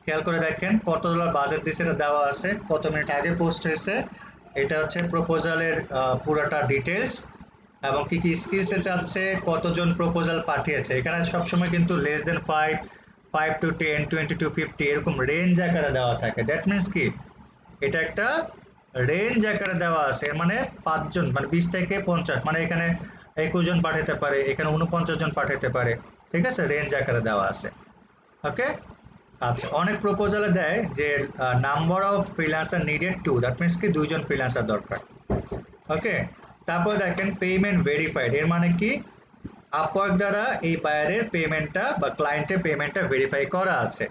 খেয়াল করে দেখেন $কত বাজেট দিচ্ছে, এটা দেওয়া আছে, কত মিনিট আগে পোস্ট হয়েছে, এটা হচ্ছে প্রপোজালের পুরোটা ডিটেলস, এবং কি কি স্কিলসে চাচ্ছে, কতজন প্রপোজাল পাঠিয়েছে। এখানে সবসময় কিন্তু less than 5 to 10 20 to 50 এরকম রেঞ্জ আকারে দেওয়া থাকে। দ্যাট মিনস কি, এটা একটা রেঞ্জ আকারে দেওয়া আছে, মানে 5 জন মানে 20 থেকে 50, মানে এখানে 21 জন পাঠাতে পারে, এখানে 49 জন পাঠাতে পারে। ঠিক আছে, রেঞ্জ আকারে দেওয়া আছে। ওকে, আচ্ছা, অনেক প্রপোজালে দেয় যে number of freelancer needed 2, that means কি 2 জন ফ্রিল্যান্সার দরকার। ওকে, তারপর দেখেন পেমেন্ট ভেরিফাইড, এর মানে কি আপওয়ার্ক দ্বারা এই বায়ারের পেমেন্টটা বা ক্লায়েন্টের পেমেন্টটা ভেরিফাই করা আছে।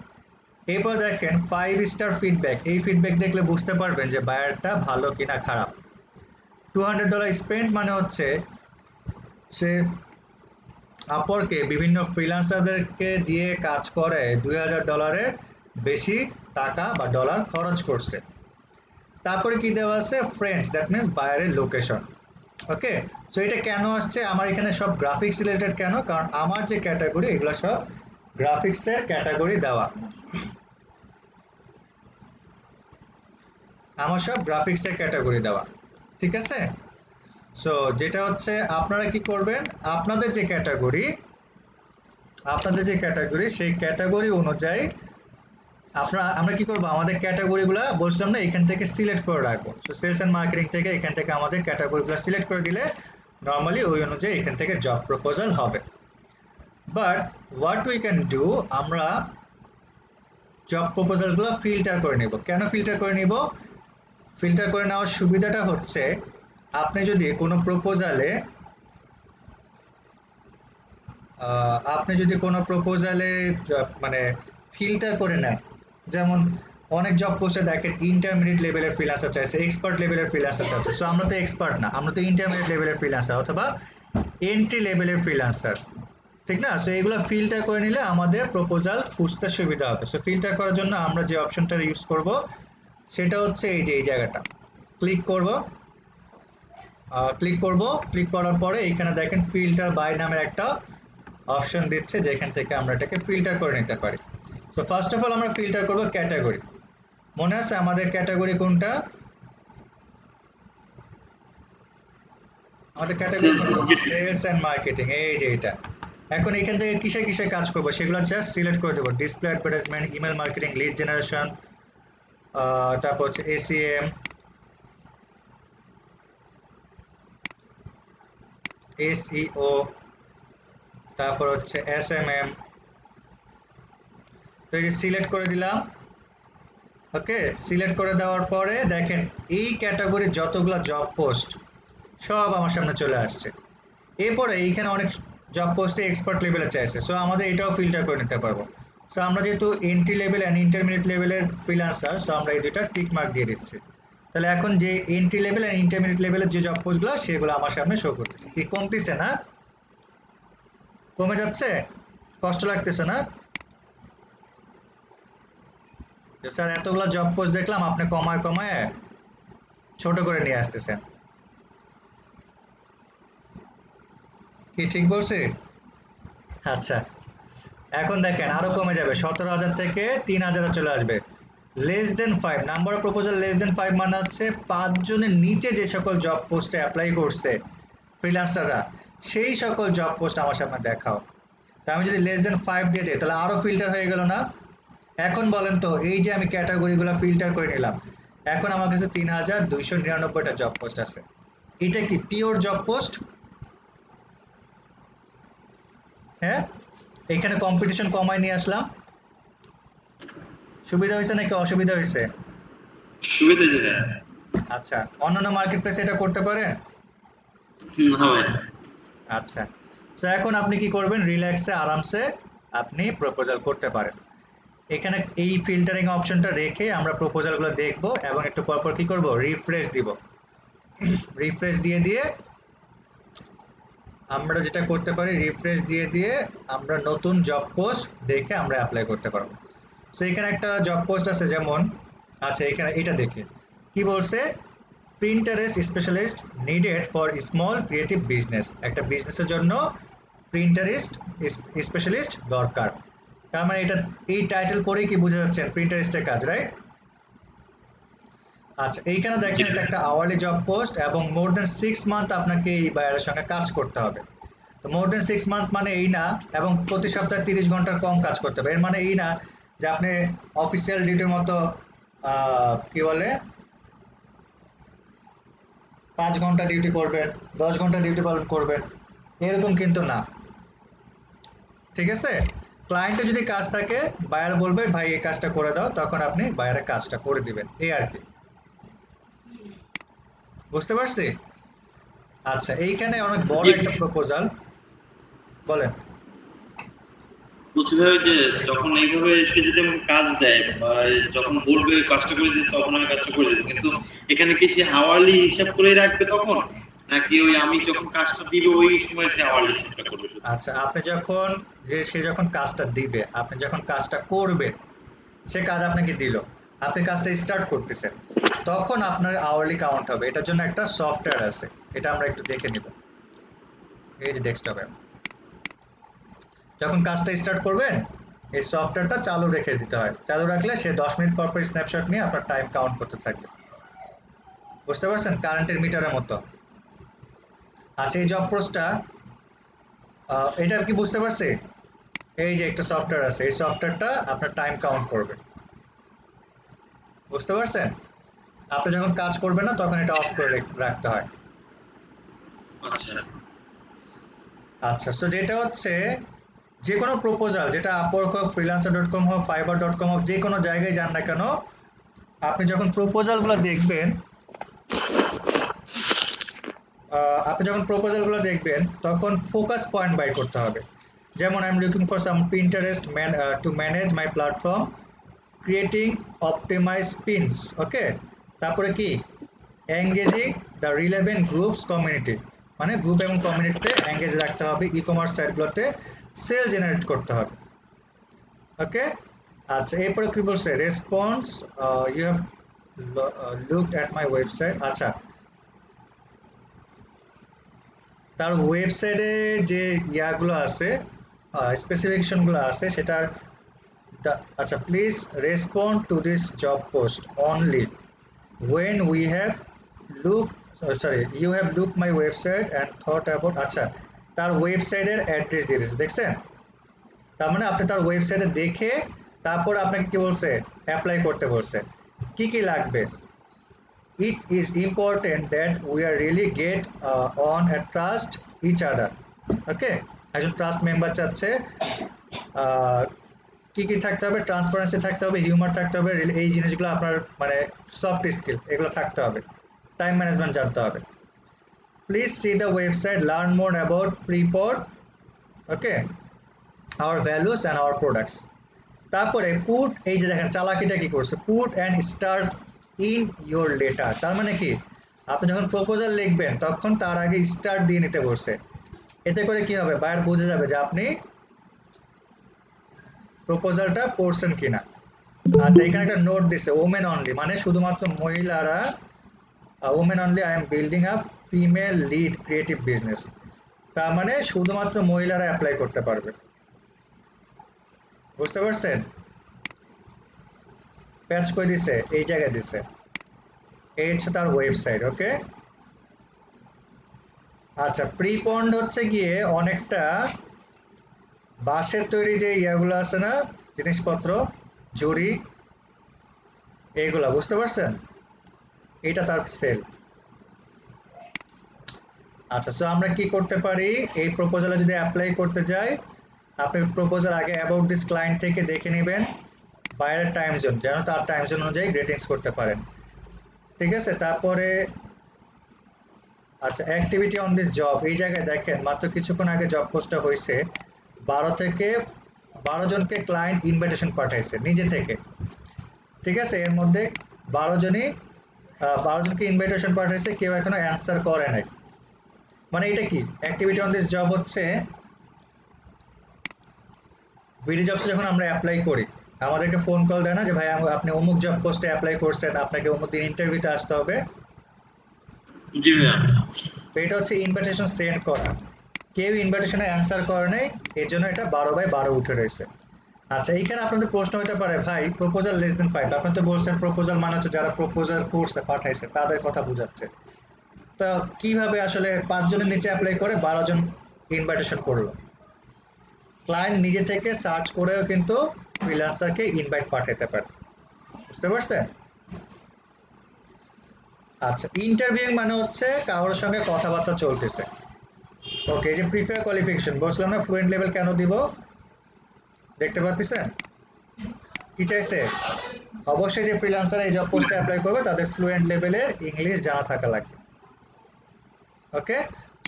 এরপর দেখেন 5 স্টার ফিডব্যাক, এই ফিডব্যাক দেখলে বুঝতে পারবেন যে বায়ারটা ভালো কিনা খারাপ। $200 স্পেন্ড মানে হচ্ছে সে আপওয়ার্কে বিভিন্ন ফ্রিল্যান্সারদেরকে দিয়ে কাজ করে $2000 বেশি টাকা বা ডলার খরচ করছে। তারপরে কি দেওয়া আছে, ফ্রেন্ডস, দ্যাট মিনস বায়ারের লোকেশন। ওকে, সো এটা কেন আসছে আমার এখানে সব গ্রাফিক্স রিলেটেড কেন, কারণ আমার যে ক্যাটাগরি এগুলো সব গ্রাফিক্সের ক্যাটাগরি দেওয়া, আমার সব গ্রাফিক্সের ক্যাটাগরি দেওয়া, ঠিক আছে। সো যেটা হচ্ছে আপনারা কি করবেন, আপনাদের যে ক্যাটাগরি সেই ক্যাটাগরি অনুযায়ী আমরা কি করব, আমাদের ক্যাটাগরিগুলো বলছিলাম না এখান থেকে সিলেক্ট করে রাখবো। সো সেলস এন্ড মার্কেটিং থেকে এখান থেকে আমাদের ক্যাটাগরিগুলো সিলেক্ট করে দিলে নরমালি ওই অনুযায়ী এখান থেকে জব প্রপোজাল হবে। But what we can do, আমরা জব প্রপোজালগুলো ফিল্টার করে নেব। কেন ফিল্টার করে নিব? ফিল্টার করে নেওয়ার সুবিধাটা হচ্ছে আপনি যদি কোনো প্রপোজালে মানে ফিল্টার করে নেন, যেমন অনেক জব পোস্টে দেখেন ইন্টারমিডিয়েট লেভেলের ফ্রিল্যান্সার চাইছে, এক্সপার্ট লেভেলের ফ্রিল্যান্সার চাইছে। সো আমরা তো এক্সপার্ট না, আমরা তো ইন্টারমিডিয়েট লেভেলের ফ্রিল্যান্সার অথবা এন্ট্রি লেভেলের ফ্রিল্যান্সার, ঠিক না। সো এগুলো ফিল্টার করে নিলে আমাদের প্রপোজাল খুঁজতে সুবিধা হবে। সো ফিল্টার করার জন্য আমরা যে অপশনটা ইউজ করব সেটা হচ্ছে এই জায়গাটা ক্লিক করব। ক্লিক করার পরে এখানে দেখেন ফিল্টার বাই নামের একটা অপশন দিচ্ছে, যেখান থেকে আমরা এটাকে ফিল্টার করে নিতে পারি। সো ফার্স্ট অফ অল আমরা ফিল্টার করব ক্যাটাগরি। মনে আছে আমাদের ক্যাটাগরি কোনটা? আমাদের ক্যাটাগরি সেলস এন্ড মার্কেটিং, এই যে এটা। এখন এখান থেকে কিসে কাজ করব সেগুলো জাস্ট সিলেক্ট করে দেব। Display advertisement, email marketing, lead generation, তারপর হচ্ছে এসিএম, এসইও, তারপর হচ্ছে এসএমএম। তো এই যে সিলেক্ট করে দিলাম। ওকে, সিলেক্ট করে দেওয়ার পরে দেখেন এই ক্যাটাগরির যতগুলো জব পোস্ট সব আমার সামনে চলে আসছে। এরপরে এইখানে অনেক জব পোস্টে এক্সপার্ট লেভেলে চাইছে, সো আমাদের এটাও ফিল্টার করে নিতে পারবো। সো আমরা যেহেতু এন্ট্রি লেভেল অ্যান্ড ইন্টারমিডিয়েট লেভেলের ফ্রিল্যান্সার, সো আমরা এই দুটো টিক মার্ক দিয়ে দিচ্ছি। তাহলে এখন যে এন্ট্রি লেভেল অ্যান্ড ইন্টারমিডিয়েট লেভেলের যে জব পোস্টগুলো সেগুলো আমার সামনে শো করতেছে। কি কমতেছে না? কমে যাচ্ছে? কষ্ট লাগতেছে না? স্যার এতগুলো জব পোস্ট দেখলাম, আপনি কমায় ছোট করে নিয়ে আসতেছেন, কি ঠিক বলছি? আচ্ছা, এখন দেখেন আরো কমে যাবে, 17,000 থেকে 3,000 চলে আসবে। Less than 5, number of proposal less than 5 মানে হচ্ছে 5 জনের নিচে যে সকল জব পোস্টে অ্যাপ্লাই করছে ফ্রিল্যান্সাররা, সেই সকল জব পোস্ট আমার সামনে দেখাও। তা আমি যদি লেস দেন 5 দিয়ে দিই তাহলে আরো ফিল্টার হয়ে গেল না? এখন বলেন তো, এই যে আমি ক্যাটাগরিগুলো ফিল্টার করে নিলাম, এখন আমার কাছে 3,299টা জব পোস্ট আছে। এটা কি পিওর জব পোস্ট? হ্যাঁ, এখানে কম্পিটিশন কমায় নিয়ে আসলাম। সুবিধা হয়েছে নাকি অসুবিধা হয়েছে? সুবিধা যেটা। আচ্ছা, অন্যান্য মার্কেট প্লেসে এটা করতে পারেন? না ভাই। আচ্ছা, তো এখন আপনি কি করবেন, রিল্যাক্সে আরামসে আপনি প্রপোজাল করতে পারেন। এখানে এই ফিল্টারিং অপশনটা রেখে আমরা প্রপোজালগুলো দেখব এবং একটু পরপর কি করব, রিফ্রেশ দিব। রিফ্রেশ দিয়ে আমরা যেটা করতে পারি, রিফ্রেশ দিয়ে আমরা নতুন জব পোস্ট দেখে আমরা অ্যাপ্লাই করতে পারবো। সো এখানে একটা জব পোস্ট আছে, যেমন আচ্ছা এখানে এটা দেখে কি বলছে, Pinterest specialist needed for small creative business. একটা বিজনেসের জন্য প্রিন্টারেস্ট স্পেশালিস্ট দরকার। তার মানে এটা এই টাইটেল পড়েই কি বোঝা যাচ্ছে প্রিন্টারেস্টের কাজ, রাইট? আচ্ছা, এইখানে দেখেন এটা একটা আওয়ারলি জব পোস্ট এবং মোর দেন 6 মান্থ আপনাকে এই বায়ারের সঙ্গে কাজ করতে হবে। তো মোর দেন 6 মান্থ মানে এই না, এবং প্রতি সপ্তাহে 30 ঘন্টার কম কাজ করতে হবে। এর মানে এই না যে আপনি অফিসিয়াল ডিউটির মতো কি বলে 5 ঘন্টা ডিউটি করবেন, 10 ঘন্টা ডিউটি পালন করবেন, এরকম কিন্তু না, ঠিক আছে। ক্লায়েন্টের যদি কাজ থাকে, বায়ার বলবে ভাই এই কাজটা করে দাও, তখন আপনি বায়ারের কাজটা করে দিবেন, এই আর কি। বুঝতে পারছি? আচ্ছা, এইখানে অনেক বড় একটা প্রপোজাল, বলেন। বলছি ভাই যে যখন এইভাবে সে যদি আমাকে কাজ দেয় বা যখন বলবে কাজটা করে দিতে, তখন আমি কাজটা করে দিই, কিন্তু এখানে কি সে আওয়ারলি হিসাব করে রাখবে তখন, নাকি ওই আমি যখন কাজটা দিব ওই সময় সে আওয়ারলি হিসাবটা করবে? আচ্ছা, সে যখন কাজটা দিবে, আপনি যখন কাজটা করবেন, সে কাজ আপনাকে দিল, আপনি কাজটা স্টার্ট করতেছেন, তখন আপনার আওয়ারলি কাউন্ট হবে। এটার জন্য একটা সফটওয়্যার আছে, এটা আমরা একটু দেখে নিব। এই যে ডেস্কটপে যখন কাজটা স্টার্ট করবেন, এই সফটওয়্যারটা চালু রেখে দিতে হয়। চালু রাখলে সে 10 মিনিট পর পর স্ন্যাপশট নিয়ে আপনার টাইম কাউন্ট করতে থাকবে। বুঝতে পারছেন? কারেন্টের মিটারের মতো। আচ্ছা, এই জব পোস্টটা এটা কি বুঝতে পারছে? এই যে একটা সফটওয়্যার আছে, এই সফটওয়্যারটা আপনার টাইম কাউন্ট করবে। বুঝতে পারছেন? আপনি যখন কাজ করবেন না তখন এটা অফ করে রাখতে হয়। আচ্ছা আচ্ছা, সো যেটা হচ্ছে যে কোনো প্রপোজাল, যেটা আপওয়ার্ক হোক, freelancer.com হোক, fiverr.com হোক, যে কোনো জায়গায় যান না কেন, আপনি যখন প্রপোজালগুলো দেখবেন, তখন ফোকাস পয়েন্ট বাই করতে হবে। যেমন I am looking for some Pinterest to manage my platform, creating optimize pins, okay. তারপরে কি, engaging the relevant groups community, মানে গ্রুপ এবং কমিউনিটিতে এঙ্গেজ রাখতে হবে, ই কমার্স সাইটগুলোতে সেল জেনারেট করতে হবে, ওকে। আচ্ছা, এরপরে কি বলছে, response you have looked at my website. আচ্ছা, তার ওয়েবসাইটে যে ইয়াগুলো আছে, স্পেসিফিকেশনগুলো আছে সেটার, আচ্ছা, please respond to this job post only when we have looked, sorry, you have looked my website and thought about, আচ্ছা, তার ওয়েবসাইটের অ্যাড্রেস দিয়ে দিয়েছে, দেখছেন? তার মানে আপনি তার ওয়েবসাইটে দেখে তারপর আপনাকে কি বলছে, অ্যাপ্লাই করতে বলছে। কি কি লাগবে? It is important that we are really get on and trust each other, okay। একজন ট্রাস্ট মেম্বার চাচ্ছে। কি কি থাকতে হবে? ট্রান্সপারেন্সি থাকতে হবে, হিউমার থাকতে হবে, এই জিনিসগুলো আপনার মানে সফট স্কিল, এগুলো থাকতে হবে। টাইম ম্যানেজমেন্ট জানতে হবে। Please see the website, learn more about Prepd, okay, our values and our products. তারপরে পুট, এই যে দেখেন চালাকিটা কি করছে, put and star in your letter. তার মানে কি, আপনি যখন প্রপোজাল লিখবেন তখন তার আগে স্টার দিয়ে নিতে বলছে। এতে করে কি হবে, বায়ার বুঝে যাবে যে আপনি প্রপোজালটা পড়ছেন কিনা। আচ্ছা, এখানে একটা নোট দিছে, ওমেন অনলি, মানে শুধুমাত্র মহিলারা, women only, I am building up female lead creative business. তার মানে শুধুমাত্র মহিলারা অ্যাপ্লাই করতে পারবে। বুঝতে পারছেন? প্যাচ করে দিছে, এই জায়গায় দিছে, এই হচ্ছে তার ওয়েবসাইট, ওকে। আচ্ছা, প্রিপন্ড হচ্ছে গিয়ে অনেকটা বাঁশের তৈরি যে ইয়াগুলো আছে না, জিনিসপত্র, জুড়ি, এইগুলা, বুঝতে পারছেন? এটা তার সেল। আচ্ছা, সো আমরা কি করতে পারি, এই প্রপোজালে যদি অ্যাপ্লাই করতে যাই, আপনি প্রপোজাল আগে অ্যাবাউট দিস ক্লায়েন্ট থেকে দেখে নেবেন, বাইরের টাইম জোন, যেন তার টাইম জোন অনুযায়ী গ্রেটিংস করতে পারেন, ঠিক আছে। তারপরে আচ্ছা, অ্যাক্টিভিটি অন দিস জব, এই জায়গায় দেখেন মাত্র কিছুক্ষণ আগে জব পোস্টটা হয়েছে, 12 জনকে ক্লায়েন্ট ইনভাইটেশন পাঠাইছে নিজে থেকে, ঠিক আছে। এর মধ্যে 12 জনকে ইনভাইটেশন পাঠাইছে, কেউ এখনো অ্যান্সার করে নাই। মানে এটা কি, অ্যাক্টিভিটি অন দিস জব হচ্ছে বিডি জবসে যখন আমরা অ্যাপ্লাই করি, আমাদেরকে ফোন কল দেয় না যে ভাই আপনি অমুক জব পোস্টে অ্যাপ্লাই করছেন, আপনাকে অমুক দিন ইন্টারভিউতে আসতে হবে। জি ভাইয়া। তো এটা হচ্ছে ইনভাইটেশন সেন্ড করা, কেউ ইনভাইটেশনে অ্যান্সার করে নাই, এর জন্য এটা 12/12 উঠে রয়েছে। আচ্ছা, এইখানে আপনাদের প্রশ্ন হতে পারে, ভাই প্রপোজাল লেস দেন 5, আপনি তো বলছেন প্রপোজাল মানে হচ্ছে যারা প্রপোজাল করছে পাঠাইছে তাদের কথা বোঝাচ্ছে, তো কিভাবে আসলে 5 জনের নিচে অ্যাপ্লাই করে 12 জন ইনভাইটেশন করলো? ক্লায়েন্ট নিজে থেকে সার্চ করেও কিন্তু ফ্রিল্যান্সারকে ইনভাইট পাঠাতে পারে, বুঝতে পারছেন? আচ্ছা, ইন্টারভিউ মানে হচ্ছে কারোর সঙ্গে কথাবার্তা চলতেছে, ওকে। এই যে প্রিফার কোয়ালিফিকেশন বলছিলাম না, ফ্লুয়েন্ট লেভেল কেন দিব, দেখতে পাচ্ছেন কি চাইছে? অবশ্যই যে ফ্রিল্যান্সার এই জব পোস্টে অ্যাপ্লাই করবে তাদের ফ্লুয়েন্ট লেভেলের ইংলিশ জানা থাকা লাগবে, ওকে।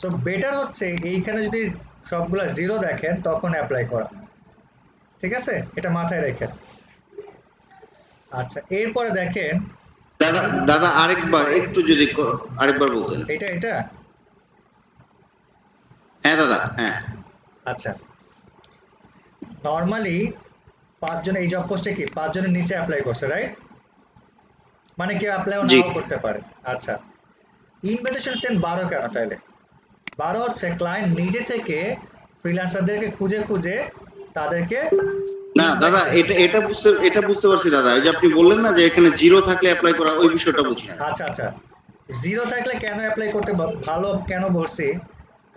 সো বেটার হচ্ছে এইখানে যদি সবগুলা 0 দেখেন তখন অ্যাপ্লাই করা, ঠিক আছে, এটা মাথায় রেখেন। আচ্ছা, এরপরে দেখেন, দাদা দাদা আরেকবার একটু যদি আরেকবার বলতেন। এটা হ্যাঁ দাদা, হ্যাঁ। আচ্ছা, নর্মালি 5 জন এই জব পোস্টে কি 5 জনের নিচে অ্যাপ্লাই করছে, রাইট? মানে কেউ অ্যাপ্লাইও জি। নাও করতে পারে। আচ্ছা, ইনভিটেশন সেন্ড 12 কেন তাইলে? 12 হচ্ছে ক্লায়েন্ট নিজে থেকে ফ্রিল্যান্সারদেরকে খুঁজে খুঁজে তাদেরকে না দাদা, এটা বুঝতে পারছি দাদা। এই যে আপনি বললেন না যে এখানে জিরো থাকলে অ্যাপ্লাই করা, ওই বিষয়টা বুঝি না। আচ্ছা আচ্ছা, জিরো থাকলে কেন অ্যাপ্লাই করতে ভালো কেন বলছি,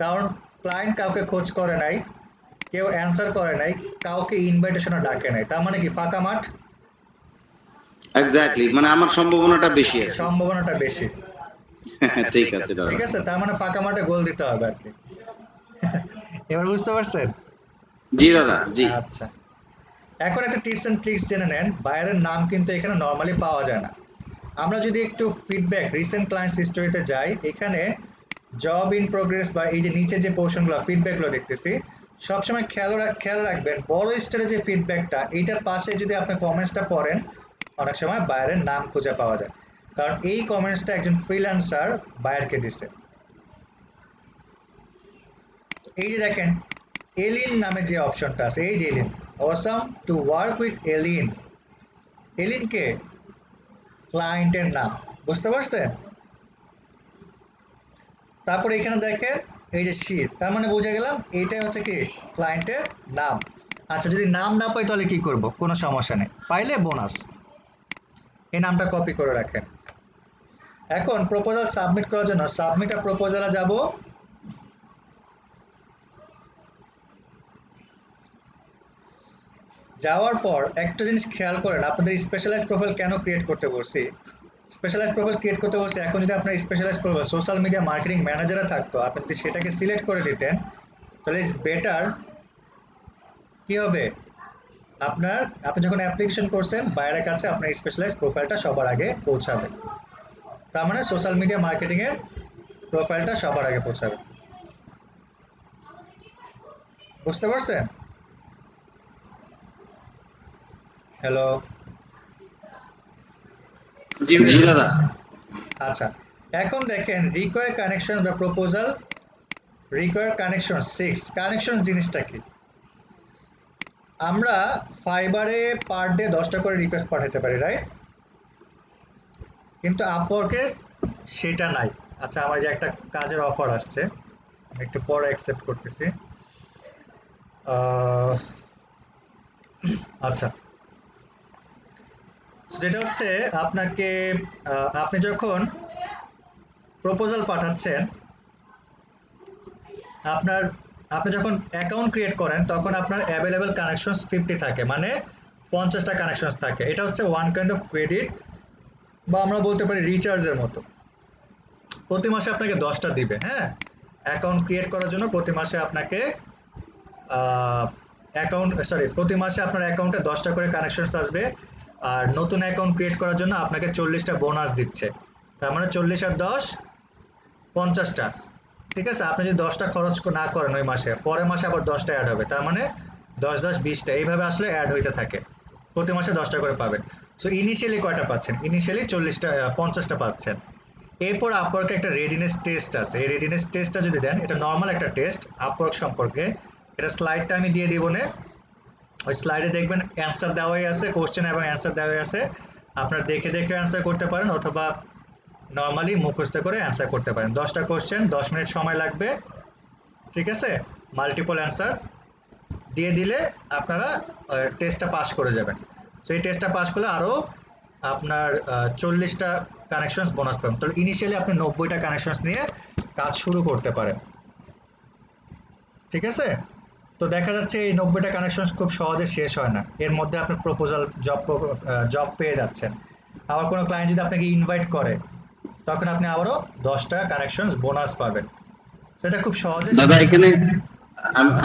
কারণ ক্লায়েন্ট কাউকে খোঁজ করে নাই, কেউ অ্যান্সার করে নাই, কাউকে ইনভাইটেশনে ডাকে নাই, তার মানে কি ফাঁকা মাঠ, এক্স্যাক্টলি, মানে আমার সম্ভাবনাটা বেশি আছে। সম্ভাবনাটা বেশি। ঠিক আছে দাদা। ঠিক আছে, তার মানে ফাঁকা মাঠে গোল দিতে হবে আর কি। এবার বুঝতে পারছেন? জি দাদা, জি। আচ্ছা, এখন একটা টিপস এন্ড ট্রিক্স জেনে নেন। বাইরের নাম কিন্তু এখানে নরমালি পাওয়া যায় না। আমরা যদি একটু ফিডব্যাক রিসেন্ট ক্লায়েন্টস হিস্টোরিতে যাই, এখানে জব ইন প্রোগ্রেস বা এই যে নিচে যে পোর্শনগুলো ফিডব্যাকগুলো দেখতেছি, সবসময় খেয়াল রাখবেন বড় স্টারে যে ফিডব্যাকটা, এইটার পাশে যদি আপনি কমেন্টসটা পড়েন, অনেক সময় বাইরের নাম খুঁজে পাওয়া যায়, কারণ এই কমেন্টসটা একজন ফ্রিল্যান্সার বাইরকে দিছে। এই যে দেখেন এলিন নামে যে অপশনটা আছে, এই যে এলিন, অসাম টু ওয়ার্ক উইথ এলিন। এলিনকে ক্লায়েন্টের নাম, বুঝতে পারছেন? তারপর এখানে দেখেন এই যে শীত, তার মানে বুঝে গেলাম এইটাই হচ্ছে কি ক্লায়েন্টের নাম। আচ্ছা, যদি নাম না পাই তাহলে কি করব? কোনো সমস্যা নেই, পাইলে বোনাস। এই নামটা কপি করে রাখেন। এখন প্রপোজাল সাবমিট করার জন্য সাবমিট আ প্রপোজালে যাব। যাওয়ার পর একটা জিনিস খেয়াল করেন, আপনাদের স্পেশালাইজ প্রোফাইল কেন ক্রিয়েট করতে বলছি। স্পেশালাইজ প্রোফাইল ক্রিয়েট করতে বলছি, এখন যদি আপনার specialize profile social media marketing ম্যানেজারে থাকতো, আপনি যদি সেটাকে সিলেক্ট করে দিতেন, তাহলে ইটস বেটার। কি হবে, আপনি যখন অ্যাপ্লিকেশন করছেন বাইরের কাছে আপনার স্পেশালাইজ প্রোফাইলটা সবার আগে পৌঁছাবে। তার মানে সোশ্যাল মিডিয়া মার্কেটিং এর প্রোফাইলটা সবার আগে পৌঁছাবে। বুঝতে পারছেন? হ্যালো, জি জি দাদা। আচ্ছা, এখন দেখেন রিকোয়ার কানেকশন বা প্রপোজাল রিকোয়ার কানেকশন 6। কানেকশন জিনিসটা কি? আমরা ফাইবারে পার ডে 10টা করে রিকোয়েস্ট পাঠাতে পারি, রাইট? কিন্তু আপওয়ার্কের সেটা নাই। আচ্ছা, আমার যে একটা কাজের অফার আসছে, আমি একটু পরে অ্যাকসেপ্ট করতেছি। আচ্ছা, যেটা হচ্ছে আপনাকে আপনি যখন প্রপোজাল পাঠাচ্ছেন, আপনি যখন অ্যাকাউন্ট ক্রিয়েট করেন তখন আপনার অ্যাভেলেবল কানেকশনস 50 থাকে, মানে 50টা কানেকশনস থাকে। এটা হচ্ছে ওয়ান কাইন্ড অফ ক্রেডিট, বা আমরা বলতে পারি রিচার্জের মতো। প্রতি মাসে আপনাকে 10টা দিবে। হ্যাঁ, অ্যাকাউন্ট ক্রিয়েট করার জন্য প্রতি মাসে আপনাকে প্রতি মাসে আপনার অ্যাকাউন্টে 10টা করে কানেকশনস আসবে। আর নতুন অ্যাকাউন্ট ক্রিয়েট করার জন্য আপনাকে 40টা বোনাস দিচ্ছে। তার মানে 40 আর 10 50টা। ঠিক আছে, আপনি যদি 10টা খরচ না করেন ওই মাসে, পরের মাসে আবার 10টা অ্যাড হবে, তার মানে 10 10 20টা, এইভাবে আসলে অ্যাড হইতে থাকে। প্রতি মাসে 10টা করে পাবেন। সো ইনিশিয়ালি কয়টা পাচ্ছেন? ইনিশিয়ালি 50টা পাচ্ছেন। এরপর আপওয়ার্কে একটা রেডিনেস টেস্ট আছে। এই রেডিনেস টেস্টটা যদি দেন, এটা নর্মাল একটা টেস্ট আপওয়ার্ক সম্পর্কে। এটা স্লাইডটা আমি দিয়ে দিব না, ওই স্লাইডে দেখবেন অ্যান্সার দেওয়াই আছে, কোশ্চেন এবং অ্যান্সার দেওয়াই আছে। আপনারা দেখে দেখে অ্যান্সার করতে পারেন অথবা নর্মালি মুখস্থ করে অ্যান্সার করতে পারেন। 10টা কোশ্চেন, 10 মিনিট সময় লাগবে। ঠিক আছে, মাল্টিপল অ্যান্সার দিয়ে দিলে আপনারা টেস্টটা পাস করে যাবেন। তো এই টেস্টটা পাস করলে আরও আপনার 40টা কানেকশনস বোনাস পাবেন। তো ইনিশিয়ালি আপনি 90টা কানেকশনস নিয়ে কাজ শুরু করতে পারেন। ঠিক আছে, তো দেখা যাচ্ছে এই 90টা কানেকশনস খুব সহজে শেষ হয় না, এর মধ্যে আপনি প্রপোজাল জব পেয়ে যাচ্ছেন। আবার কোনো ক্লায়েন্ট যদি আপনাকে ইনভাইট করে, তখন আপনি আবারও 10টা কানেকশনস বোনাস পাবেন। সেটা খুব সহজে। দাদা এখানে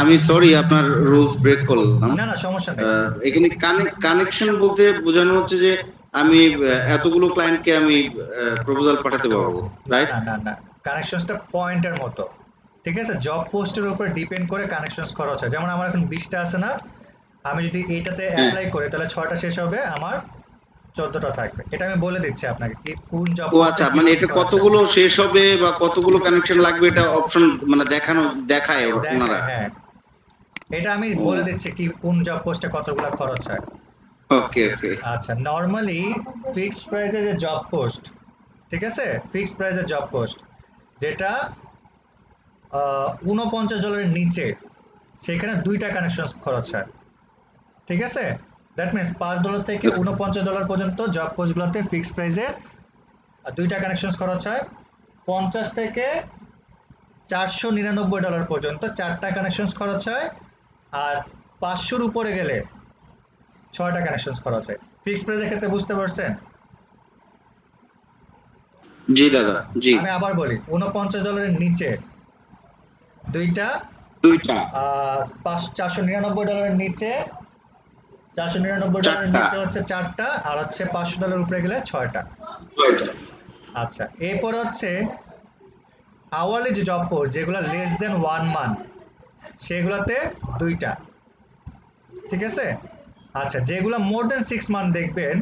আমি সরি আপনার রুলস ব্রেক করলাম। না না, সমস্যা নেই। এখানে কানেকশন বলতে বোঝানো হচ্ছে যে আমি এতগুলো ক্লায়েন্টকে আমি প্রপোজাল পাঠাতে পারবো, রাইট? না না না, কানেকশনসটা পয়েন্টের মতো। ঠিক আছে, জব পোস্টের উপর ডিপেন্ড করে কানেকশনস খরচ হয়। যেমন আমার এখন 20টা আছে না, আমি যদি এইটাতে অ্যাপ্লাই করি তাহলে 6টা শেষ হবে, আমার 14টা থাকবে। এটা আমি বলে দিচ্ছি আপনাকে কি কোন জব ও আচ্ছা, মানে এটা কতগুলো শেষ হবে বা কতগুলো কানেকশন লাগবে এটা অপশন মানে দেখায় ওনারা। হ্যাঁ, এটা আমি বলে দিচ্ছি কি কোন জব পোস্টে কতগুলো খরচ হয়। ওকে ওকে আচ্ছা, নর্মালি ফিক্সড প্রাইসে যে জব পোস্ট, ঠিক আছে, ফিক্সড প্রাইসের জব পোস্ট যেটা $49 নিচে, সেখানে 2টা কানেকশন খরচ হয়, ঠিক আছে। দ্যাট মিনস $5 থেকে $49 পর্যন্ত জব পোস্টগুলোতে ফিক্সড প্রাইসে 2টা কানেকশন খরচ হয়। 50 থেকে $499 পর্যন্ত 4টা কানেকশন খরচ হয়। আর 500-র উপরে গেলে 6টা কানেকশন খরচ হয়। ফিক্সড প্রাইসের ক্ষেত্রে বুঝতে পারছেন? জি দাদা জি আমি আবার বলি, $49 নিচে 2টা, দুইটা আর $499 নিচে, $499 চারটা নিচে হচ্ছে 4টা, আর হচ্ছে $500 উপরে গেলে 6টা। Right. আচ্ছা, এরপর হচ্ছে আওয়ারলি যে জব পোস্ট যেগুলো লেস দেন 1 মান্থ, সেগুলোতে 2টা, ঠিক আছে। আচ্ছা, যেগুলো মোর দেন 6 মান্থ দেখবেন,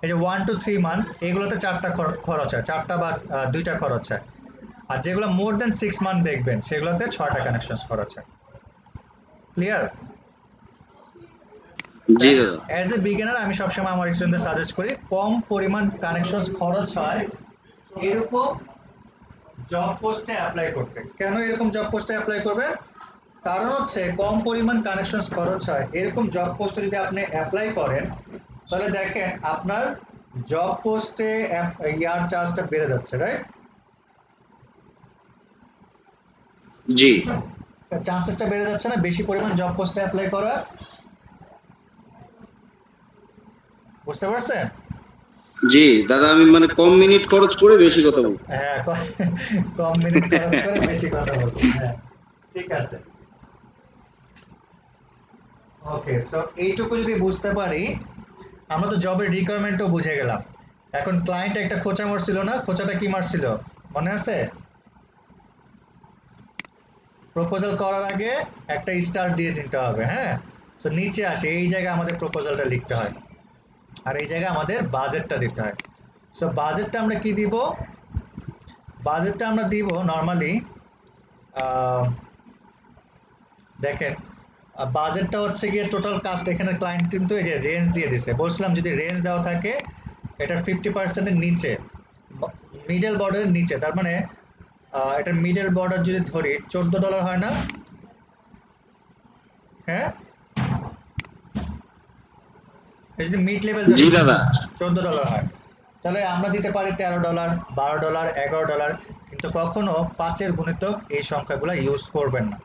এই যে 1 to 3 মান্থ, এগুলোতে 4টা খরচ হয়, 4টা বা 2টা খরচ হয়। আর যেগুলো মোর দেন 6 মান্থ দেখবেন, সেগুলোতে 6টা কানেকশন খরচ হয়। ক্লিয়ার? জি দাদা অ্যাজ এ বিগিনার আমি সবসময় আমার স্টুডেন্টদের সাজেস্ট করি কম পরিমাণ কানেকশন খরচ হয় এরকম জব পোস্টে অ্যাপ্লাই করতে। কেন এরকম জব পোস্টে অ্যাপ্লাই করবে? কারণ হচ্ছে কম পরিমাণ কানেকশন খরচ হয় এরকম জব পোস্টে যদি আপনি অ্যাপ্লাই করেন, তাহলে দেখেন আপনার জব পোস্টে ইয়ার চার্জটা বেড়ে যাচ্ছে, রাইট? জি চান্সেসটা বেড়ে যাচ্ছে না বেশি পরিমাণ জব পোস্টে অ্যাপ্লাই করা? বুঝতে পারছেন? জি দাদা আমি মানে কম মিনিট খরচ করে বেশি কথা বলবো হ্যাঁ, কম মিনিট খরচ করে বেশি কথা বলবো। হ্যাঁ, ঠিক আছে। ওকে, সো এইটুকু যদি বুঝতে পারি, আমরা তো জবের রিকোয়ারমেন্টও বুঝে গেলাম। এখন ক্লায়েন্ট একটা খোঁচা মারছিল না? খোঁচাটা কি মারছিল মনে আছে? প্রপোজাল করার আগে একটা স্টার দিয়ে দিতে হবে, হ্যাঁ। সো নিচে আসে, এই জায়গায় আমাদের প্রপোজালটা লিখতে হয়, আর এই জায়গায় আমাদের বাজেটটা দিতে হয়। সো বাজেটটা আমরা কি দিব? বাজেটটা আমরা দিব নর্মালি, দেখেন বাজেটটা হচ্ছে গিয়ে টোটাল কাস্ট। এখানে ক্লায়েন্ট কিন্তু এই যে রেঞ্জ দিয়ে দিছে, বলছিলাম যদি রেঞ্জ দেওয়া থাকে এটার 50%-এর নিচে, মিডল বর্ডারের নিচে, তার মানে এটার মিডল বর্ডার যদি ধরি $14 হয় না? হ্যাঁ, এটা যদি মিড লেভেল ধরি জি দাদা $14 হয়, তাহলে আমরা দিতে পারি $13, $12, $11। কিন্তু কখনো 5-এর গুণিতক এই সংখ্যাগুলো ইউজ করবেন না।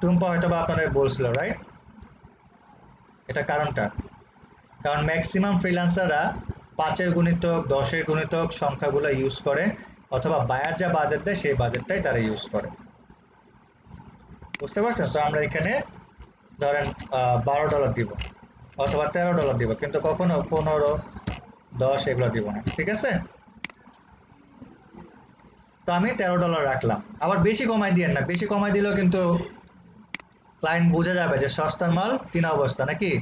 টুম্পা হয়তো বা আপনাদের বলছিল, রাইট? এটা কারণটা, কারণ ম্যাক্সিমাম ফ্রিল্যান্সাররা 5-এর গুণিতক, 10-এর গুণিতক সংখ্যাগুলো ইউজ করে, অথবা বায়ার যা বাজেট দেয় সেই বাজেটটাই তারা ইউজ করে। বুঝতে পারছেন? তো আমরা এখানে ধরেন $12 দিব অথবা $13 দিব, কিন্তু কখনো 15, 10 এগুলো দিব না, ঠিক আছে। তো আমি $13 রাখলাম। আবার বেশি কমাই দিয়েন না, বেশি কমাই দিলেও কিন্তু ক্লায়েন্ট বুঝে যাবে যে সস্তার মাল কিনা অবস্থা নাকি।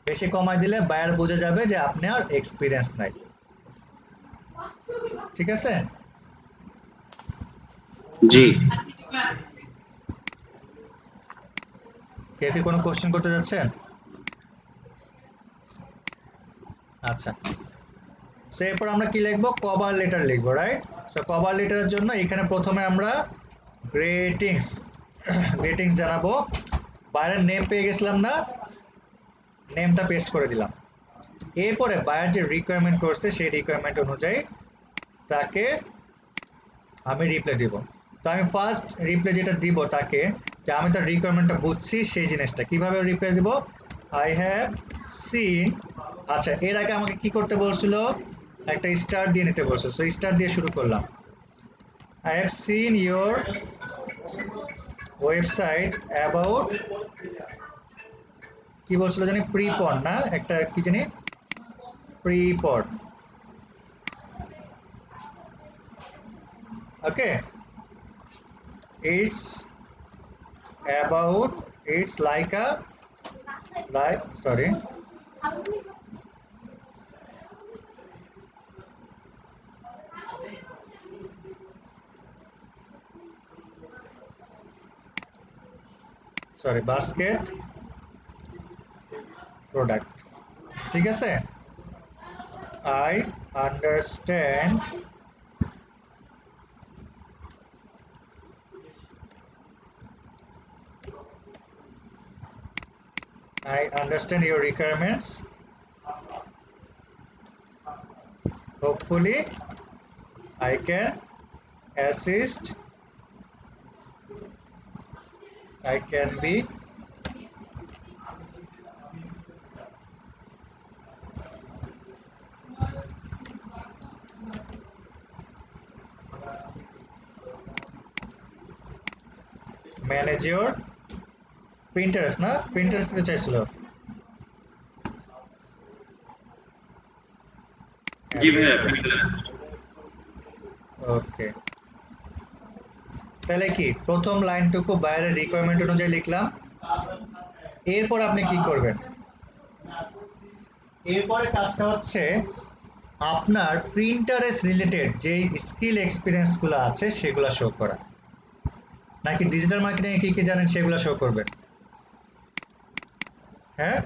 বেশি কমাই দিলে বায়ার বুঝে যাবে যে আপনি আর এক্সপিরিয়েন্স নাই, ঠিক আছে। জি কেউ কি কোনো কোশ্চেন করতে যাচ্ছেন? আচ্ছা, সো এরপর আমরা কি লিখবো? কভার লেটার লিখবো, রাইট? সো কভার লেটারের জন্য এখানে প্রথমে আমরা গ্রেটিংস গ্রেটিংস জানাবো। বায়ারের নেম পেয়ে গেছিলাম না? নেমটা পেস্ট করে দিলাম। এরপরে বায়ার যে রিকোয়ারমেন্ট করছে সেই রিকোয়ারমেন্ট অনুযায়ী তাকে আমি রিপ্লাই দিব। তো আমি ফার্স্ট রিপ্লাই যেটা দিব তাকে, যে আমি তার রিকোয়ারমেন্টটা বুঝছি সেই জিনিসটা কিভাবে রিপ্লাই দিব, আই হ্যাভ সিন। আচ্ছা, এর আগে আমাকে কি করতে বলছিল? একটা স্টার দিয়ে নিতে বলছিল, সো স্টার দিয়ে শুরু করলাম। I have seen your website about, কি বলছিল জানি, প্রিপন না একটা কি জানি, প্রিপন। ওকে, it's about, it's like a, like, sorry, basket product. ঠিক আছে, I understand your requirements. Hopefully I can assist. I can be manage your Pinterest না Pinterest থেকে চাইছিল। জি ভাইয়া ওকে, তাহলে কি প্রথম লাইনটুকু বাইরের রিকোয়ারমেন্ট অনুযায়ী লিখলাম। এরপর আপনি কি করবেন, এরপরে কাজটা হচ্ছে আপনার প্রিন্টারেস্ট রিলেটেড যে স্কিল এক্সপিরিয়েন্স গুলো আছে সেগুলো শো করা, নাকি ডিজিটাল মার্কেটিং এ কি কি জানেন সেগুলো শো করবেন? হ্যাঁ,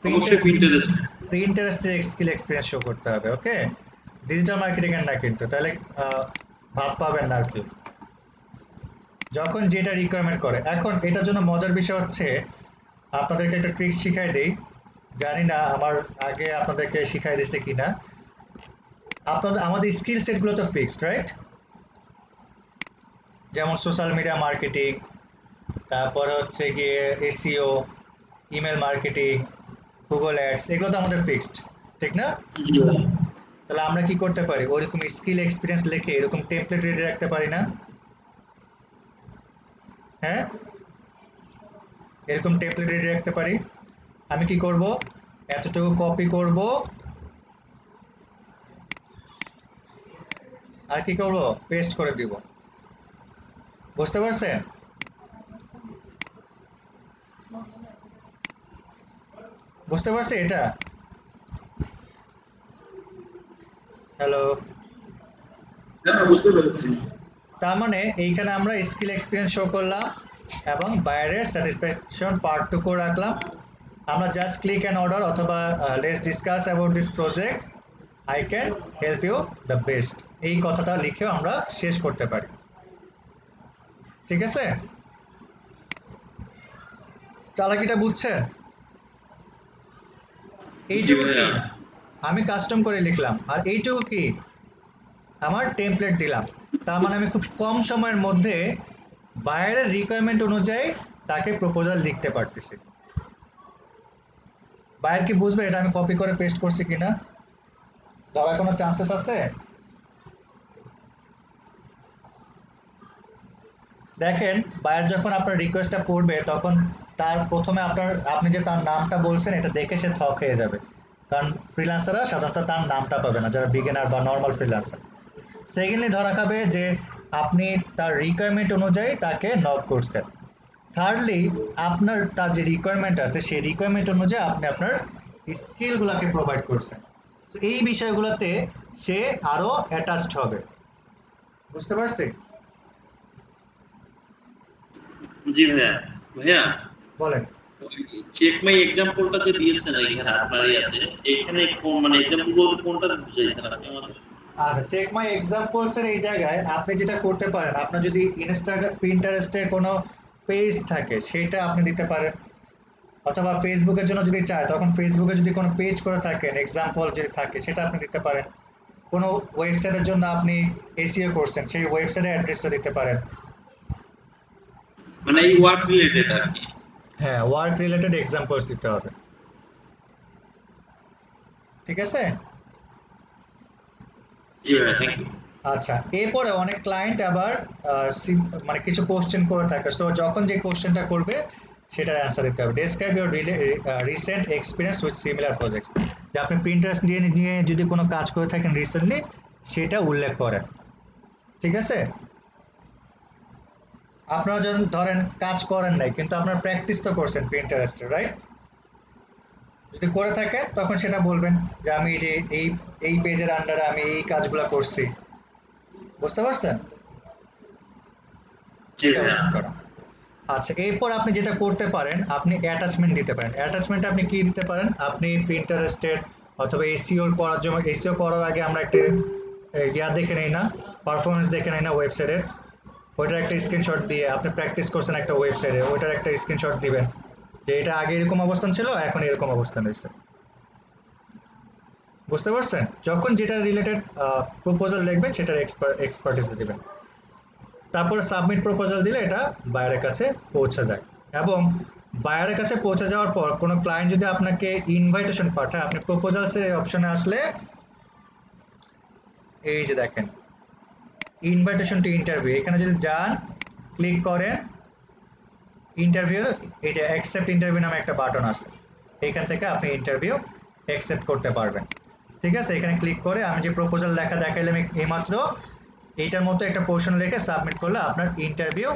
অবশ্যই Pinterest। প্রিন্টারেস্টের স্কিল এক্সপিরিয়েন্স শো করতে হবে। ওকে, ডিজিটাল মার্কেটিং এর না, কিন্তু তাহলে ভাব পাবেন না আর কি, যখন যেটা রিকোয়ারমেন্ট করে। এখন এটার জন্য মজার বিষয় হচ্ছে আপনাদেরকে একটা ট্রিক্স শিখাই দেই, জানি না আমার আগে আপনাদেরকে শিখাই দিয়েছে কিনা। আপনাদের আমাদের স্কিল সেট গুলো তো ফিক্সড, রাইট? যেমন সোশ্যাল মিডিয়া মার্কেটিং, তারপরে হচ্ছে গিয়ে SEO, email marketing, Google ads, এগুলো তো আমাদের ফিক্সড, ঠিক না? তাহলে আমরা কি করতে পারি, ওইরকম স্কিল এক্সপিরিয়েন্স লিখে এরকম টেমপ্লেট রেডি রাখতে পারি না? হ্যাঁ, এরকম টেমপ্লেট রেডি রাখতে পারি। আমি কি করব, এতটুকু কপি করব আর কি করব, পেস্ট করে দিব। বুঝতে পারছেন? বুঝতে পারছি এটা? হ্যালো, হ্যাঁ বুঝতে পেরেছি। তার মানে এইখানে আমরা স্কিল এক্সপিরিয়েন্স শো করলাম এবং বাইরের স্যাটিসফ্যাকশন পার্টটুকু রাখলাম। আমরা জাস্ট ক্লিক অ্যান্ড অর্ডার অথবা let's discuss about this project, I can help you the best, এই কথাটা লিখেও আমরা শেষ করতে পারি। ঠিক আছে, চালাকিটা বুঝছেন? এইটুকু কি আমি কাস্টম করে লিখলাম, আর এইটুকু কি আমার টেমপ্লেট দিলাম। তার মানে আমি খুব কম সময়ের মধ্যে বাইরের রিকোয়ারমেন্ট অনুযায়ী তাকে প্রপোজাল লিখতে পারতেছি। বাইরে কি বুঝবে এটা আমি কপি করে পেস্ট করছি কিনা? ধরার কোনো চান্সেস আছে? দেখেন, বায়ার যখন আপনার রিকোয়েস্টটা পড়বে তখন তার প্রথমে আপনি যে তার নামটা বলছেন এটা দেখে সে থক হয়ে যাবে, কারণ ফ্রিল্যান্সাররা সাধারণত তার নামটা পাবে না, যারা বিগিনার বা নর্মাল ফ্রিল্যান্সার। সেকেন্ডলি ধরা খাবে যে আপনি তার রিকোয়ারমেন্ট অনুযায়ী তাকে নক করছেন। থার্ডলি আপনার তার যে রিকোয়ারমেন্ট আছে সেই রিকোয়ারমেন্ট অনুযায়ী আপনি আপনার স্কিলগুলোকে প্রোভাইড করছেন। তো এই বিষয়গুলোতে সে আরো অ্যাটাচড হবে। বুঝতে পারছি? জি ভাইয়া। ভাইয়া বলেন। চেক মাই এক্সাম্পলটা যে দিয়েছেন এখানে আপনার ইয়াতে, এখানে মানে এক্সাম্পল বলতে কোনটা বুঝাইছেন আপনি আমাদের? আচ্ছা, চেক মাই এক্সাম্পলস এর এই জায়গায় আপনি যেটা করতে পারেন, আপনার যদি পিন্টারেস্টে কোনো পেজ থাকে সেটা আপনি দিতে পারেন, অথবা ফেসবুকের জন্য যদি চায় তখন ফেসবুকে যদি কোনো পেজ করে থাকেন এক্সাম্পল যদি থাকে সেটা আপনি দিতে পারেন। কোনো ওয়েবসাইটের জন্য আপনি এসইও করছেন সেই ওয়েবসাইটের অ্যাড্রেসটা দিতে পারেন। মানে এই ওয়ার্ক রিলেটেড আর কি। হ্যাঁ, ওয়ার্ক রিলেটেড এক্সাম্পলস দিতে হবে। ঠিক আছে? জি ভাই, থ্যাংক ইউ। আচ্ছা, এরপরে অনেক ক্লায়েন্ট আবার মানে কিছু কোশ্চেন করে থাকে, তো যখন যে কোশ্চেনটা করবে সেটার অ্যান্সার দিতে হবে। Describe your recent experience with similar projects, যে আপনি প্রিন্টারেস্ট নিয়ে যদি কোনো কাজ করে থাকেন রিসেন্টলি সেটা উল্লেখ করেন। ঠিক আছে? আপনারা যখন ধরেন কাজ করেন নাই কিন্তু আপনারা প্র্যাকটিস তো করছেন প্রিন্টারেস্টে, রাইট? যদি করে থাকে তখন সেটা বলবেন যে আমি যে এই পেজের আন্ডারে আমি এই কাজগুলো করছি। বুঝতে পারছেন? জি ভাইয়া। আচ্ছা, এরপর আপনি যেটা করতে পারেন, আপনি অ্যাটাচমেন্ট দিতে পারেন। অ্যাটাচমেন্টে আপনি কি দিতে পারেন? আপনি প্রিন্টারেস্টের অথবা এসইও করার জন্য, এসইও করার আগে আমরা একটা ইয়া দেখে নেই না, পারফরমেন্স দেখে নেই না ওয়েবসাইটের, ওইটার একটা স্ক্রিনশট দিয়ে আপনি প্র্যাকটিস করছেন একটা ওয়েবসাইটে, ওইটার একটা স্ক্রিনশট দিবেন যে এটা আগে এরকম অবস্থান ছিল, এখন এরকম অবস্থান হয়েছে। বুঝতে পারছেন? যখন যেটা রিলেটেড প্রপোজাল লিখবেন সেটার এক্সপার্টিস দিবেন। তারপরে সাবমিট প্রপোজাল দিলে এটা বায়ারের কাছে পৌঁছে যায়। এবং বায়ারের কাছে পৌঁছে যাওয়ার পর কোনো ক্লায়েন্ট যদি আপনাকে ইনভাইটেশন পাঠায়, আপনি প্রপোজালসের অপশনে আসলে এই যে দেখেন ইনভাইটেশন টু ইন্টারভিউ, এখানে যদি যান ক্লিক করেন, ইন্টারভিউ, এই যে অ্যাকসেপ্ট ইন্টারভিউ নামে একটা বাটন আছে, এখান থেকে আপনি ইন্টারভিউ অ্যাকসেপ্ট করতে পারবেন। ঠিক আছে, এখানে ক্লিক করে আমি যে প্রপোজাল লেখা দেখাইলাম এইমাত্র, এইটার মতো একটা পোর্শন লিখে সাবমিট করলে আপনার ইন্টারভিউ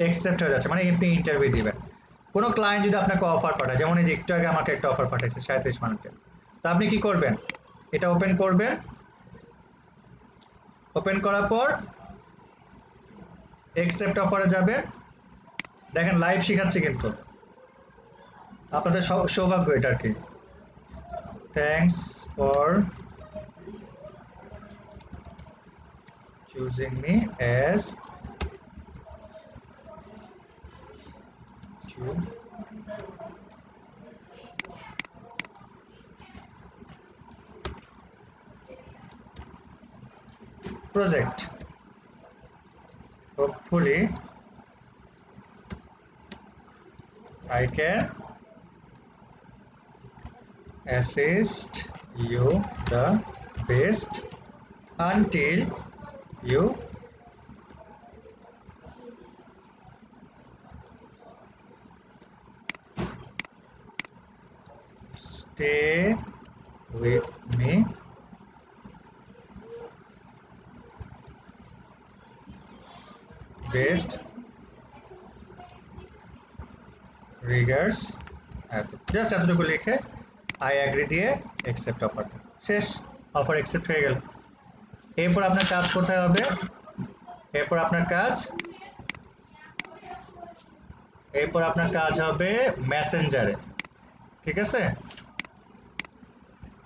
অ্যাকসেপ্ট হয়ে যাচ্ছে, মানে আপনি ইন্টারভিউ দিবেন। কোনো ক্লায়েন্ট যদি আপনাকে অফার পাঠায়, যেমন এই যে একটু আগে আমাকে একটা অফার পাঠাইছে 37 মিনিটে, তো আপনি কি করবেন? এটা ওপেন করবেন, ওপেন করার পর অ্যাকসেপ্ট অফারে যাবেন। দেখেন লাইভ শেখাচ্ছে, কিন্তু আপনাদের সৌভাগ্য এটা আর কি। Thanks for choosing me as to project. Hopefully I can assist you the best until you stay with me best regards, just এতটুকু লিখে আই অ্যাগ্রি দিয়ে অ্যাকসেপ্ট অফারটা শেষ, অফার অ্যাকসেপ্ট হয়ে গেল। এরপর আপনার কাজ কোথায় হবে? এরপর আপনার কাজ হবে মেসেঞ্জারে। ঠিক আছে,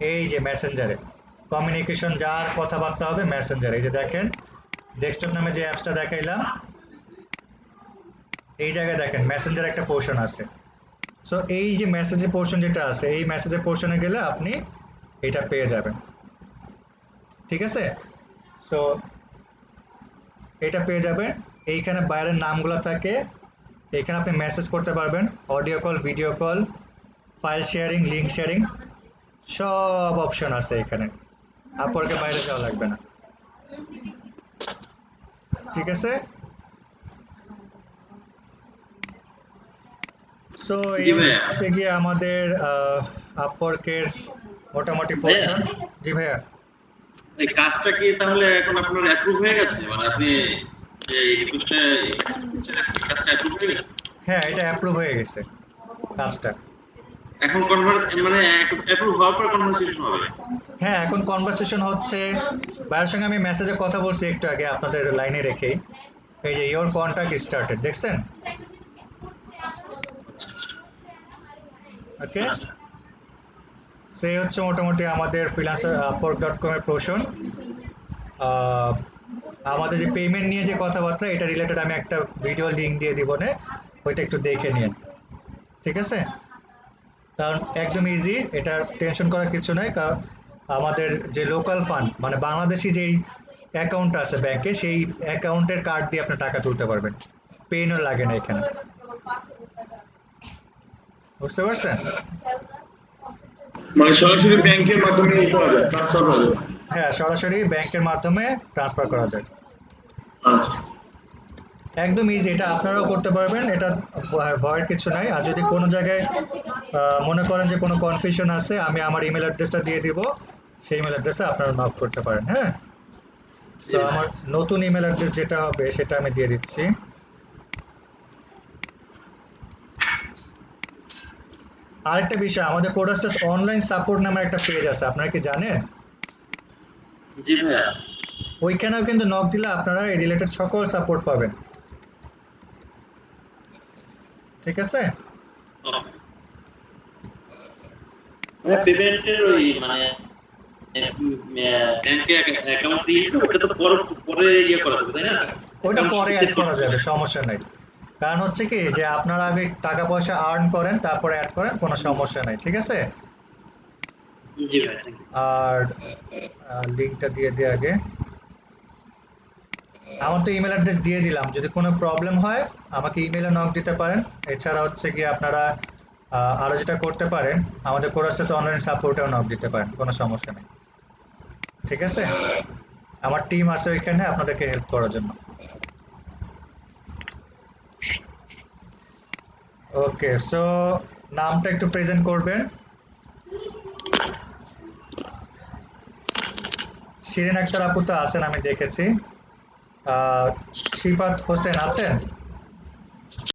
এই যে মেসেঞ্জারে কমিউনিকেশন, যার কথাবার্তা হবে মেসেঞ্জারে। এই যে দেখেন ডেস্কটপ নামে যে অ্যাপসটা দেখাইলাম, এই জায়গায় দেখেন মেসেঞ্জার একটা পোর্শন আছে। সো এই যে মেসেজের পোর্শন যেটা আছে, এই মেসেজের পোর্শনে গেলে আপনি এটা পেয়ে যাবেন। ঠিক আছে, সো এটা পেয়ে যাবেন। এইখানে বাইরের নামগুলো থাকে, এখানে আপনি মেসেজ করতে পারবেন, audio call, video call, file sharing, link sharing, সব অপশন আছে এখানে। আপওয়ার্কে বাইরে যাওয়া লাগবে না। ঠিক আছে, সো এই হচ্ছে গিয়ে আমাদের আপওয়ার্কের মোটামুটি পোর্শন। জি ভাইয়া, এই কাজটা কি তাহলে এখন আপনার অ্যাপ্রুভ হয়ে গেছে? মানে আপনি এই রিকোয়েস্টে কাজটা অ্যাপ্রুভ হয়ে গেছে? হ্যাঁ এটা অ্যাপ্রুভ হয়ে গেছে কাজটা। এখন মানে অ্যাপ্রুভ হওয়ার পর কনভারসেশন হবে? হ্যাঁ এখন কনভারসেশন হচ্ছে, ভাইয়ের সঙ্গে আমি মেসেজে কথা বলছি একটু আগে আপনাদের লাইনে রেখেই। এই যে ইওর কন্ট্যাক্ট স্টার্টেড, দেখছেন? ওকে, সেই হচ্ছে মোটামুটি আমাদের ফ্রিল্যান্সার upwork.com এর পোর্শন। আমাদের যে পেমেন্ট নিয়ে যে কথাবার্তা, এটা রিলেটেড আমি একটা ভিডিও লিংক দিয়ে দিব, না ওইটা একটু দেখে নিন। ঠিক আছে, কারণ একদম ইজি, এটা টেনশন করার কিছু নাই। কারণ আমাদের যে লোকাল ফান্ড, মানে বাংলাদেশি যেই অ্যাকাউন্ট আছে ব্যাংকে, সেই অ্যাকাউন্টের কার্ড দিয়ে আপনি টাকা তুলতে পারবেন, পেনও লাগে না এখানে। বুঝতে পারছেন? মানে সরাসরি ব্যাংকের মাধ্যমে করা যায়, ট্রান্সফার করা যায়। হ্যাঁ সরাসরি ব্যাংকের মাধ্যমে ট্রান্সফার করা যায়, আচ্ছা, একদম ইজি। এটা আপনারাও করতে পারবেন, এটা ভয়ের কিছু নাই। আর যদি কোনো জায়গায় মনে করেন যে কোনো কনফিউশন আছে, আমি আমার ইমেল অ্যাড্রেসটা দিয়ে দিব, সেই ইমেল অ্যাড্রেসে আপনারা নক করতে পারেন। হ্যাঁ, তো আমার নতুন ইমেল অ্যাড্রেস যেটা হবে সেটা আমি দিয়ে দিচ্ছি। আরেকটা বিষয়, আমাদের কোডাস্টাস অনলাইন সাপোর্ট নামে একটা পেজ আছে, আপনারা কি জানেন? জি ভাইয়া। ওইখানেও কিন্তু নক দিলে আপনারা এই রিলেটেড সকল সাপোর্ট পাবেন। ঠিক আছে? পেমেন্টের ওই মানে ব্যাংকে অ্যাকাউন্ট দিয়ে ওটা তো পরে ইয়ে করা যাবে তাই না? ওটা পরে অ্যাড করা যাবে, সমস্যা নাই। কারণ হচ্ছে কি যে আপনারা আগে টাকা পয়সা আর্ন করেন তারপরে অ্যাড করেন, কোনো সমস্যা নাই, ঠিক আছে? জি ভাই, thank you. আর লিংকটা দিয়ে দিই আগে। আমার তো ইমেল অ্যাড্রেস দিয়ে দিলাম, যদি কোনো প্রবলেম হয় আমাকে ইমেলে নক দিতে পারেন। এছাড়া হচ্ছে কি আপনারা আরো যেটা করতে পারেন, আমাদের কোরাসেস অনলাইন সাপোর্টেও নক দিতে পারেন, কোনো সমস্যা নেই, ঠিক আছে? আমার টিম আছে ওইখানে আপনাদেরকে হেল্প করার জন্য। ওকে, সো নামটা একটু প্রেজেন্ট করবেন। শিরিন আক্তার আপু তো আছেন, আমি দেখেছি। শিফাত হোসেন আছেন?